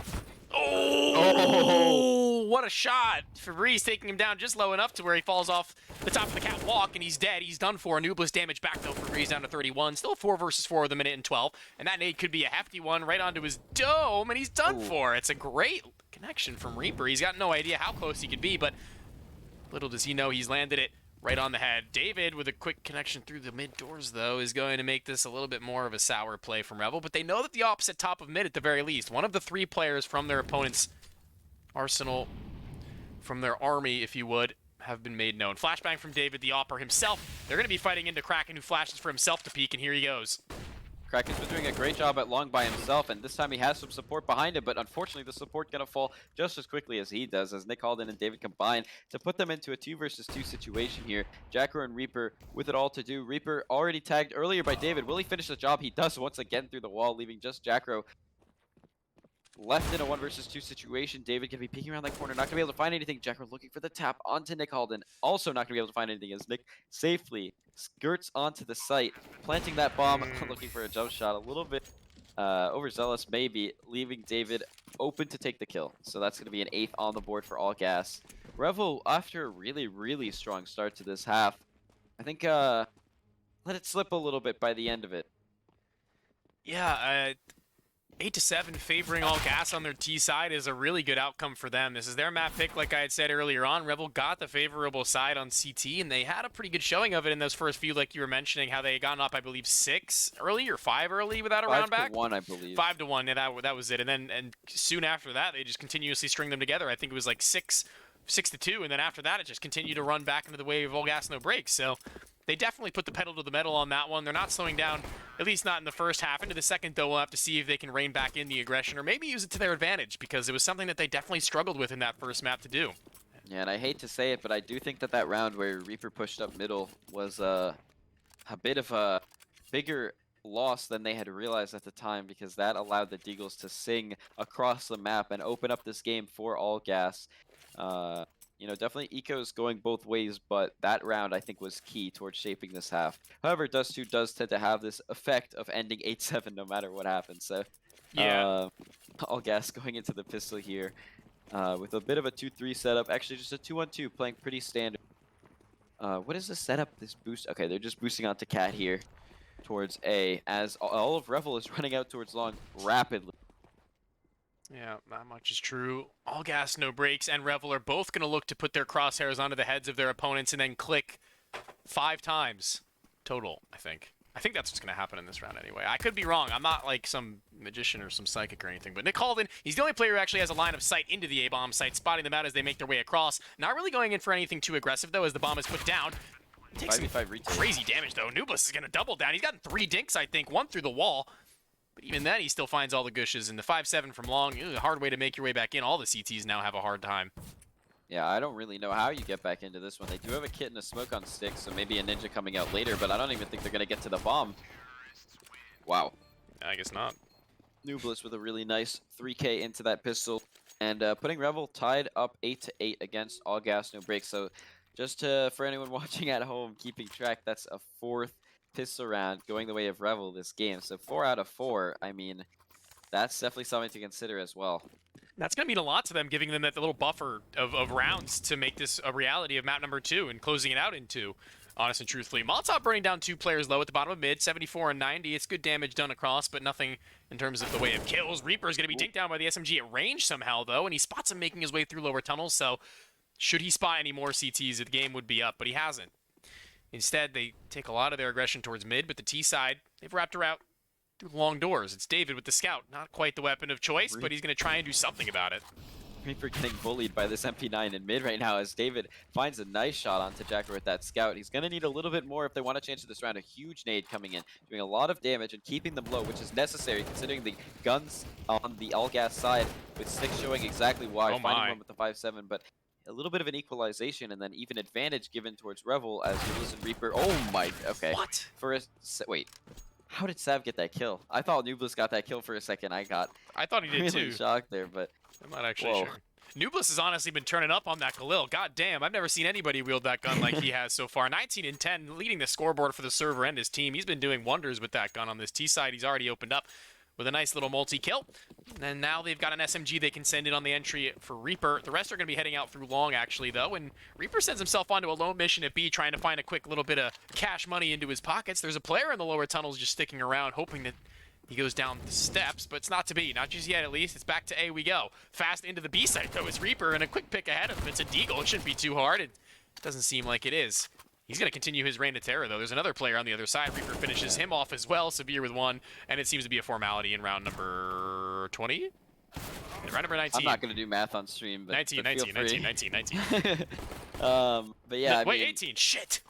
Oh, what a shot. Fabrice taking him down just low enough to where he falls off the top of the catwalk, and he's dead. He's done for. Noobless damage back, though. Fabrice down to 31. Still 4 versus 4 with a minute and 12. And that nade could be a hefty one right onto his dome, and he's done for. It's a great connection from Reaper. He's got no idea how close he could be, but little does he know he's landed it right on the head. David, with a quick connection through the mid doors, though, is going to make this a little bit more of a sour play from Revel. But they know that the opposite top of mid, at the very least, one of the 3 players from their opponent's arsenal, from their army, if you would, have been made known. Flashbang from David, the Opper himself. They're going to be fighting into Kraken, who flashes for himself to peek, and here he goes. Kraken's been doing a great job at long by himself, and this time he has some support behind him, but unfortunately the support gonna fall just as quickly as he does, as Nick Halden and David combine to put them into a 2 versus 2 situation here. Jackro and Reaper with it all to do. Reaper already tagged earlier by David. Will he finish the job? He does once again through the wall, leaving just Jackro left in a 1 versus 2 situation. David can be peeking around that corner, not gonna be able to find anything. Jackro looking for the tap onto Nick Halden, also not gonna be able to find anything as Nick safely skirts onto the site, planting that bomb, looking for a jump shot, a little bit overzealous maybe, leaving David open to take the kill. So that's gonna be an 8th on the board for all gas. Revel, after a really strong start to this half, I think let it slip a little bit by the end of it. Yeah, 8-7 favoring all gas on their T side is a really good outcome for them. This is their map pick, like I had said earlier on. Revel got the favorable side on CT, and they had a pretty good showing of it in those first few, like you were mentioning, how they had gotten up, I believe, 6 early or 5 early without a round back. 5-1, I believe. 5-1, yeah, that was it. And then soon after that, they just continuously string them together. I think it was like 6-2, and then after that, it just continued to run back into the wave of all gas, no brakes. So they definitely put the pedal to the metal on that one. They're not slowing down, at least not in the first half. Into the second, though, we'll have to see if they can rein back in the aggression or maybe use it to their advantage, because it was something that they definitely struggled with in that first map to do. Yeah, and I hate to say it, but I do think that that round where Reaper pushed up middle was a bit of a bigger loss than they had realized at the time, because that allowed the Deagles to sing across the map and open up this game for all gas. You know, definitely Eco's going both ways, but that round I think was key towards shaping this half. However, Dust 2 does tend to have this effect of ending 8-7 no matter what happens. So, Yeah. all gas going into the pistol here with a bit of a 2-3 setup. Actually, just a 2-1-2 playing pretty standard. What is the setup? This boost? Okay, they're just boosting onto Cat here towards A, as all of Revel is running out towards long rapidly. Yeah, that much is true. All gas, no brakes, and Revel are both going to look to put their crosshairs onto the heads of their opponents and then click 5 times total, I think. I think that's what's going to happen in this round anyway. I could be wrong. I'm not like some magician or some psychic or anything. But Nick Halden, he's the only player who actually has a line of sight into the A-bomb site, spotting them out as they make their way across. Not really going in for anything too aggressive, though, as the bomb is put down. Takes some 5v5 retake. crazy damage, though. Noobless is going to double down. He's gotten 3 dinks, I think, 1 through the wall. But even then, he still finds all the gushes. And the 5-7 from long, a hard way to make your way back in. All the CTs now have a hard time. Yeah, I don't really know how you get back into this one. They do have a kit and a smoke on sticks, so maybe a ninja coming out later, but I don't even think they're going to get to the bomb. Wow. I guess not. Noobless with a really nice 3K into that pistol, and putting Revel tied up 8-8 against all gas, no brakes. So just for anyone watching at home, keeping track, that's a 4th pistol round going the way of Revel this game. So 4 out of 4, I mean, that's definitely something to consider as well. That's going to mean a lot to them, giving them that little buffer of rounds to make this a reality of map number 2 and closing it out in 2. Honest and truthfully. Molotov burning down 2 players low at the bottom of mid, 74 and 90. It's good damage done across, but nothing in terms of the way of kills. Reaper is going to be dinked down by the SMG at range somehow, though, and he spots him making his way through lower tunnels, so should he spot any more CTs, the game would be up, but he hasn't. Instead, they take a lot of their aggression towards mid, but the T side, they've wrapped her out through long doors. It's David with the scout. Not quite the weapon of choice, but he's going to try and do something about it. Reaper getting bullied by this MP9 in mid right now, as David finds a nice shot onto Jacker with that scout. He's going to need a little bit more if they want to change this round. A huge nade coming in, doing a lot of damage and keeping them low, which is necessary considering the guns on the all gas side, with Six showing exactly why, finding one with the 5-7, but a little bit of an equalization and then even advantage given towards Revel as you listen Reaper. Oh my, okay. What? Wait. How did Sav get that kill? I thought Noobless got that kill for a second. I thought he did really too. shocked there, but I'm not actually whoa. sure. Nublis has honestly been turning up on that Khalil. God damn, I've never seen anybody wield that gun like he has so far. 19 and 10, leading the scoreboard for the server and his team. He's been doing wonders with that gun on this T side. He's already opened up with a nice little multi-kill. And now they've got an SMG they can send in on the entry for Reaper. The rest are going to be heading out through long, actually, though. And Reaper sends himself onto a lone mission at B, trying to find a quick little bit of cash money into his pockets. There's a player in the lower tunnels just sticking around, hoping that he goes down the steps, but it's not to be. Not just yet, at least. It's back to A we go. Fast into the B site, though, is Reaper, and a quick pick ahead of him. It's a deagle. It shouldn't be too hard. It doesn't seem like it is. He's going to continue his reign of terror, though. There's another player on the other side. Reaper finishes him off as well. Severe with one, and it seems to be a formality in round number 20? Round number 19. I'm not going to do math on stream, but 19. but yeah, I Wait, mean, 18. Shit!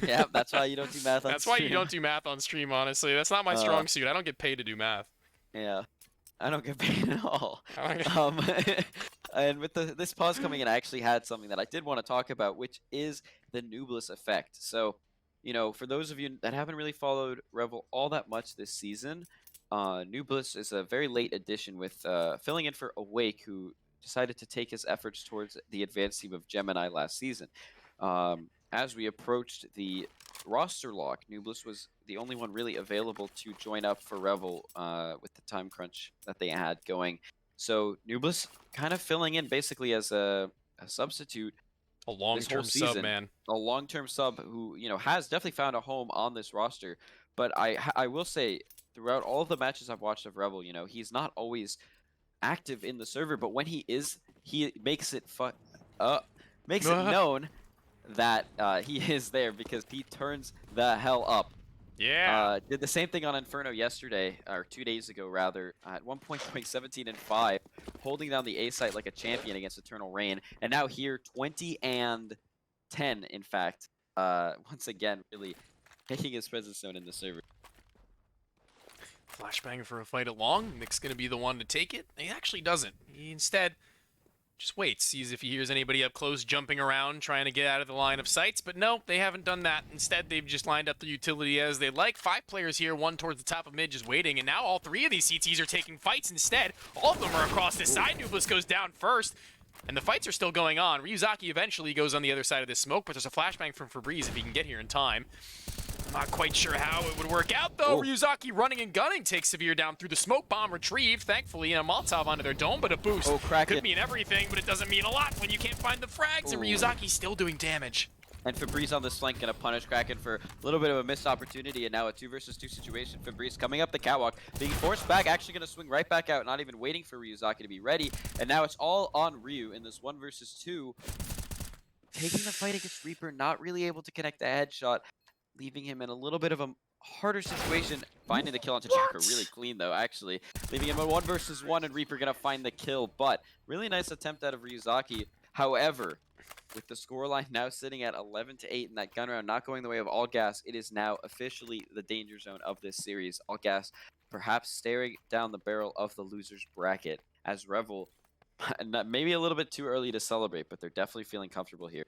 yeah, that's why you don't do math on That's stream. why you don't do math on stream, honestly. That's not my strong suit. I don't get paid to do math. Yeah, I don't get paid at all. I don't get- Um, and with this pause coming in, I actually had something that I did want to talk about, which is the Nublis effect. So, you know, for those of you that haven't really followed Revel all that much this season, Nublis is a very late addition with filling in for Awake, who decided to take his efforts towards the advanced team of Gemini last season. As we approached the roster lock, Nublis was the only one really available to join up for Revel with the time crunch that they had going. So Nublis kind of filling in basically as a substitute, A long-term sub, season. man. a long-term sub who, you know, has definitely found a home on this roster. But I will say, throughout all of the matches I've watched of Revel, you know, he's not always active in the server, but when he is, he makes it known that he is there, because he turns the hell up. Yeah. Did the same thing on Inferno yesterday, or 2 days ago rather. At one point going 17 and 5, holding down the A site like a champion against Eternal Rain, and now here 20 and 10. In fact, once again, really making his presence known in the server. Flashbang for a fight at long. Nick's going to be the one to take it. He actually doesn't. He instead just waits, sees if he hears anybody up close jumping around, trying to get out of the line of sights. But no, they haven't done that. Instead, they've just lined up the utility as they'd like. 5 players here, one towards the top of mid, just waiting. And now all 3 of these CTs are taking fights instead. All of them are across this side. Nublis goes down first. And the fights are still going on. Ryuzaki eventually goes on the other side of this smoke, but there's a flashbang from Febreze if he can get here in time. Not quite sure how it would work out, though. Oh. Ryuzaki running and gunning takes Severe down through the smoke bomb, retrieved, thankfully, and a Molotov onto their dome, but a boost. Oh, Kraken. Could mean everything, but it doesn't mean a lot when you can't find the frags, and Ooh. Ryuzaki's still doing damage. And Febreze on this flank gonna punish Kraken for a little bit of a missed opportunity, and now a 2 versus 2 situation. Febreze coming up the catwalk, being forced back, actually gonna swing right back out, not even waiting for Ryuzaki to be ready. And now it's all on Ryu in this 1 versus 2. Taking the fight against Reaper, not really able to connect the headshot, leaving him in a little bit of a harder situation. Finding the kill onto Jacko, really clean though, actually. Leaving him a 1 versus 1, and Reaper gonna find the kill, but really nice attempt out of Ryuzaki. However, with the scoreline now sitting at 11 to 8 and that gun round not going the way of All Gas, it is now officially the danger zone of this series. All Gas perhaps staring down the barrel of the loser's bracket, as Revel, maybe a little bit too early to celebrate, but they're definitely feeling comfortable here.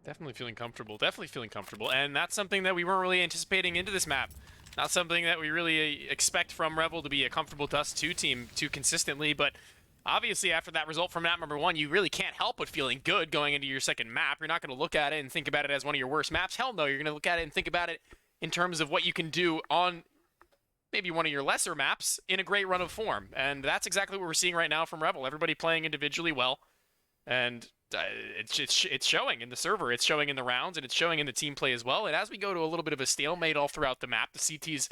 Definitely feeling comfortable, and that's something that we weren't really anticipating into this map. Not something that we really expect from Revel to be a comfortable Dust 2 team too consistently, but obviously after that result from map number 1, you really can't help but feeling good going into your second map. You're not going to look at it and think about it as one of your worst maps. Hell no, you're going to look at it and think about it in terms of what you can do on maybe one of your lesser maps in a great run of form, and that's exactly what we're seeing right now from Revel. Everybody playing individually well, and it's showing in the server, it's showing in the rounds, and it's showing in the team play as well. And as we go to a little bit of a stalemate all throughout the map, the CT's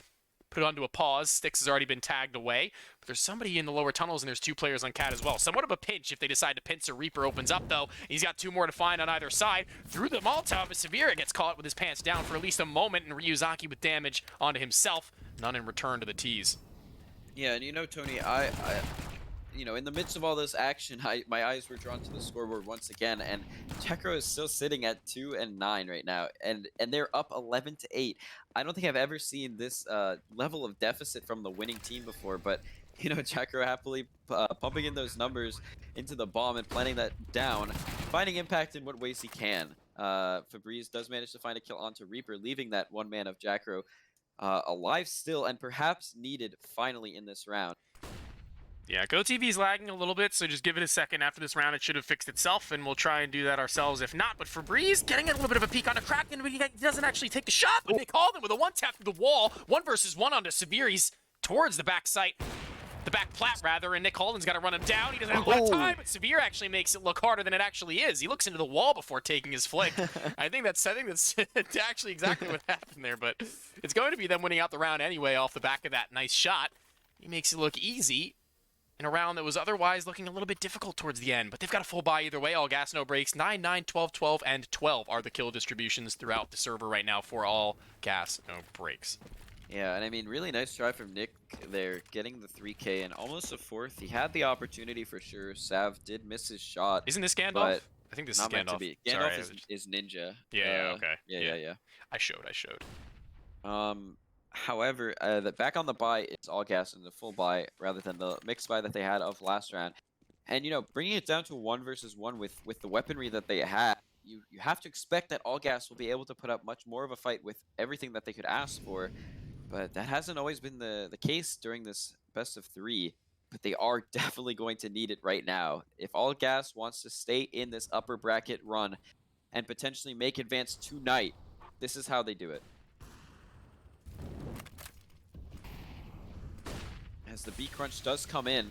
put it onto a pause. Styx has already been tagged away, but there's somebody in the lower tunnels, and there's 2 players on Cat as well. Somewhat of a pinch if they decide to pinch. So Reaper opens up, though. He's got 2 more to find on either side. Through the Molotov, but Severe gets caught with his pants down for at least a moment, and Ryuzaki with damage onto himself. None in return to the T's. Yeah, and you know, Tony, I you know, in the midst of all this action, my eyes were drawn to the scoreboard once again, and Chekro is still sitting at 2 and 9 right now, and they're up 11 to 8. I don't think I've ever seen this level of deficit from the winning team before, but you know, Chekro happily pumping in those numbers into the bomb and planting that down, finding impact in what ways he can. Febreze does manage to find a kill onto Reaper, leaving that one man of Jacro alive still, and perhaps needed finally in this round. Yeah, GoTV's lagging a little bit, so just give it a second after this round. It should have fixed itself, and we'll try and do that ourselves if not. But Febreze getting a little bit of a peek on a Kraken, but he doesn't actually take the shot. But they called him with a one-tap through the wall. 1-versus-1 onto Severe. He's towards the back site. The back plat, rather, and Nick Holden's got to run him down. He doesn't have a lot of time, but Severe actually makes it look harder than it actually is. He looks into the wall before taking his flick. I think that's actually exactly what happened there, but it's going to be them winning out the round anyway off the back of that nice shot. He makes it look easy in a round that was otherwise looking a little bit difficult towards the end, but they've got a full buy either way. All gas, no breaks. 9, 9, 12, 12, and 12 are the kill distributions throughout the server right now for all gas, no breaks. Yeah, and I mean, really nice try from Nick there, getting the 3K and almost a 4th. He had the opportunity for sure. Sav did miss his shot. Isn't this Gandalf? But I think this not is Gandalf. meant to be. Sorry, Gandalf is Ninja. Yeah, okay. Yeah. I showed. However, back on the buy, it's all gas and the full buy rather than the mixed buy that they had of last round. And, you know, bringing it down to 1-versus-1 with the weaponry that they had, you have to expect that all gas will be able to put up much more of a fight with everything that they could ask for. But that hasn't always been the case during this best of 3. But they are definitely going to need it right now. If all gas wants to stay in this upper bracket run and potentially make advance tonight, this is how they do it. As the B crunch does come in,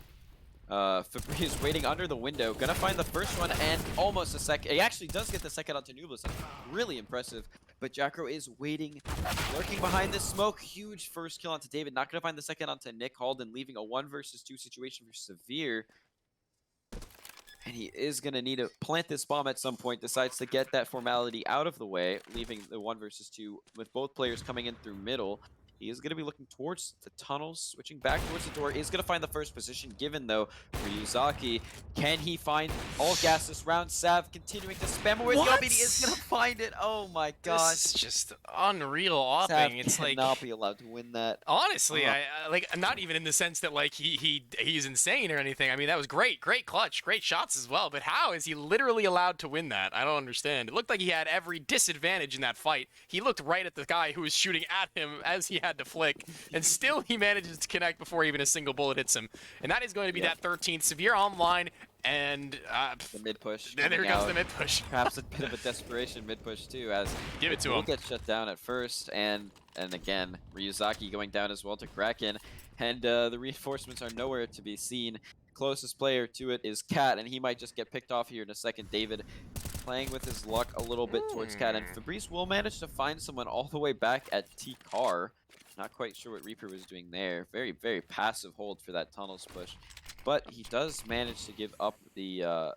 Fabri is waiting under the window, gonna find the first one and almost a second. He actually does get the second onto Nublis. Really impressive. But Jackro is waiting, lurking behind this smoke. Huge first kill onto David. Not gonna find the second onto Nick Halden, leaving a 1-versus-2 situation for Severe. And he is gonna need to plant this bomb at some point. Decides to get that formality out of the way, leaving the 1-versus-2 with both players coming in through middle. He is going to be looking towards the tunnels, switching back towards the door. Is going to find the first position given, though, for Yuzaki. Can he find all gas this round? Sav continuing to spam away. The LBD is going to find it. Oh my gosh. This is just unreal opping. Sav It's like cannot be allowed to win that. honestly, I like not even in the sense that like he's insane or anything. I mean, that was great clutch, great shots as well. But how is he literally allowed to win that? I don't understand. It looked like he had every disadvantage in that fight. He looked right at the guy who was shooting at him as he had to flick, and still he manages to connect before even a single bullet hits him. And that is going to be that 13th. Severe online, and The mid push. there coming goes out. the mid push. Perhaps a bit of a desperation mid push too, as Give it to will him. get shut down at first, and again Ryuzaki going down as well to Kraken, and the reinforcements are nowhere to be seen. Closest player to it is Cat, and he might just get picked off here in a second. David playing with his luck a little bit towards Cat, and Fabrice will manage to find someone all the way back at T-Car. Not quite sure what Reaper was doing there. Very, very passive hold for that tunnels push. But he does manage to give up the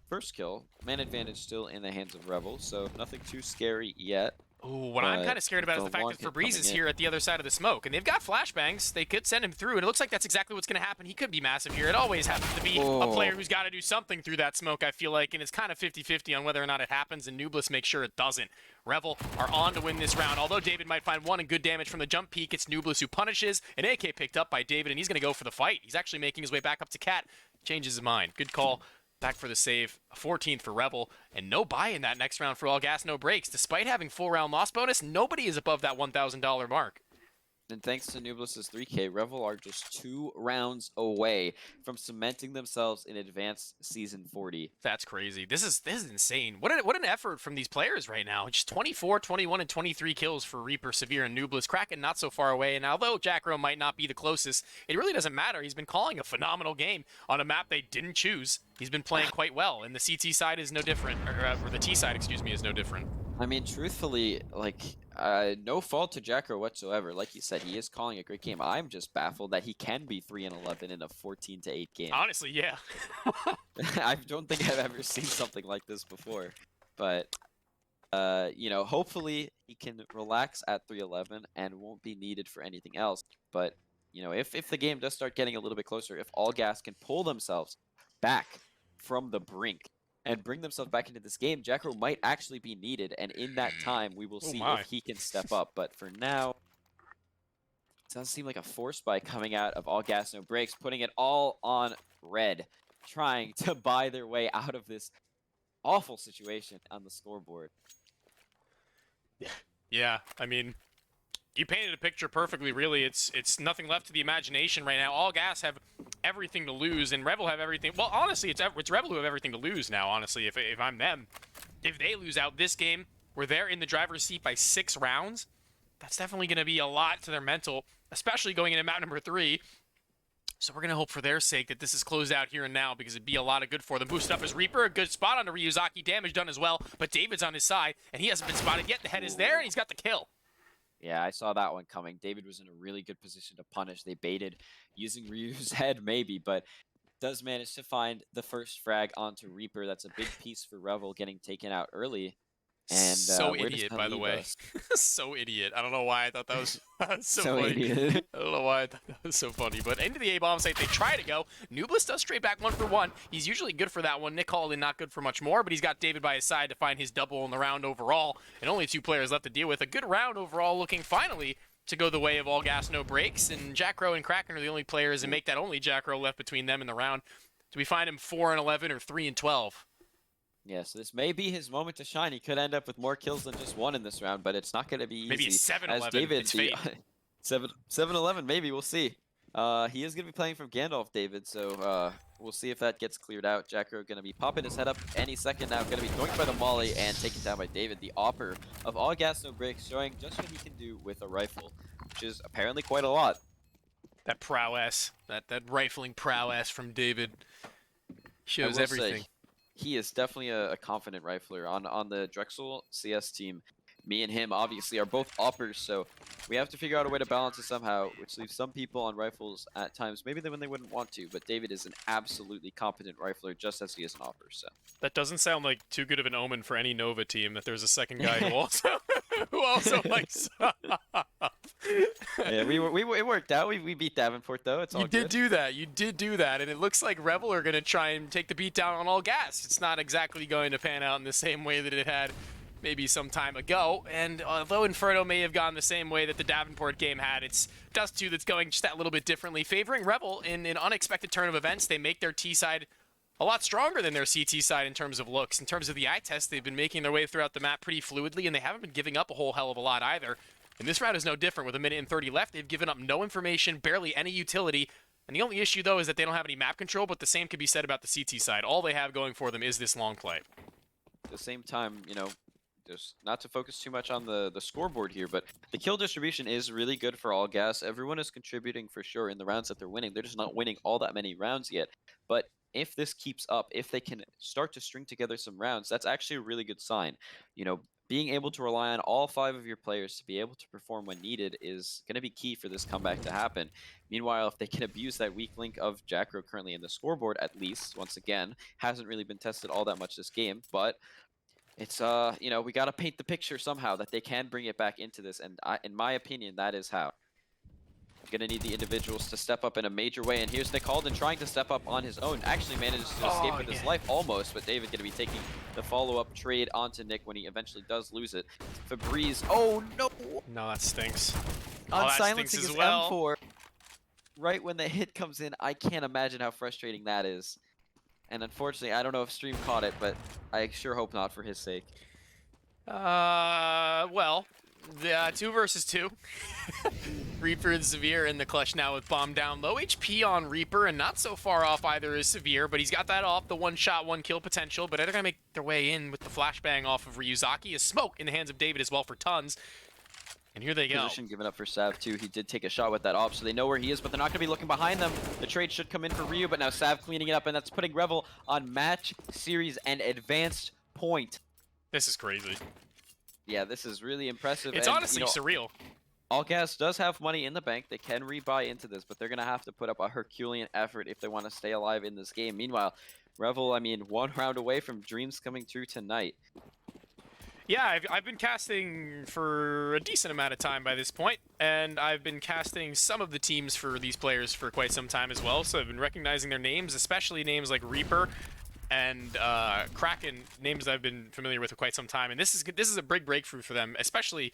first kill. Man advantage still in the hands of Rebel, so nothing too scary yet. Ooh, what I'm But kind of scared about is the the fact long that hit Febreze is coming here at the other side of the smoke, and they've got flashbangs. They could send him through, and it looks like that's exactly what's going to happen. He could be massive here. It always happens to be a player who's got to do something through that smoke, I feel like, and it's kind of 50-50 on whether or not it happens, and Nublis makes sure it doesn't. Revel are on to win this round. Although David might find one and good damage from the jump peak, it's Nublis who punishes. An AK picked up by David, and he's going to go for the fight. He's actually making his way back up to Cat. Changes his mind. Good call. Back for the save, a 14th for Rebel, and no buy in that next round for all gas, no breaks. Despite having full round loss bonus, nobody is above that $1,000 mark. And thanks to Nublis' 3K, Revel are just 2 rounds away from cementing themselves in advanced season 40. That's crazy. This is insane. What an effort from these players right now. Just 24, 21, and 23 kills for Reaper, Severe, and Nublis. Kraken not so far away, and although Jackro might not be the closest, it really doesn't matter. He's been calling a phenomenal game on a map they didn't choose. He's been playing quite well, and the CT side is no different, or the T side, excuse me, is no different. I mean, truthfully, like, no fault to Jackro whatsoever. Like you said, he is calling a great game. I'm just baffled that he can be 3-11 in a 14-8 game. Honestly, yeah. I don't think I've ever seen something like this before. But, you know, hopefully he can relax at 3-11 and won't be needed for anything else. But, you know, if the game does start getting a little bit closer, if all gas can pull themselves back from the brink and bring themselves back into this game, Jackro might actually be needed, and in that time, we will see if he can step up. But for now, it does seem like a force buy coming out of all gas, no breaks, putting it all on red, trying to buy their way out of this awful situation on the scoreboard. Yeah, I mean, you painted a picture perfectly, really. It's nothing left to the imagination right now. All gas have everything to lose, and Revel have everything. Well, honestly, it's Revel who have everything to lose now. Honestly, if I'm them, if they lose out this game, where they're in the driver's seat by 6 rounds, that's definitely going to be a lot to their mental, especially going into map number 3. So we're going to hope for their sake that this is closed out here and now, because it'd be a lot of good for them. Boost up as Reaper, a good spot onto Ryuzaki, damage done as well, but David's on his side, and he hasn't been spotted yet. The head is there, and he's got the kill. Yeah, I saw that one coming. David was in a really good position to punish. They baited using Ryu's head maybe, but does manage to find the first frag onto Reaper. That's a big piece for Revel getting taken out early. And So where does idiot, that by the leave way. us? So idiot. I don't know why I thought that was so So funny. idiot. I don't know why I thought that was so funny. But into the A-bomb site, they try to go. Nublis does straight back 1 for 1. He's usually good for that one. Nick Halden not good for much more, but he's got David by his side to find his double in the round overall. And only 2 players left to deal with. A good round overall, looking finally to go the way of all gas, no breaks. And Jack Rowe and Kraken are the only players, and make that only Jack Rowe left between them in the round. Do we find him 4-11 or 3-12? Yeah, so this may be his moment to shine. He could end up with more kills than just 1 in this round, but it's not going to be easy. Maybe it's 7-11. As David, It's fate. 7-11, maybe. We'll see. He is going to be playing from Gandalf, David, so we'll see if that gets cleared out. Jackro going to be popping his head up any second now. Going to be doinked by the molly and taken down by David, the opper of all gas, no breaks, showing just what he can do with a rifle, which is apparently quite a lot. That prowess, that rifling prowess from David shows will say, everything. He is definitely a confident rifler on the Drexel CS team. Me and him obviously are both oppers, so we have to figure out a way to balance it somehow, which leaves some people on rifles at times, maybe when they wouldn't want to, but David is an absolutely competent rifler just as he is an opper, so. That doesn't sound like too good of an omen for any Nova team that there's a second guy who also likes. Yeah, it worked out. We beat Davenport though. It's all You did good. do that. You did do that, and it looks like Revel are going to try and take the beat down on all gas. It's not exactly going to pan out in the same way that it had maybe some time ago. And although Inferno may have gone the same way that the Davenport game had, it's Dust 2 that's going just that little bit differently, favoring Revel in an unexpected turn of events. They make their T side a lot stronger than their CT side in terms of looks. In terms of the eye test, they've been making their way throughout the map pretty fluidly, and they haven't been giving up a whole hell of a lot either. And this round is no different. With 1:30 left, they've given up no information, barely any utility. And the only issue, though, is that they don't have any map control, but the same could be said about the CT side. All they have going for them is this long play. At the same time, you know, just not to focus too much on the scoreboard here, but the kill distribution is really good for all gas. Everyone is contributing for sure in the rounds that they're winning. They're just not winning all that many rounds yet. But if this keeps up, if they can start to string together some rounds, that's actually a really good sign. You know, being able to rely on all 5 of your players to be able to perform when needed is going to be key for this comeback to happen. Meanwhile, if they can abuse that weak link of Jackro currently in the scoreboard, at least, once again, hasn't really been tested all that much this game, but it's, you know, we got to paint the picture somehow that they can bring it back into this, and in my opinion, that is how. Gonna need the individuals to step up in a major way, and here's Nick Halden trying to step up on his own. Actually manages to escape with his life almost, but David gonna be taking the follow-up trade onto Nick when he eventually does lose it. Fabrice, oh no! No, that stinks. On that silencing stinks his as well. M4, right when the hit comes in, I can't imagine how frustrating that is. And unfortunately, I don't know if Stream caught it, but I sure hope not for his sake. Well, the 2 versus 2. Reaper and Severe in the clutch now with bomb down. Low HP on Reaper, and not so far off either is Severe, but he's got that off, the 1-shot, 1-kill potential, but they're going to make their way in with the flashbang off of Ryuzaki. A smoke in the hands of David as well for tons. And here they go. Position given up for Sav too. He did take a shot with that op, so they know where he is, but they're not going to be looking behind them. The trade should come in for Ryu, but now Sav cleaning it up, and that's putting Revel on match, series, and advanced point. This is crazy. Yeah, this is really impressive. It's and, honestly surreal. All Gas does have money in the bank. They can rebuy into this, but they're going to have to put up a Herculean effort if they want to stay alive in this game. Meanwhile, Revel, I mean, 1 round away from dreams coming true tonight. Yeah, I've been casting for a decent amount of time by this point, and I've been casting some of the teams for these players for quite some time as well, so I've been recognizing their names, especially names like Reaper and Kraken, names I've been familiar with for quite some time, and this is a big breakthrough for them, especially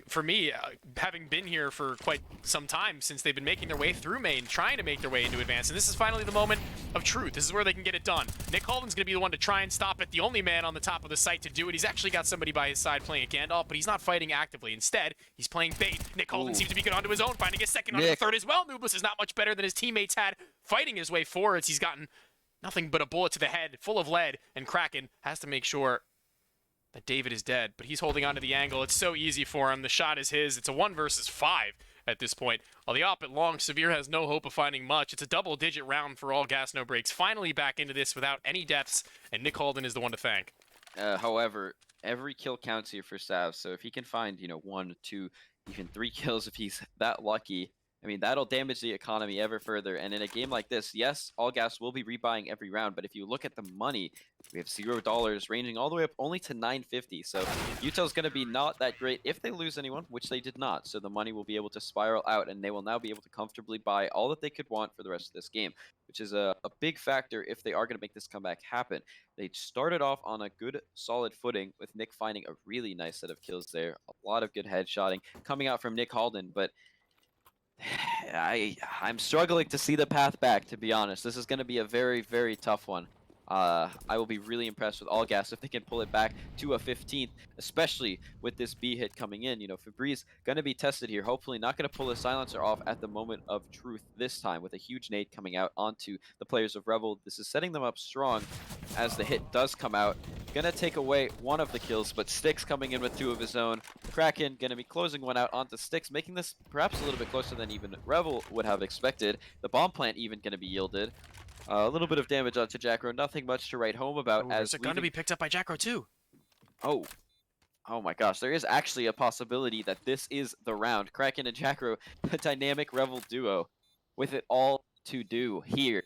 for me, having been here for quite some time since they've been making their way through main, trying to make their way into advance, and this is finally the moment of truth. This is where they can get it done. Nick Halden's going to be the one to try and stop it, the only man on the top of the site to do it. He's actually got somebody by his side playing a Gandalf, but he's not fighting actively. Instead, he's playing bait. Nick Halden seems to be good onto his own, finding a second onto the third as well. Nublus is not much better than his teammates had, fighting his way forwards. He's gotten nothing but a bullet to the head, full of lead, and Kraken has to make sure that David is dead, but he's holding onto the angle. It's so easy for him. The shot is his. It's a 1 versus 5 at this point. While the op at long, Severe has no hope of finding much. It's a double-digit round for all gas, no breaks. Finally back into this without any deaths, and Nick Halden is the one to thank. However, every kill counts here for Sav, so if he can find, 1, 2, even 3 kills if he's that lucky, I mean, that'll damage the economy ever further. And in a game like this, yes, all gas will be rebuying every round, but if you look at the money, we have $0 ranging all the way up only to 950. So Utah's going to be not that great if they lose anyone, which they did not. So the money will be able to spiral out, and they will now be able to comfortably buy all that they could want for the rest of this game, which is a big factor if they are going to make this comeback happen. They started off on a good, solid footing with Nick finding a really nice set of kills there. A lot of good headshotting coming out from Nick Halden, but I'm struggling to see the path back, to be honest. This is going to be a very, very tough one. I will be really impressed with all gas if they can pull it back to a 15th, especially with this B hit coming in. Febreze going to be tested here. Hopefully not going to pull the silencer off at the moment of truth this time with a huge nade coming out onto the players of Rebel. This is setting them up strong as the hit does come out. Going to take away one of the kills, but Styx coming in with 2 of his own. Kraken going to be closing one out onto Styx, making this perhaps a little bit closer than even Rebel would have expected. The bomb plant even going to be yielded. A little bit of damage onto Jackro, nothing much to write home about. As it's going to be picked up by Jackro too. Oh my gosh, there is actually a possibility that this is the round. Kraken and Jackro, a dynamic Rebel duo, with it all to do here.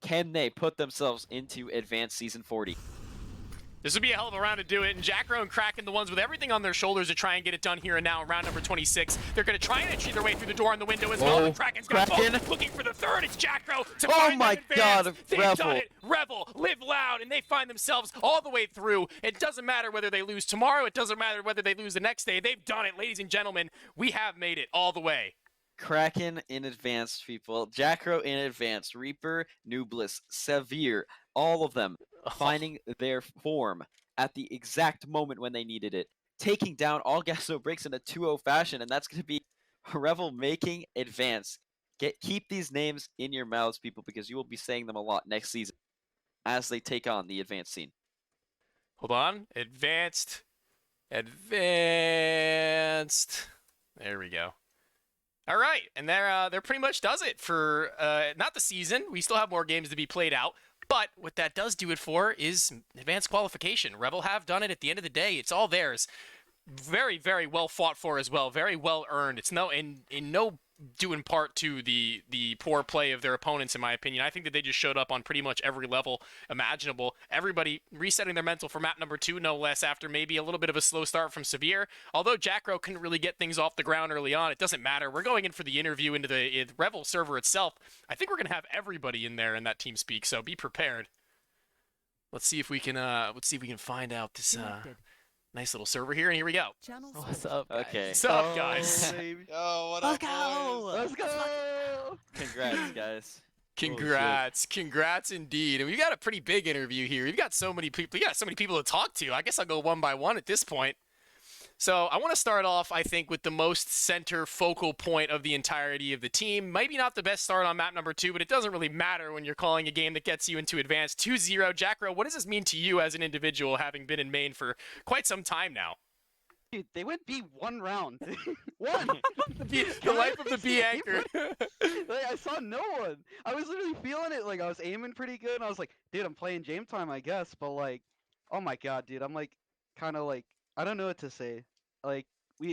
Can they put themselves into Advanced Season 40? This would be a hell of a round to do it, and Jackro and Kraken, the ones with everything on their shoulders to try and get it done here and now in round number 26. They're going to try and entry their way through the door on the window as well, and Kraken's got both, looking for the third. It's Jackro to find my that advance. God, They've Rebel. done it. Rebel, live loud, and they find themselves all the way through. It doesn't matter whether they lose tomorrow. It doesn't matter whether they lose the next day. They've done it, ladies and gentlemen. We have made it all the way. Kraken in advance, people. Jackro in advance. Reaper, Nublus, Severe, all of them finding their form at the exact moment when they needed it. Taking down all gas no breaks in a 2-0 fashion, and that's going to be Revel making advance. Keep these names in your mouths, people, because you will be saying them a lot next season as they take on the advanced scene. Hold on. Advanced. There we go. All right, and there pretty much does it for not the season. We still have more games to be played out, but what that does do it for is advanced qualification. Rebel have done it at the end of the day. It's all theirs. Very, very well fought for as well. Very well earned. It's in no due in part to the poor play of their opponents, in my opinion. I think that they just showed up on pretty much every level imaginable. Everybody resetting their mental for map number 2, no less, after maybe a little bit of a slow start from Severe. Although Jackro couldn't really get things off the ground early on, it doesn't matter. We're going in for the interview into the Revel server itself. I think we're going to have everybody in there in that team speak, so be prepared. Let's see if we can find out this nice little server here, and here we go. What's up, guys? Okay. What's up, guys? Yo, what Let's up, go! boys? Let's go! Congrats, guys. Congrats indeed. And we got a pretty big interview here. We've got so many people. You got so many people to talk to. I guess I'll go one by one at this point. So I want to start off, I think, with the most center focal point of the entirety of the team. Maybe not the best start on map number 2, but it doesn't really matter when you're calling a game that gets you into advance. 2-0. Jackro, what does this mean to you as an individual, having been in main for quite some time now? Dude, they went B 1 round. One! The life of the B anchor. Like, I saw no one. I was literally feeling it. Like, I was aiming pretty good, and I was like, dude, I'm playing Jame time, I guess. But, like, oh my god, dude. I'm, like, kind of, like, I don't know what to say. Like,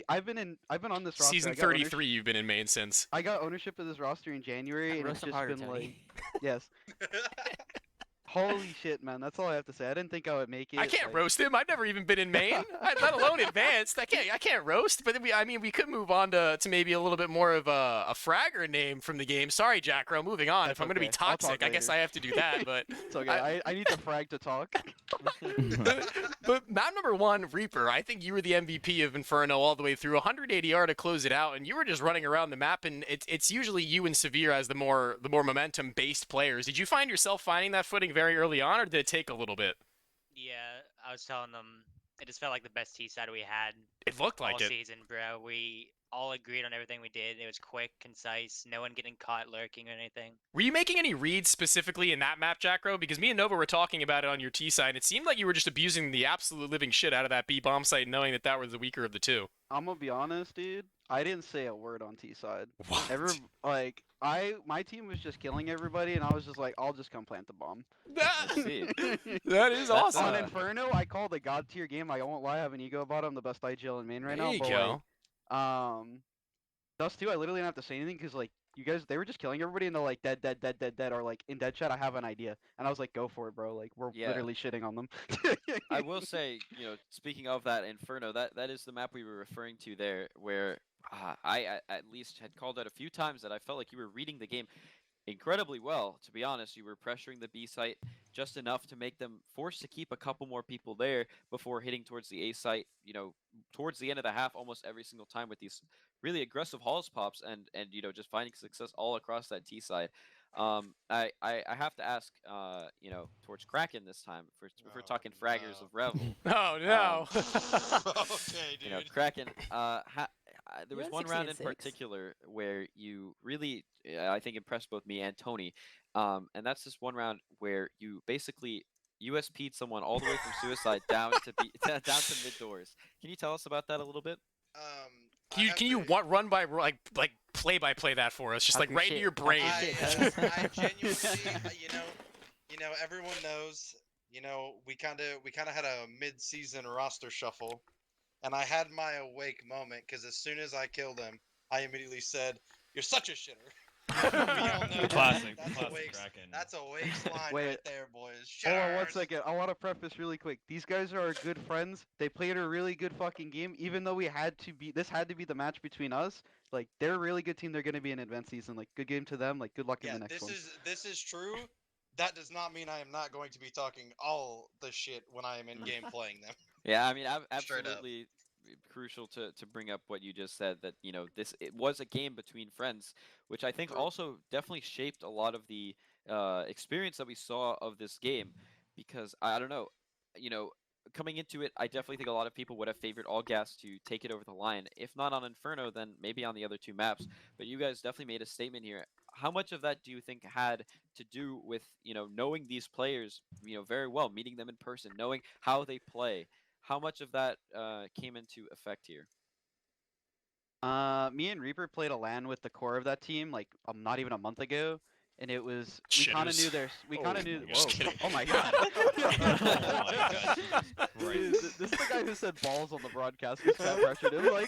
I've been on this roster. Season 33, you've been in main since. I got ownership of this roster in January, and it's just been like, yes. Holy shit, man. That's all I have to say. I didn't think I would make it. I can't like- roast him. I've never even been in main, let alone advanced. I can't roast. But we could move on to maybe a little bit more of a fragger name from the game. Sorry, Jackro. Moving on. That's If I'm gonna be okay. I'll talk toxic, I guess later. I have to do that. But It's okay. I need the frag to talk. but map number 1, Reaper. I think you were the MVP of Inferno all the way through. 180 R to close it out, and you were just running around the map. And it's usually you and Severe as the more momentum based players. Did you find yourself finding that footing very early on, or did it take a little bit? Yeah, I was telling them it just felt like the best T side we had It looked all like it. season, bro. We all agreed on everything we did. It was quick, concise, no one getting caught lurking or anything. Were you making any reads specifically in that map, Jackro? Because me and Nova were talking about it on your T side, and it seemed like you were just abusing the absolute living shit out of that B bomb site, knowing that was the weaker of the two. I'm gonna be honest, dude. I didn't say a word on T side. What? My team was just killing everybody, and I was just like, I'll just come plant the bomb. I see. That is awesome. On Inferno, I called a god tier game. I won't lie, I have an ego about it. I'm the best IGL in main right There now. you But go. Dust 2, I literally didn't have to say anything because like you guys, they were just killing everybody, and they're like dead, dead, dead, dead, dead, or like in dead chat, I have an idea, and I was like, go for it, bro. Like we're Yeah. literally shitting on them. I will say, speaking of that Inferno, that is the map we were referring to there, where I at least had called out a few times that I felt like you were reading the game incredibly well. To be honest, you were pressuring the B site just enough to make them forced to keep a couple more people there before hitting towards the A site. Towards the end of the half, almost every single time with these really aggressive halls pops and just finding success all across that T side. I have to ask, towards Kraken this time. If we're talking fraggers of Revel. Oh no. Okay, dude. Kraken. There was Yeah, one round in 16-6. particular where you really, I think, impressed both me and Tony. And that's this one round where you basically USP'd someone all the way from suicide down to down to mid doors. Can you tell us about that a little bit? Can you run by like play by play that for us, just Talk like your right into shit. your Talk brain? your shit, I genuinely, everyone knows, we kind of had a mid-season roster shuffle, and I had my awake moment because as soon as I killed him, I immediately said, "You're such a shitter." We all know Classic, That's a classic waste. Kraken. That's a waste line Wait. right there, boys. Hold on one Shitters. second. I want to preface really quick. These guys are our good friends. They played a really good fucking game, even though this had to be the match between us. Like they're a really good team. They're gonna be in advanced season. Like good game to them. Like good luck in Yeah, the next this one. this is true. That does not mean I am not going to be talking all the shit when I am in game playing them. Yeah, I mean, Straight up. absolutely crucial to bring up what you just said, that it was a game between friends, which I think True. also definitely shaped a lot of the experience that we saw of this game, because I don't know, coming into it, I definitely think a lot of people would have favored All Gas to take it over the line. If not on Inferno, then maybe on the other two maps. But you guys definitely made a statement here. How much of that do you think had to do with knowing these players very well, meeting them in person, knowing how they play? How much of that came into effect here? Me and Reaper played a LAN with the core of that team like not even a month ago, and it was we kind of Shitters. knew their we kind of knew. Just Whoa. kidding. Oh my god. Oh my god, Jesus Dude, Christ. this is the guy who said balls on the broadcast. We fat pressured him like.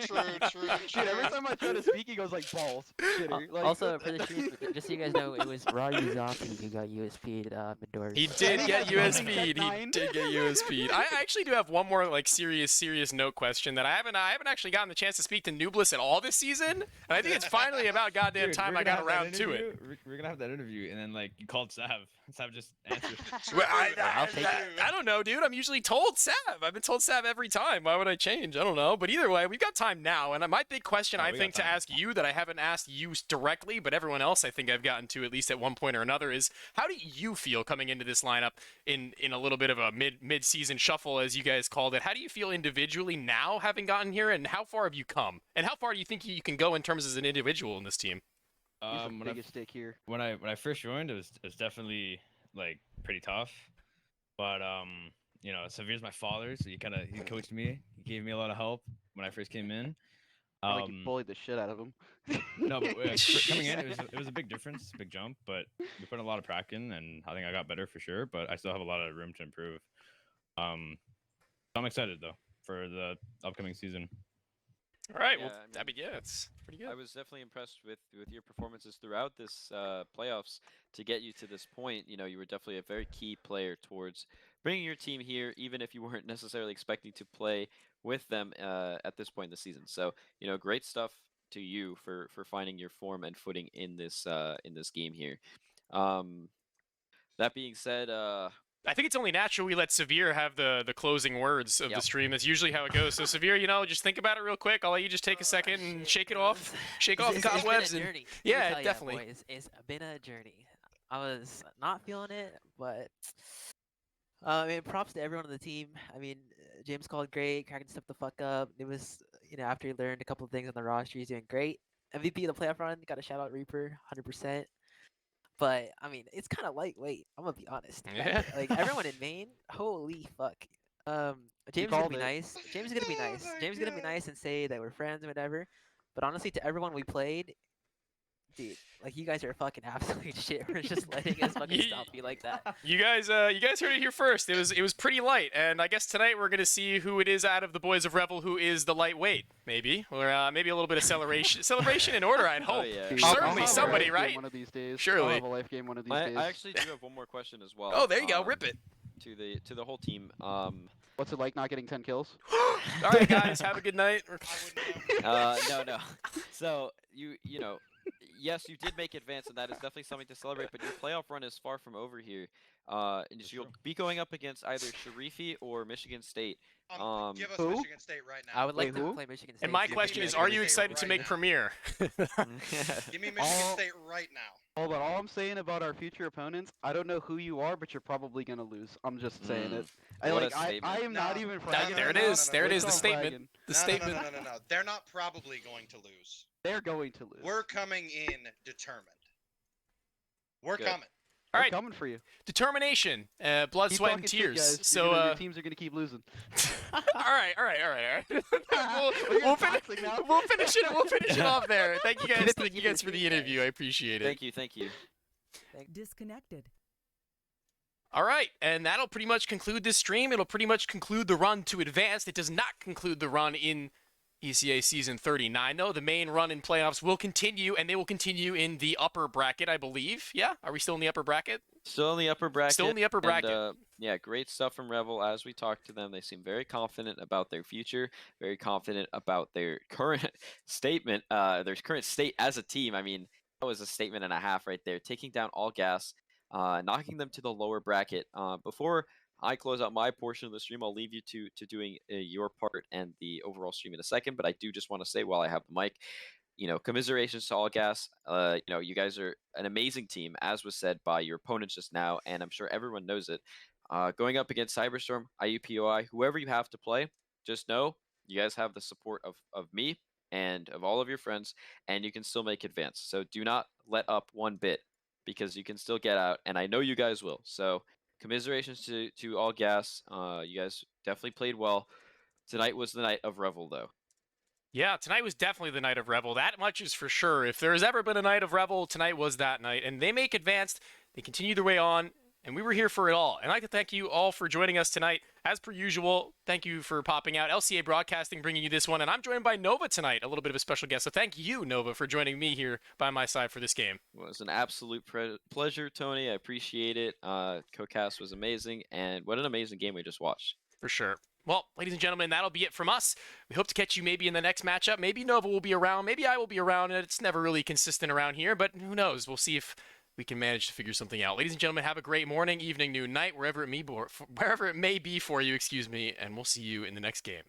True. Dude, every time I try to speak, he goes like balls. Shitter. Like, Also, for the stream, just so you guys know, it was Raw Zombie who got USP'd mid-doors. He did get USP'd. He Nine. did get USP'd. I actually do have one more like serious note question that I haven't actually gotten the chance to speak to Nublis at all this season, and I think it's finally about goddamn Dude, time we're I gonna got have that around to it. interview- We're gonna have that interview, and then like you called Sav. Sav just answered. Well, I'll take it. I don't know, dude. I'm usually told Sav. I've been told Sav every time. Why would I change? I don't know. But either way, we've got time now. And my big question, Oh, I we think, got to time. ask you that I haven't asked you directly, but everyone else I think I've gotten to at least at one point or another is, how do you feel coming into this lineup in a little bit of a mid-season shuffle, as you guys called it? How do you feel individually now, having gotten here, and how far have you come? And how far do you think you can go in terms as an individual in this team? He's the when biggest stick here. I first joined, it was definitely like pretty tough, but Severe's my father, so he coached me. He gave me a lot of help when I first came in. Like you bullied the shit out of him. No, but coming in, it was a big difference, big jump. But we put in a lot of practice in, and I think I got better for sure. But I still have a lot of room to improve. I'm excited though for the upcoming season. All right. Yeah, Well, I I mean, yeah, it's pretty I good. was definitely impressed with your performances throughout this playoffs to get you to this point. You know, you were definitely a very key player towards bringing your team here, even if you weren't necessarily expecting to play with them at this point in the season. So, you know, great stuff to you for finding your form and footing in this game here. Um, that being said, I think it's only natural we let Severe have the closing words of the Yep. stream. That's usually how it goes. So Severe, just think about it real quick. I'll let you just take a second and shake it off, shake off the cobwebs. It's been a And journey. Let me yeah, tell ya, definitely. boys, it's been a journey. I was not feeling it, but I mean, props to everyone on the team. I mean, James called great, cracking stuff the fuck up. It was, after he learned a couple of things on the roster, he's doing great. MVP of the playoff run, got a shout out Reaper, 100%. But I mean, it's kind of lightweight. I'm gonna be honest. Yeah. Like everyone in Maine, holy fuck. Um, You James is gonna called be it. nice. James is gonna be nice. Oh my James is gonna be God. nice and say that we're friends and whatever. But honestly, to everyone we played, dude, like you guys are fucking absolute shit for just letting us fucking Ye- stop you like that. You guys heard it here first. It was pretty light, and I guess tonight we're gonna see who it is out of the boys of Revel who is the lightweight, maybe, or maybe a little bit of celebration in order. I'd hope. yeah. Dude, I'll Certainly have a somebody, life game right? One of these days. I'll Surely. have a life game one of these I days. actually do have one more question as well. Oh, there you go. Rip it. To the whole team. What's it like not getting 10 kills? All right, guys, have a good night. I wouldn't know. No. So you know, yes, you did make advance, and that is definitely something to celebrate. But your playoff run is far from over here. And you'll be going up against either Sharifi or Michigan State. Give us Who? Michigan State right now. I would like Wait, to who? play Michigan State. And my too. question is, Michigan are you State excited to right make now. Premier? Give me Michigan All- State right now. Hold on, all I'm saying about our future opponents, I don't know who you are, but you're probably gonna lose. I'm just saying it. What a I statement. am not No. even No, bragging. there right it now. is. There it Wait is. The till I'm statement. bragging. The No, statement. no. They're not probably going to lose. They're going to lose. We're coming in determined. We're Good. coming. All We're right, coming for you. determination, blood, Keep sweat, and talking shit, tears. guys. So, your teams are gonna keep losing. all right. You're we'll toxic now. finish it. We'll finish it off there. Thank you guys. Keep it Thank you guys for the PG, interview. guys. I appreciate it. Thank you. Disconnected. All right, and that'll pretty much conclude this stream. It'll pretty much conclude the run to advanced. It does not conclude the run in ECA Season 39, though. The main run in playoffs will continue, and they will continue in the upper bracket, I believe. Yeah? Are we still in the upper bracket? Still in the upper bracket. Still in the upper and, bracket. yeah, great stuff from Revel. As we talked to them, they seem very confident about their future, very confident about their current statement, their current state as a team. I mean, that was a statement and a half right there. Taking down all gas, knocking them to the lower bracket. Before I close out my portion of the stream, I'll leave you to doing your part and the overall stream in a second. But I do just want to say while I have the mic, commiserations to all gas. You guys are an amazing team, as was said by your opponents just now, and I'm sure everyone knows it. Going up against Cyberstorm, IUPOI, whoever you have to play, just know you guys have the support of me and of all of your friends, and you can still make advance. So do not let up one bit, because you can still get out, and I know you guys will. So commiserations to all gas. You guys definitely played well. Tonight was the night of Revel, though. Yeah, tonight was definitely the night of Revel. That much is for sure. If there has ever been a night of Revel, tonight was that night. And they make advanced. They continue their way on. And we were here for it all. And I'd like to thank you all for joining us tonight. As per usual, thank you for popping out. LCA Broadcasting bringing you this one. And I'm joined by Nova tonight, a little bit of a special guest. So thank you, Nova, for joining me here by my side for this game. Well, it was an absolute pleasure, Tony. I appreciate it. CoCast was amazing. And what an amazing game we just watched. For sure. Well, ladies and gentlemen, that'll be it from us. We hope to catch you maybe in the next matchup. Maybe Nova will be around. Maybe I will be around. And it's never really consistent around here, but who knows? We'll see if we can manage to figure something out. Ladies and gentlemen, have a great morning, evening, noon, night, wherever it may be for you, and we'll see you in the next game.